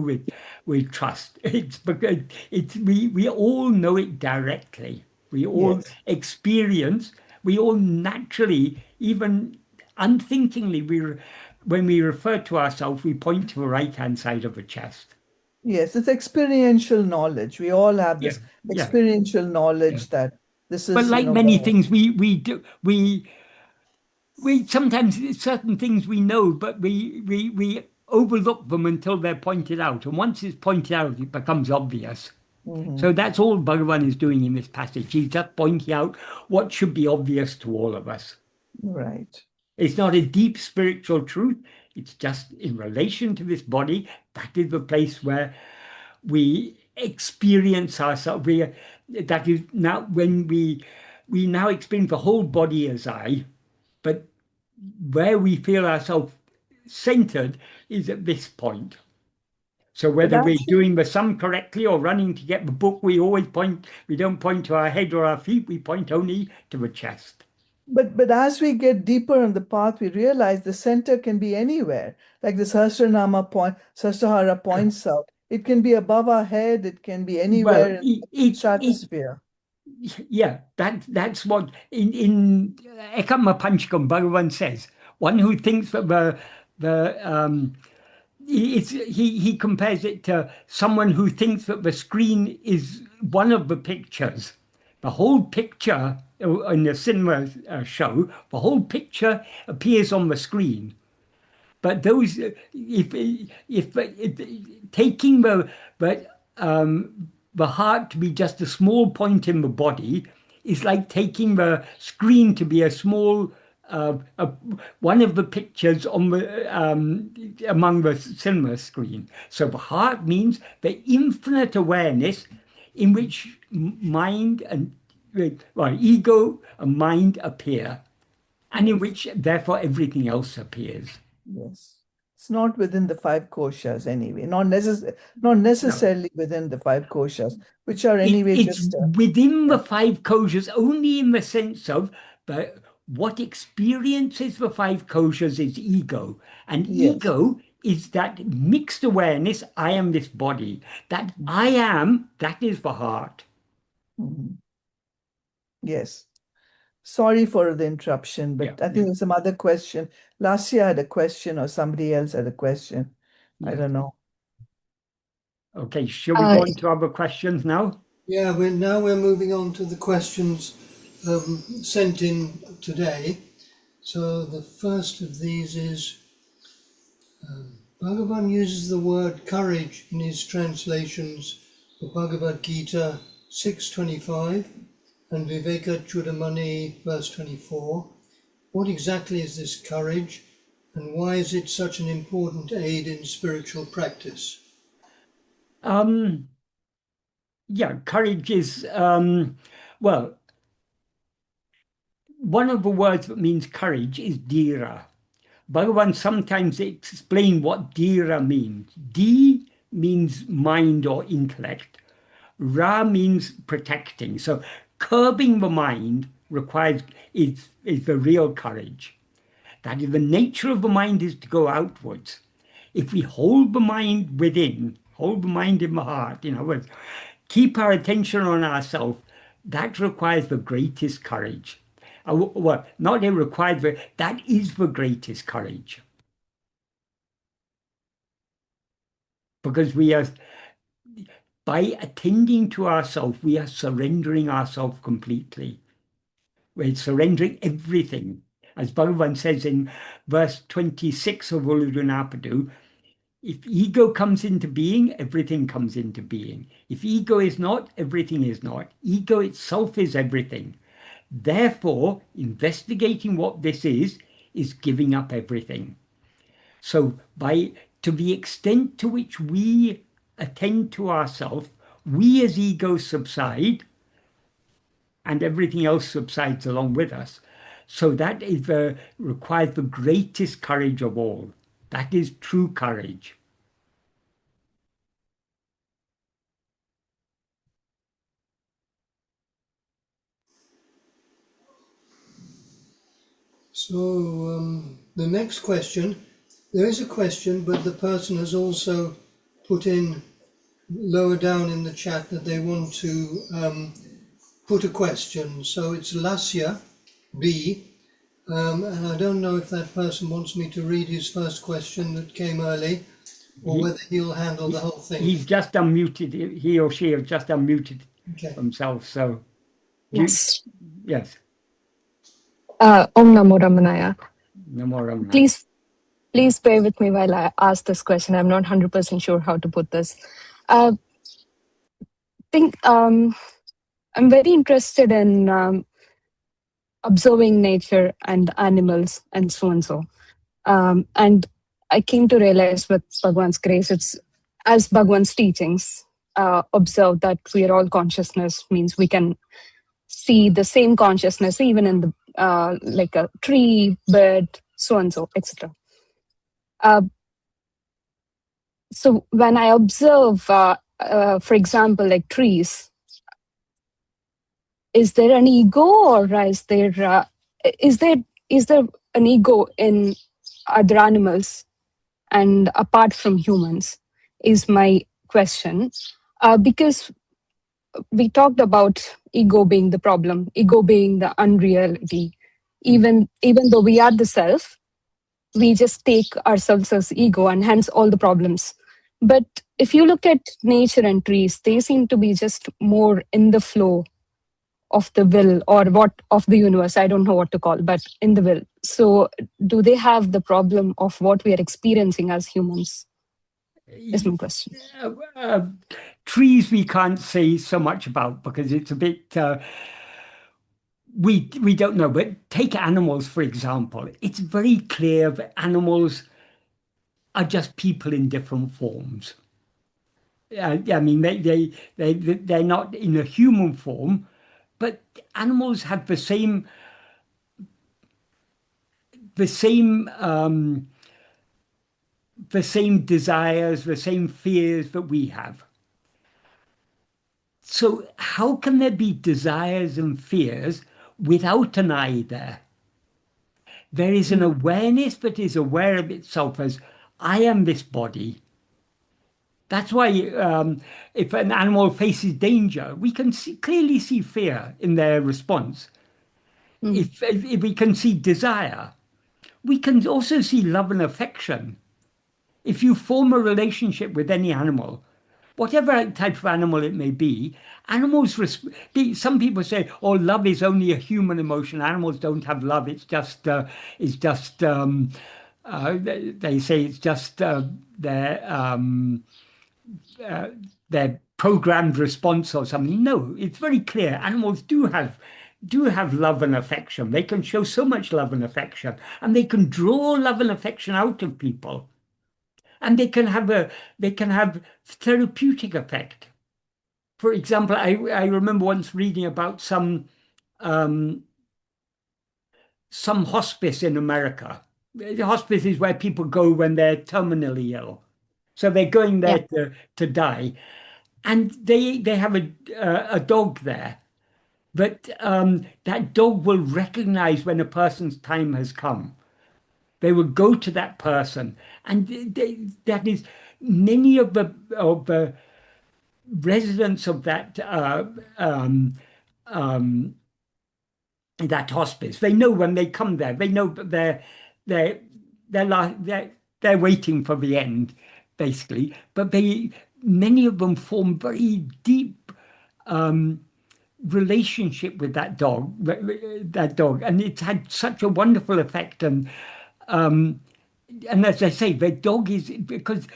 with trust. It's because we all know it directly. We all experience. We all naturally, even unthinkingly, when we refer to ourselves, we point to the right-hand side of the chest. Yes, it's experiential knowledge. We all have this experiential knowledge that this is. But like many things, we sometimes certain things we know, but we overlook them until they're pointed out. And once it's pointed out, it becomes obvious. So that's all Bhagavan is doing in this passage. He's just pointing out what should be obvious to all of us. Right. It's not a deep spiritual truth. It's just in relation to this body. That is the place where we experience ourselves. That is now when we now experience the whole body as I, but where we feel ourselves centered is at this point. So whether we're doing the sum correctly or running to get the book, we don't point to our head or our feet, we point only to the chest. But as we get deeper on the path, we realize the center can be anywhere. Like the Sahasranama Sahasrahara points out, It can be above our head. It can be anywhere in the stratosphere. Yeah, that's what in Ekama Panchakam Bhagavan says. One who thinks that he compares it to someone who thinks that the screen is one of the pictures. The whole picture in the cinema show, the whole picture appears on the screen. But those, if taking the heart to be just a small point in the body is like taking the screen to be a small one of the pictures on the among the cinema screen. So the heart means the infinite awareness in which mind and ego and mind appear, and in which therefore everything else appears. Yes. It's not within the 5 koshas anyway, not necessarily within the 5 koshas, which are anyway it's within the 5 koshas only in the sense of what experiences the 5 koshas is ego. And ego is that mixed awareness, I am this body. That I am, that is the heart. Yes. Sorry for the interruption, but I think there's some other question. Last year I had a question, or somebody else had a question. I don't know. Okay, shall we go on to other questions now? Yeah, we're moving on to the questions sent in today. So the first of these is Bhagavan uses the word courage in his translations for Bhagavad Gita 6:25 and Viveka Chudamani verse 24. What exactly is this courage, and why is it such an important aid in spiritual practice? Courage is, well, one of the words that means courage is dhīra. Bhagavan sometimes explains what dhīra means. Di means mind or intellect. Ra means protecting. So curbing the mind is the real courage. That is, the nature of the mind is to go outwards. If we hold the mind within, hold the mind in the heart, in other words, keep our attention on ourselves, that requires the greatest courage. Well, not it requires, but that is the greatest courage. Because we are, by attending to ourselves, we are surrendering ourselves completely. We're surrendering everything. As Bhagavan says in verse 26 of Uḻ-ḷ-Uṇarvu, if ego comes into being, everything comes into being. If ego is not, everything is not. Ego itself is everything. Therefore, investigating what this is giving up everything. So to the extent to which we attend to ourselves, we as ego subside, and everything else subsides along with us. So that is requires the greatest courage of all. That is true courage. So the next question, there is a question, but the person has also put in lower down in the chat that they want to put a question. So it's Lasya B, and I don't know if that person wants me to read his first question that came early, or whether he'll handle the whole thing. He's just unmuted, he or she has just unmuted themselves, so. Yes. Yes. Om Namo Ramanaya. Namo Ramanaya. Please bear with me while I ask this question. I'm not 100% sure how to put this. I'm very interested in observing nature and animals and so and so. And I came to realize with Bhagavan's grace, it's as Bhagavan's teachings observe that we are all consciousness, means we can see the same consciousness even in the like a tree, bird, so and so, etc. So when I observe, for example, like trees, is there an ego, or is there an ego in other animals? And apart from humans, is my question, because we talked about ego being the problem, ego being the unreality. Even though we are the self, we just take ourselves as ego, and hence all the problems. But if you look at nature and trees, they seem to be just more in the flow of the will, or what of the universe, I don't know what to call, but in the will. So do they have the problem of what we are experiencing as humans? Is my question. Trees we can't say so much about because it's a bit we don't know. But take animals, for example. It's very clear that animals are just people in different forms. I mean, they're not in a human form, but animals have the same desires, the same fears that we have. So how can there be desires and fears without an I there? There is an awareness that is aware of itself as, I am this body. That's why if an animal faces danger, we can clearly see fear in their response. If we can see desire, we can also see love and affection. If you form a relationship with any animal, whatever type of animal it may be, animals, some people say, oh, love is only a human emotion. Animals don't have love. It's just they say it's just their programmed response or something. No, it's very clear. Animals do have love and affection. They can show so much love and affection, and they can draw love and affection out of people. And they can have therapeutic effect. For example, I remember once reading about some hospice in America. The hospice is where people go when they're terminally ill. So they're going there to die. And they have a dog there. But that dog will recognize when a person's time has come. They will go to that person, and that is many of the residents of that hospice. They know when they come there. They know that they're waiting for the end, basically. But many of them form very deep relationship with that dog, and it's had such a wonderful effect. And as I say, the dog is, because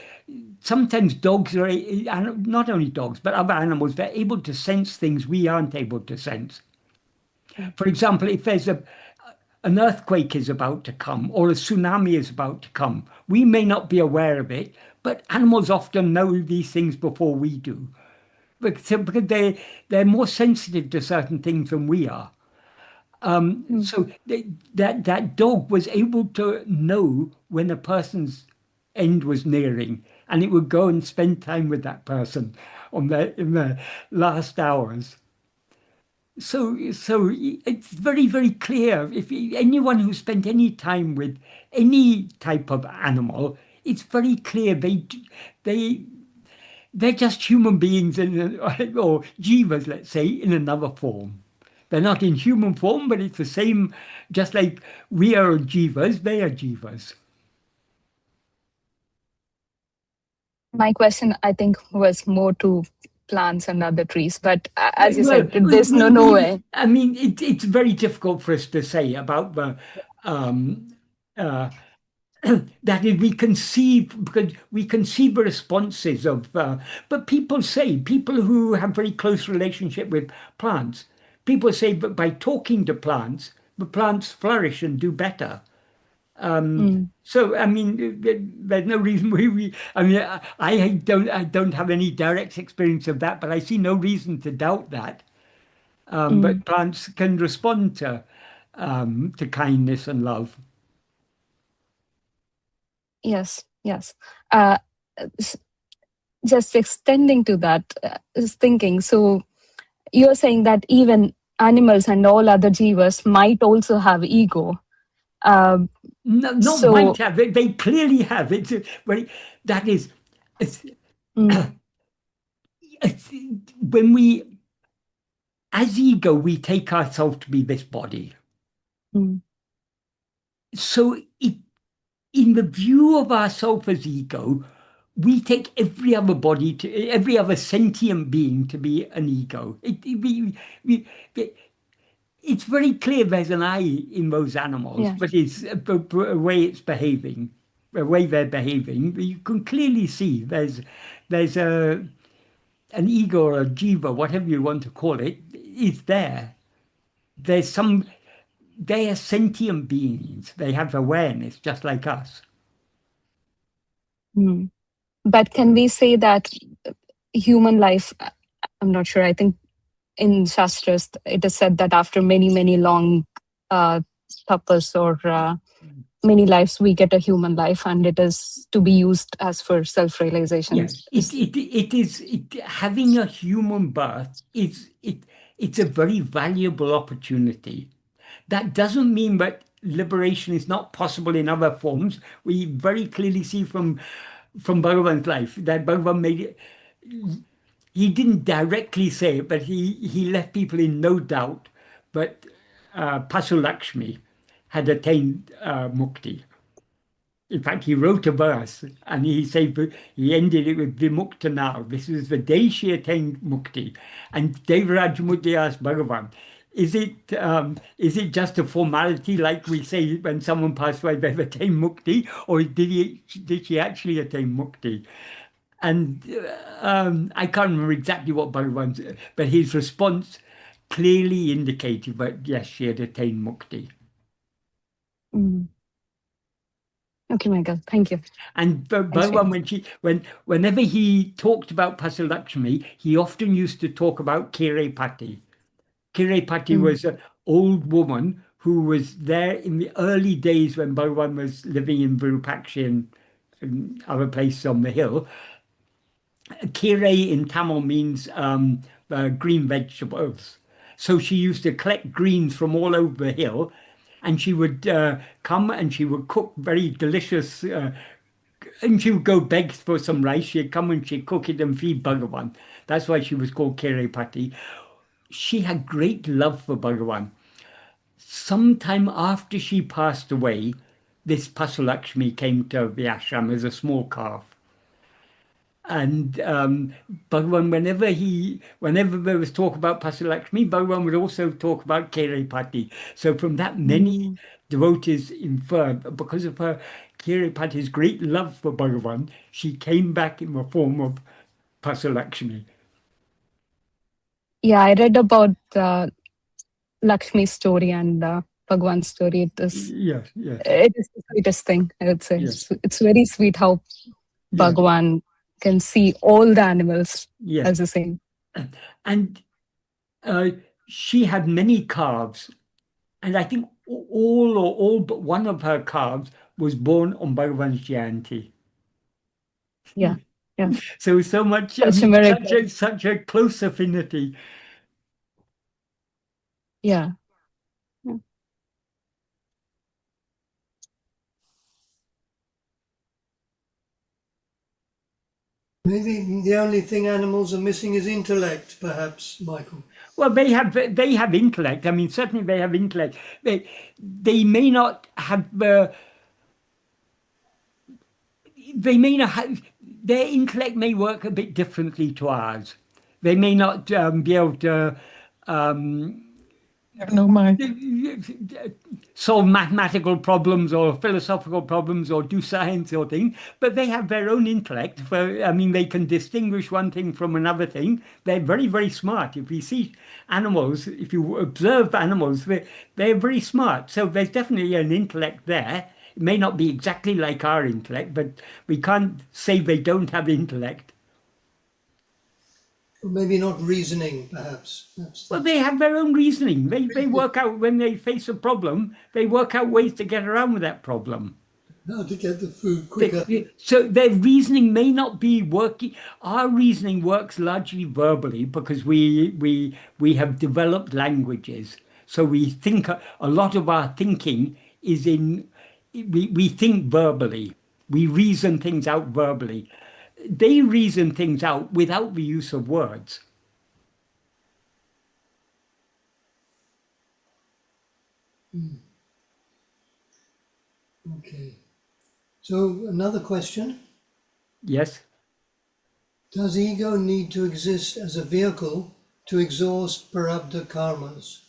sometimes dogs are, not only dogs, but other animals, they're able to sense things we aren't able to sense. For example, if there's an earthquake is about to come, or a tsunami is about to come, we may not be aware of it, but animals often know these things before we do. Because they're more sensitive to certain things than we are. So that dog was able to know when a person's end was nearing, and it would go and spend time with that person in their last hours. So it's very, very clear. If anyone who spent any time with any type of animal, it's very clear they're just human beings or jivas, let's say, in another form. They're not in human form, but it's the same, just like we are jivas, they are jivas. My question, I think, was more to plants and other trees, but as you said, there's no way. I mean, it's very difficult for us to say about the that is, we conceive, because we conceive responses of, but people who have very close relationship with plants, people say, but by talking to plants, the plants flourish and do better. So I mean, there's no reason I mean, I don't have any direct experience of that, but I see no reason to doubt that. But plants can respond to kindness and love. Yes. Just extending to that is thinking. So you're saying that even animals and all other jivas might also have ego. Might have. They clearly have. That is. when we, as ego, we take ourselves to be this body. So in the view of ourselves as ego, we take every other body, every other sentient being to be an ego. It's very clear there's an I in those animals, but it's the way it's behaving, the way they're behaving. You can clearly see there's an ego or a Jīva, whatever you want to call it, is there. They are sentient beings. They have awareness just like us. But can we say that human life, I'm not sure, I think in Shastras, it is said that after many, many long tapas or many lives, we get a human life, and it is to be used as for self-realization. Yes, it is having a human birth it's a very valuable opportunity. That doesn't mean that liberation is not possible in other forms. We very clearly see from Bhagavan's life that Bhagavan made it. He didn't directly say it, but he left people in no doubt that Pasulakshmi had attained mukti. In fact, he wrote a verse and he ended it with Vimukta now. This is the day she attained mukti. And Devaraj Muni asked Bhagavan, is it just a formality like we say when someone passed away they've attained mukti, or did she actually attain mukti? And I can't remember exactly what Bhagavan said, but his response clearly indicated that yes, she had attained mukti. Okay, Michael, thank you. And Bhagavan, whenever he talked about Pasulakshmi, he often used to talk about Kirepati. Kirepati was an old woman who was there in the early days when Bhagavan was living in Virupaksha and other places on the hill. Kire in Tamil means green vegetables. So she used to collect greens from all over the hill, and she would come and she would cook very delicious, and she would go beg for some rice. She'd come and she'd cook it and feed Bhagavan. That's why she was called Kirepati. She had great love for Bhagavan. Sometime after she passed away, this Pasulakshmi came to the ashram as a small calf. And Bhagavan, whenever there was talk about Pasulakshmi, Bhagavan would also talk about Kirepati. So from that, many devotees inferred, because of her Kirepati's great love for Bhagavan, she came back in the form of Pasulakshmi. Yeah, I read about Lakshmi's story and Bhagwan's story. It is the sweetest thing, I would say. Yes. It's very sweet how Bhagavan can see all the animals as the same. And she had many calves, and I think all but one of her calves was born on Bhagavan's Jayanti. Yeah. So much, such a close affinity. Yeah. Maybe the only thing animals are missing is intellect, perhaps, Michael. Well, they have intellect. I mean, certainly they have intellect. They may not have their intellect may work a bit differently to ours. They may not be able to solve mathematical problems or philosophical problems or do science or things, but they have their own intellect. They can distinguish one thing from another thing. They're very, very smart. If we see animals, if you observe animals, they're very smart. So there's definitely an intellect there. It may not be exactly like our intellect, but we can't say they don't have intellect. Or maybe not reasoning, perhaps. Well, they have their own reasoning. They work out, when they face a problem, they work out ways to get around with that problem. How to get the food quicker. So their reasoning may not be working. Our reasoning works largely verbally because we have developed languages. So we think a lot of our thinking is we think verbally. We reason things out verbally. they reason things out without the use of words. Okay. So another question. Yes. Does ego need to exist as a vehicle to exhaust Prārabdha karmas?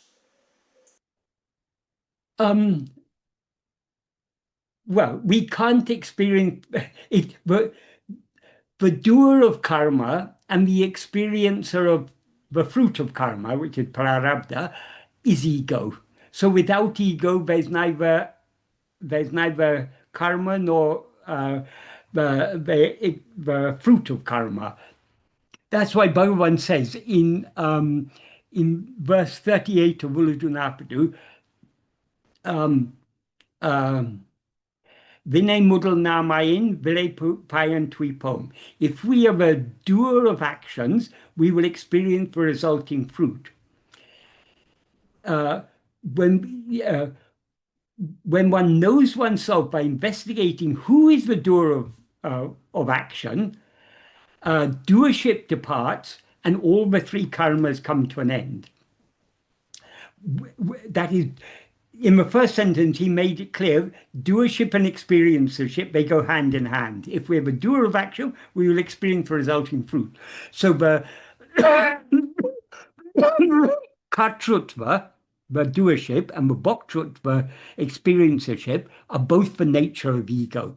Well, we can't experience it, but the doer of karma and the experiencer of the fruit of karma, which is Prārabdha, is ego. So without ego, there's neither karma nor the fruit of karma. That's why Bhagavan says in verse 38 of Uḻ-ḷ-Uṇarvu, Vinay mudal namayin vile payan tuipom. If we are a doer of actions, we will experience the resulting fruit. When one knows oneself by investigating who is the doer of action, doership departs and all the three karmas come to an end. That is, in the first sentence, he made it clear, doership and experiencership, they go hand in hand. If we have a doer of action, we will experience the resulting fruit. So the kartrutva, the doership, and the bhoktrutva, experiencership, are both the nature of ego.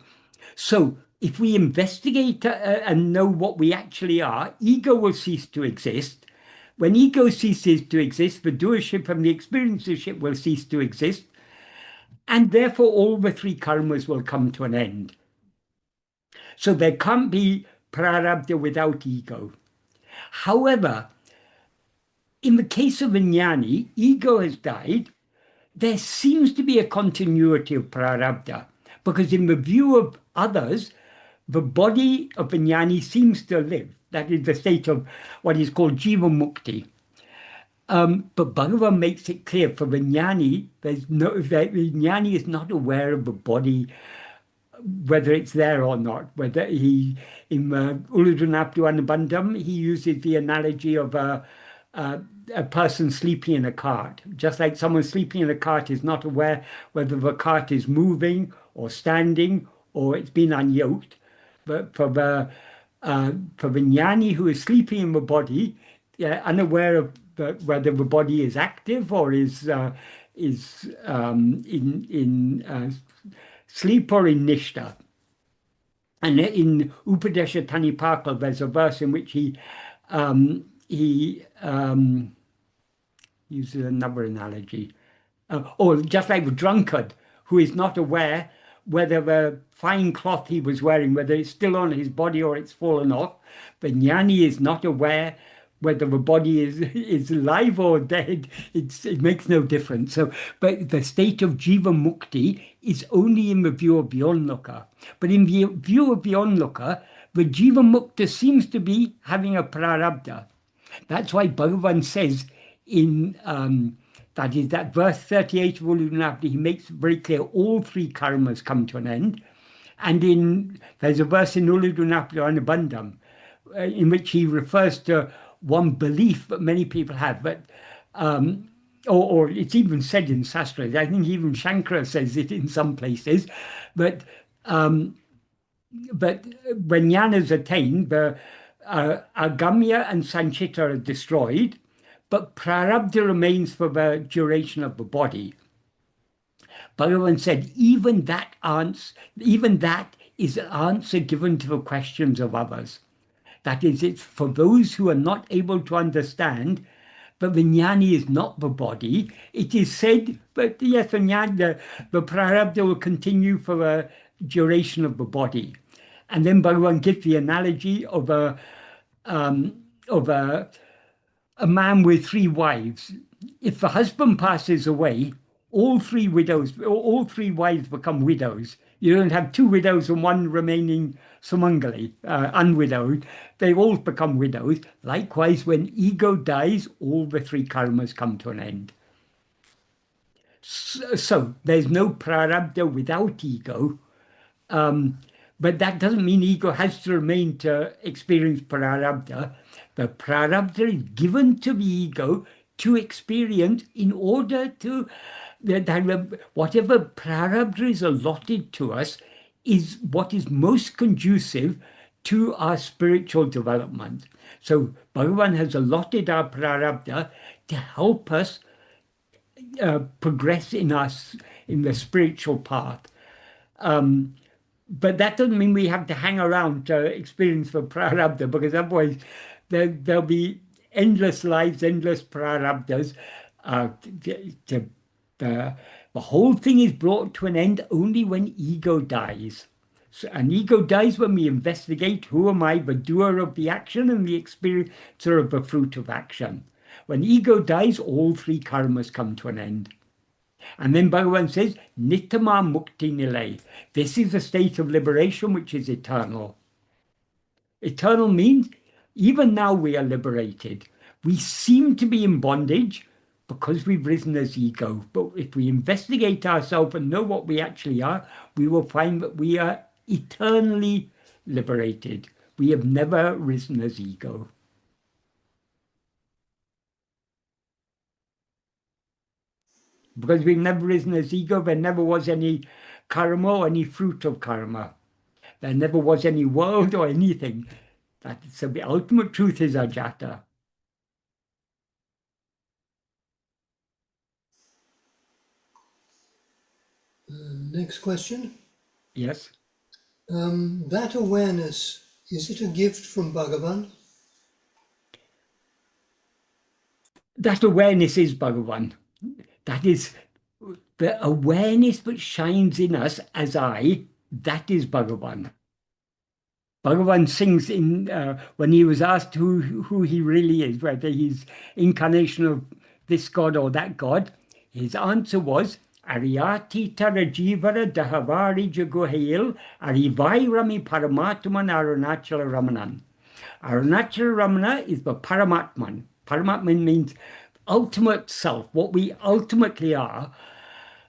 So if we investigate and know what we actually are, ego will cease to exist. When ego ceases to exist, the doership and the experiencership will cease to exist, and therefore all the three karmas will come to an end. So there can't be prārabdha without ego. However, in the case of a jnani, ego has died. There seems to be a continuity of prārabdha, because in the view of others, the body of the jnani seems to live. That is the state of what is called Jīva mukti. But Bhagavan makes it clear for the jnani, the jnani is not aware of the body, whether it's there or not. Whether in Uḷ-ḷ-Uṇarvu Anubandham, he uses the analogy of a person sleeping in a cart. Just like someone sleeping in a cart is not aware whether the cart is moving or standing or it's been unyoked. But for the jnani who is sleeping in the body, unaware of whether the body is active or is in sleep or in nishta. And in Upadesha Tanipakal, there's a verse in which he uses another analogy. Or just like the drunkard who is not aware whether the fine cloth he was wearing, whether it's still on his body or it's fallen off. The jnani is not aware whether the body is alive or dead. It makes no difference. So, but the state of Jīva mukti is only in the view of the onlooker. But in the view of the onlooker, the Jīva mukta seems to be having a prārabdha. That's why Bhagavan says in that verse 38 of Uḻ-ḷ-Uṇarvu, he makes very clear all three karmas come to an end. And there's a verse in Uḻ-ḷ-Uṇarvu Anubandham in which he refers to one belief that many people have, but or it's even said in Sastras. I think even Shankara says it in some places. But when jnana is attained, the agamya and sanchita are destroyed, but prārabdha remains for the duration of the body. Bhagavan said, even that is an answer given to the questions of others. That is, it's for those who are not able to understand, but the jnani is not the body. It is said, but yes, the prārabdha will continue for the duration of the body. And then Bhagavan gives the analogy of a man with three wives. If the husband passes away, all three wives become widows. You don't have two widows and one remaining sumangali, unwidowed. They all become widows. Likewise, when ego dies, all the three karmas come to an end. So there's no prārabdha without ego. But that doesn't mean ego has to remain to experience Prārabdha. The Prārabdha is given to the ego to experience in order to, whatever Prārabdha is allotted to us is what is most conducive to our spiritual development. So Bhagavan has allotted our Prārabdha to help us progress in the spiritual path. But that doesn't mean we have to hang around to experience the Prārabdha, because otherwise there'll be endless lives, endless Prārabdhas. The whole thing is brought to an end only when ego dies. So, and ego dies when we investigate who am I, the doer of the action and the experiencer of the fruit of action. When ego dies, all three karmas come to an end. And then Bhagavan says, Nittama Mukti Nilay. This is a state of liberation which is eternal. Eternal means even now we are liberated. We seem to be in bondage because we've risen as ego. But if we investigate ourselves and know what we actually are, we will find that we are eternally liberated. We have never risen as ego. Because we've never risen as ego, there never was any karma or any fruit of karma. There never was any world or anything. So the ultimate truth is Ajāta. Next question. Yes. That awareness, is it a gift from Bhagavan? That awareness is Bhagavan. That is the awareness that shines in us as I, that is Bhagavan. Bhagavan sings in when he was asked who he really is, whether he's incarnation of this God or that God, his answer was, Ariyati tara jīvara dahavari jaguhail arivai rami paramatman arunachala ramanan. Arunachala Ramana is the Paramatman. Paramatman means ultimate self, what we ultimately are.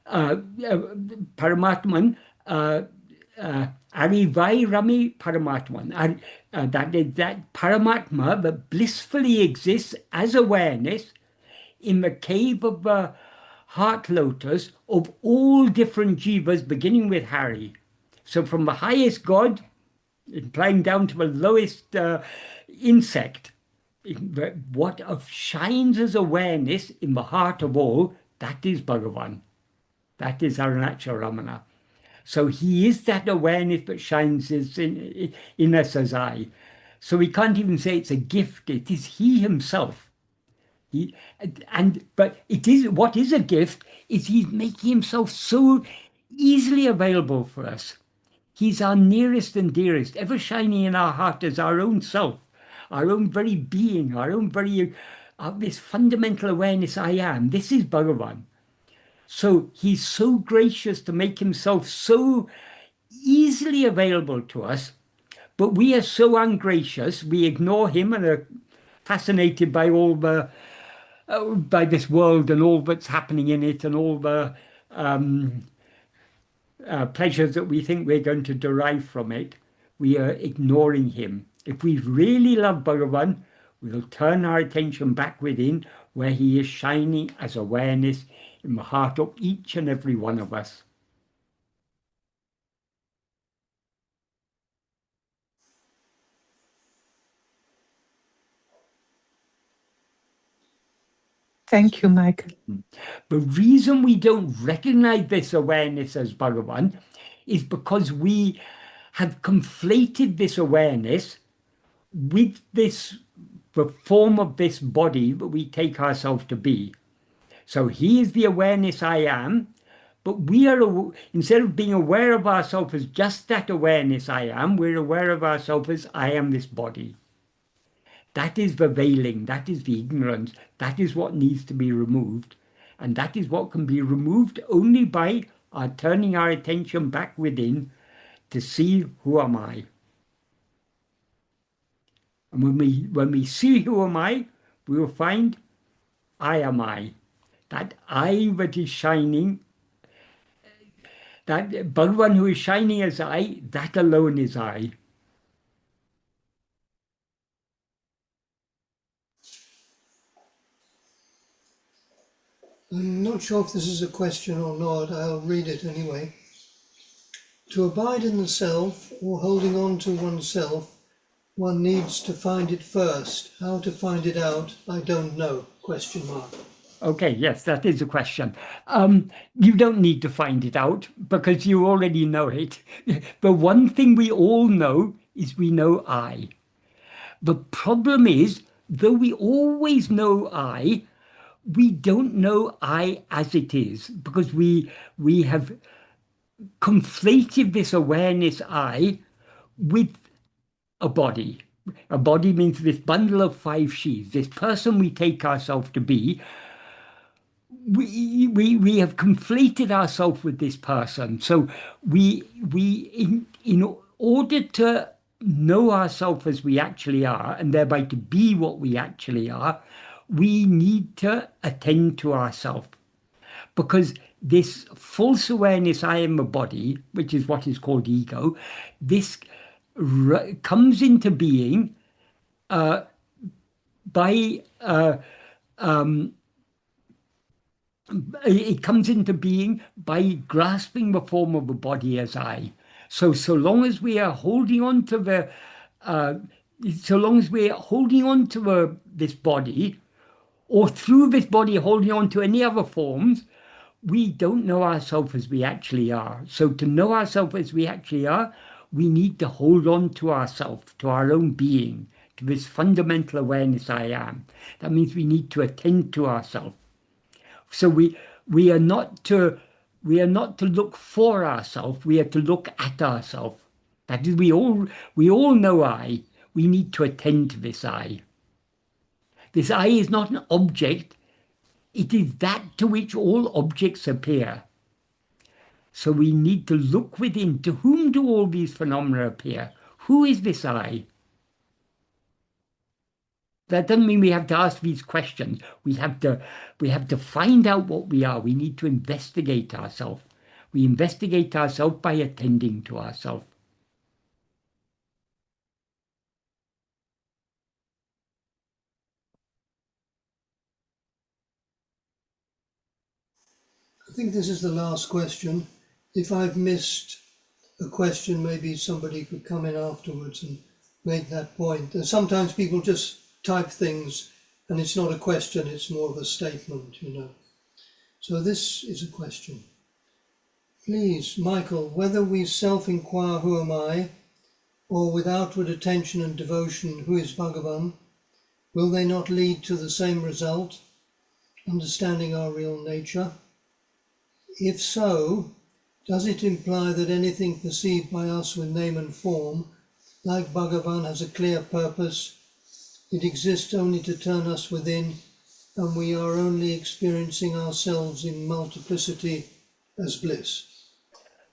Paramatman, Arivai Rami Paramatman. That is that Paramatma that blissfully exists as awareness in the cave of the heart lotus of all different jivas, beginning with Hari. So from the highest God, implying down to the lowest insect, what shines as awareness in the heart of all, that is Bhagavan. That is Arunachala Ramana. So he is that awareness that shines in us as I. So we can't even say it's a gift, it is he himself. But it is what is a gift is he's making himself so easily available for us. He's our nearest and dearest, ever shining in our heart as our own self, our own very being, our own very, this fundamental awareness I am. This is Bhagavan. So he's so gracious to make himself so easily available to us, but we are so ungracious, we ignore him and are fascinated by all the, by this world and all that's happening in it and all the pleasures that we think we're going to derive from it. We are ignoring him. If we really love Bhagavan, we'll turn our attention back within where he is shining as awareness in the heart of each and every one of us. Thank you, Michael. The reason we don't recognize this awareness as Bhagavan is because we have conflated this awareness with this, the form of this body that we take ourselves to be. So he is the awareness I am, but we are, instead of being aware of ourselves as just that awareness I am, we're aware of ourselves as I am this body. That is the veiling, that is the ignorance, that is what needs to be removed. And that is what can be removed only by our turning our attention back within to see who am I. And when we see who am I, we will find I am I. That I that is shining, That Bhagavan who is shining as I, that alone is I. I'm not sure if this is a question or not. I'll read it anyway. To abide in the self, or holding on to oneself, one needs to find it first. How to find it out, I don't know, question mark. Okay, yes, that is a question. You don't need to find it out because you already know it. The one thing we all know is we know I. The problem is, though we always know I, we don't know I as it is because we have conflated this awareness I with a body. A body means this bundle of 5 sheaths, this person we take ourselves to be. We have conflated ourselves with this person. So in order to know ourselves as we actually are, and thereby to be what we actually are, we need to attend to ourselves. Because this false awareness, I am a body, which is what is called ego, this comes into being it comes into being by grasping the form of a body as I. So long as we are holding on to this body, or through this body holding on to any other forms, we don't know ourselves as we actually are. So to know ourselves as we actually are, we need to hold on to ourselves, to our own being, to this fundamental awareness I am. That means we need to attend to ourselves. So we are not to look for ourselves, we are to look at ourselves. That is, we all know I. We need to attend to this I. This I is not an object, it is that to which all objects appear. So we need to look within. To whom do all these phenomena appear? Who is this I? That doesn't mean we have to ask these questions. We have to find out what we are. We need to investigate ourselves. We investigate ourselves by attending to ourselves. I think this is the last question. If I've missed a question, maybe somebody could come in afterwards and make that point. And sometimes people just type things and it's not a question, it's more of a statement, you know. So this is a question. Please, Michael, whether we self-inquire who am I, or with outward attention and devotion who is Bhagavan, will they not lead to the same result, understanding our real nature? If so, does it imply that anything perceived by us with name and form, like Bhagavan, has a clear purpose? It exists only to turn us within, and we are only experiencing ourselves in multiplicity as bliss.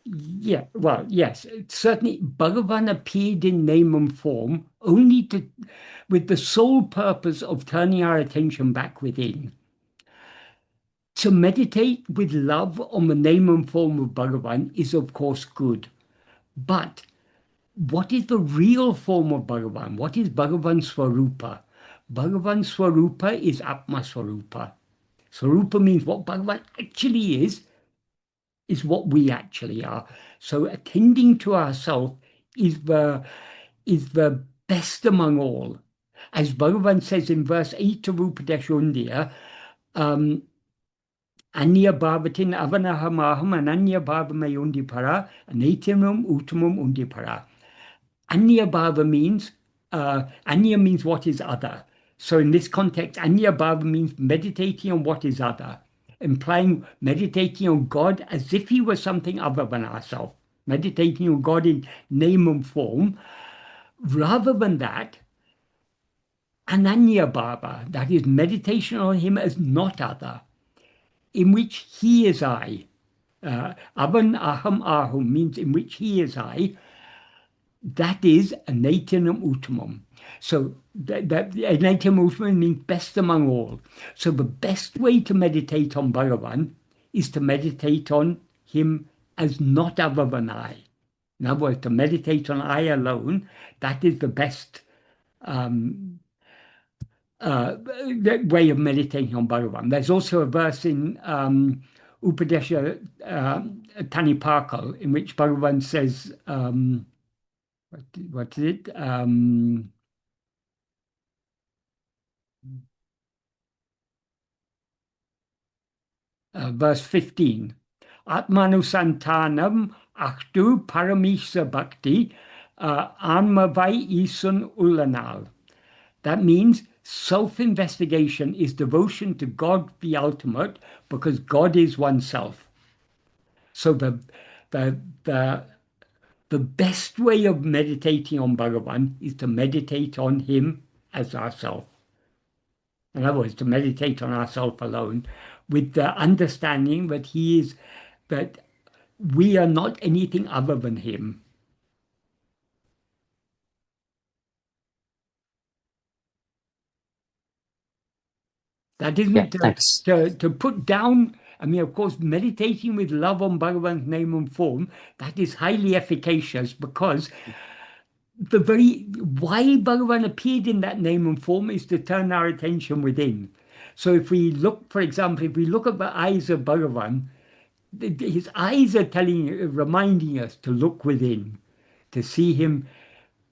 Yeah, well, yes, certainly Bhagavan appeared in name and form only with the sole purpose of turning our attention back within. To meditate with love on the name and form of Bhagavan is of course good. But what is the real form of Bhagavan? What is Bhagavan Swarupa? Bhagavan Swarupa is Atma Swarupa. Swarupa means what Bhagavan actually is what we actually are. So attending to ourselves is the best among all. As Bhagavan says in verse 8 of Upadeshandaya, Anya-bhavatin avanahamaham ananya-bhava para anatimam uttamam undipara. Anya-bhava means, anya means what is other. So in this context, Anya-bhava means meditating on what is other, implying meditating on God as if he was something other than ourselves, meditating on God in name and form. Rather than that, Ananya-bhava, that is meditation on him as not other, in which he is I. Avan aham ahum means in which he is I. That is anatinam uttamam. So that anatinam uttamam means best among all. So the best way to meditate on Bhagavan is to meditate on him as not other than I. In other words, to meditate on I alone, that is the best way of meditating on Bhagavan. There's also a verse in Upadesha Tanipako in which Bhagavan says, what is it? Verse 15. Ātmanusantānam aktu Parameśvara bhakti anmavai isun Uḻ-ḻ-Uṇarvu. That means self-investigation is devotion to God, the ultimate, because God is oneself. So the best way of meditating on Bhagavan is to meditate on him as ourself. In other words, to meditate on ourself alone, with the understanding that that we are not anything other than him. That isn't to put down. I mean, of course, meditating with love on Bhagavan's name and form, that is highly efficacious, because why Bhagavan appeared in that name and form is to turn our attention within. So if we look, for example, if we look at the eyes of Bhagavan, his eyes are reminding us to look within, to see him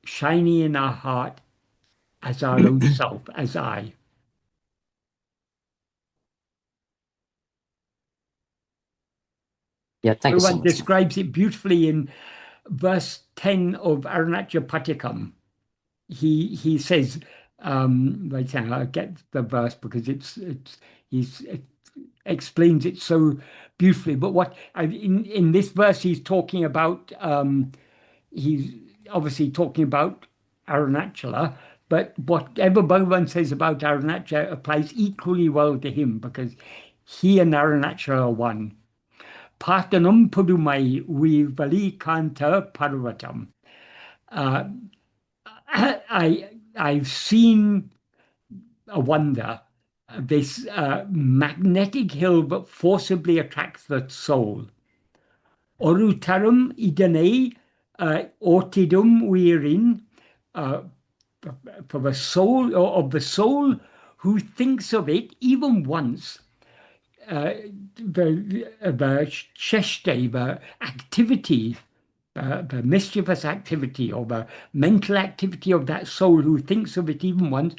shining in our heart as our own self, as I. Yeah, thank you so much. Describes it beautifully in verse 10 of Arunachala-patikam. He says, wait, I'll get the verse because it explains it so beautifully. But in this verse he's talking about, he's obviously talking about Arunachala, but whatever Bhagavan says about Arunachala applies equally well to him, because he and Arunachala are one. Patanam pudumai Uyir kanta parvatam. I've seen a wonder, this magnetic hill that forcibly attracts the soul. Orutaram idane ortidum Uyirin, for the soul, or of the soul who thinks of it even once. The cheshte, the activity, the mischievous activity, or the mental activity of that soul who thinks of it even once,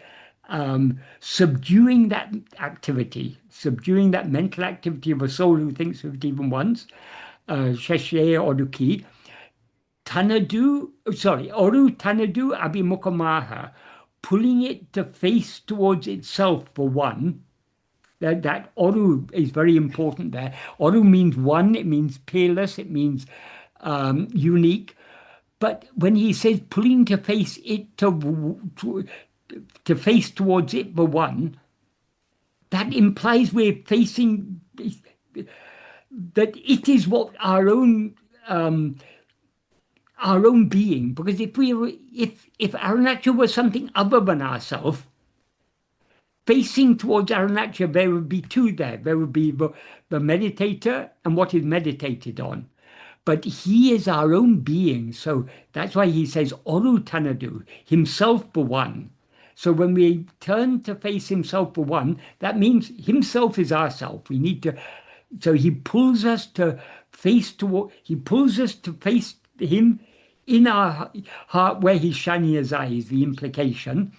subduing that activity, subduing that mental activity of a soul who thinks of it even once, sheshe oruki, oru tanadu abhimukamaha, pulling it to face towards itself for one. That oru is very important there. Oru means one, it means peerless, it means unique. But when he says pulling to face it to face towards it for one, that implies we're facing that it is what our own being. Because if Arunachala was something other than ourselves, facing towards Arunachala, there would be two there. There would be the meditator and what is meditated on. But he is our own being. So that's why he says, Oru Tanadu, himself for one. So when we turn to face himself for one, that means himself is ourself. We need to, so he pulls us to face him in our heart where he's shining his eyes, the implication.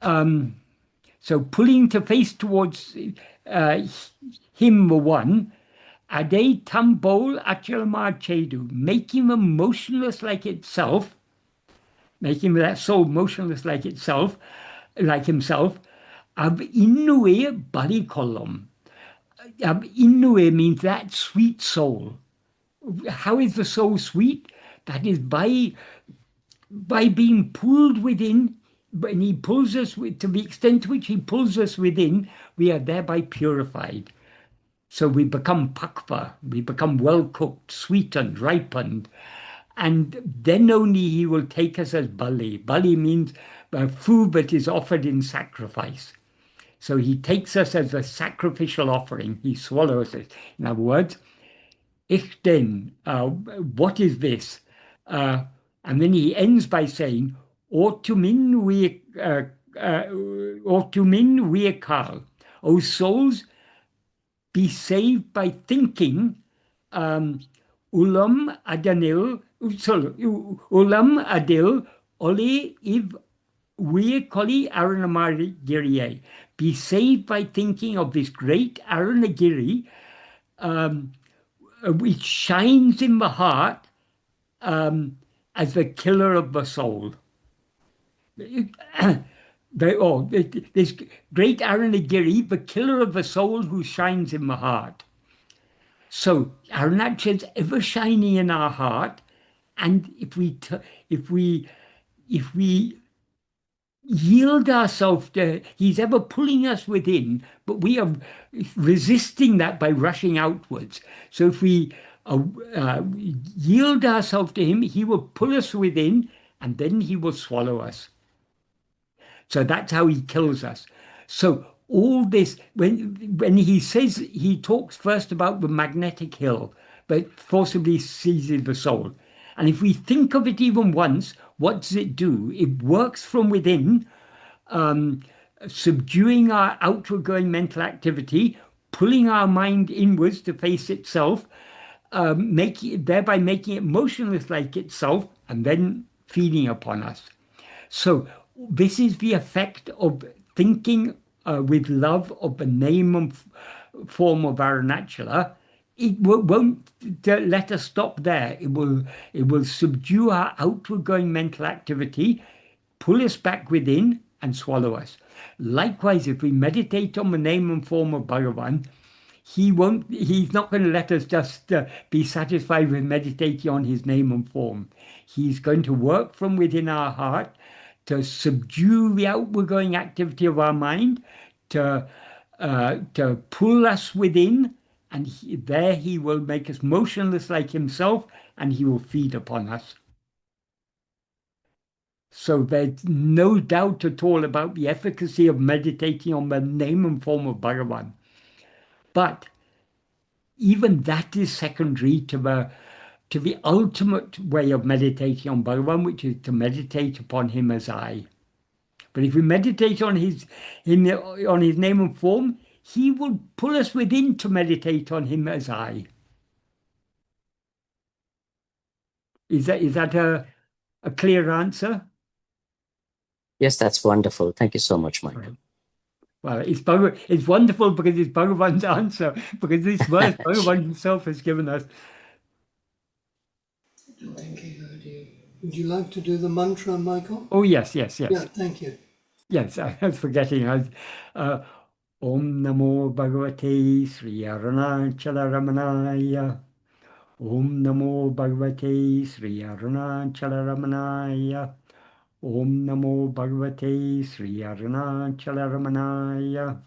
So pulling to face towards him the one, ade tambol achalama chedu, making them motionless like itself, making that soul motionless like itself, like himself. Ab innue balikolom. Ab innue means that sweet soul. How is the soul sweet? That is by being pulled within. When he pulls us, to the extent to which he pulls us within, we are thereby purified. So we become pakva, we become well cooked, sweetened, ripened, and then only he will take us as bali. Bali means food that is offered in sacrifice. So he takes us as a sacrificial offering. He swallows it. In other words, Ich denn, what is this? And then he ends by saying, Ortumin Weakal. O souls, be saved by thinking Ulam Adanil, sorry, Ulam Adil Oli Iv Weakali Aranamagiri. Be saved by thinking of this great Aranagiri, which shines in the heart as the killer of the soul. This great Aranagiri, the killer of the soul who shines in the heart. So Arunachal is ever shining in our heart, and if we yield ourselves to, he's ever pulling us within, but we are resisting that by rushing outwards. So if we yield ourselves to him, he will pull us within, and then he will swallow us. So that's how he kills us. So all this, when he says, he talks first about the magnetic hill that forcibly seizes the soul. And if we think of it even once, what does it do? It works from within, subduing our outward going mental activity, pulling our mind inwards to face itself, thereby making it motionless like itself, and then feeding upon us. So this is the effect of thinking with love of the name and form of Arunachala. It won't let us stop there. It will subdue our outward going mental activity, pull us back within, and swallow us. Likewise, if we meditate on the name and form of Bhagavan, he's not going to let us just be satisfied with meditating on his name and form. He's going to work from within our heart to subdue the outward going activity of our mind, to pull us within, and there he will make us motionless like himself, and he will feed upon us. So there's no doubt at all about the efficacy of meditating on the name and form of Bhagavan. But even that is secondary to the ultimate way of meditating on Bhagavan, which is to meditate upon him as I. But if we meditate on his name and form, he will pull us within to meditate on him as I. Is that a clear answer? Yes, that's wonderful. Thank you so much, Michael. Right. Well, it's wonderful because it's Bhagavan's answer, because this verse Bhagavan himself has given us. Thank you. Would you like to do the mantra, Michael? Oh, yes. Yeah, thank you. Yes, I was forgetting. Om Namo Bhagavate Sri Arunachala Ramanaya. Om Namo Bhagavate Sri Arunachala Ramanaya. Om Namo Bhagavate Sri Arunachala Ramanaya.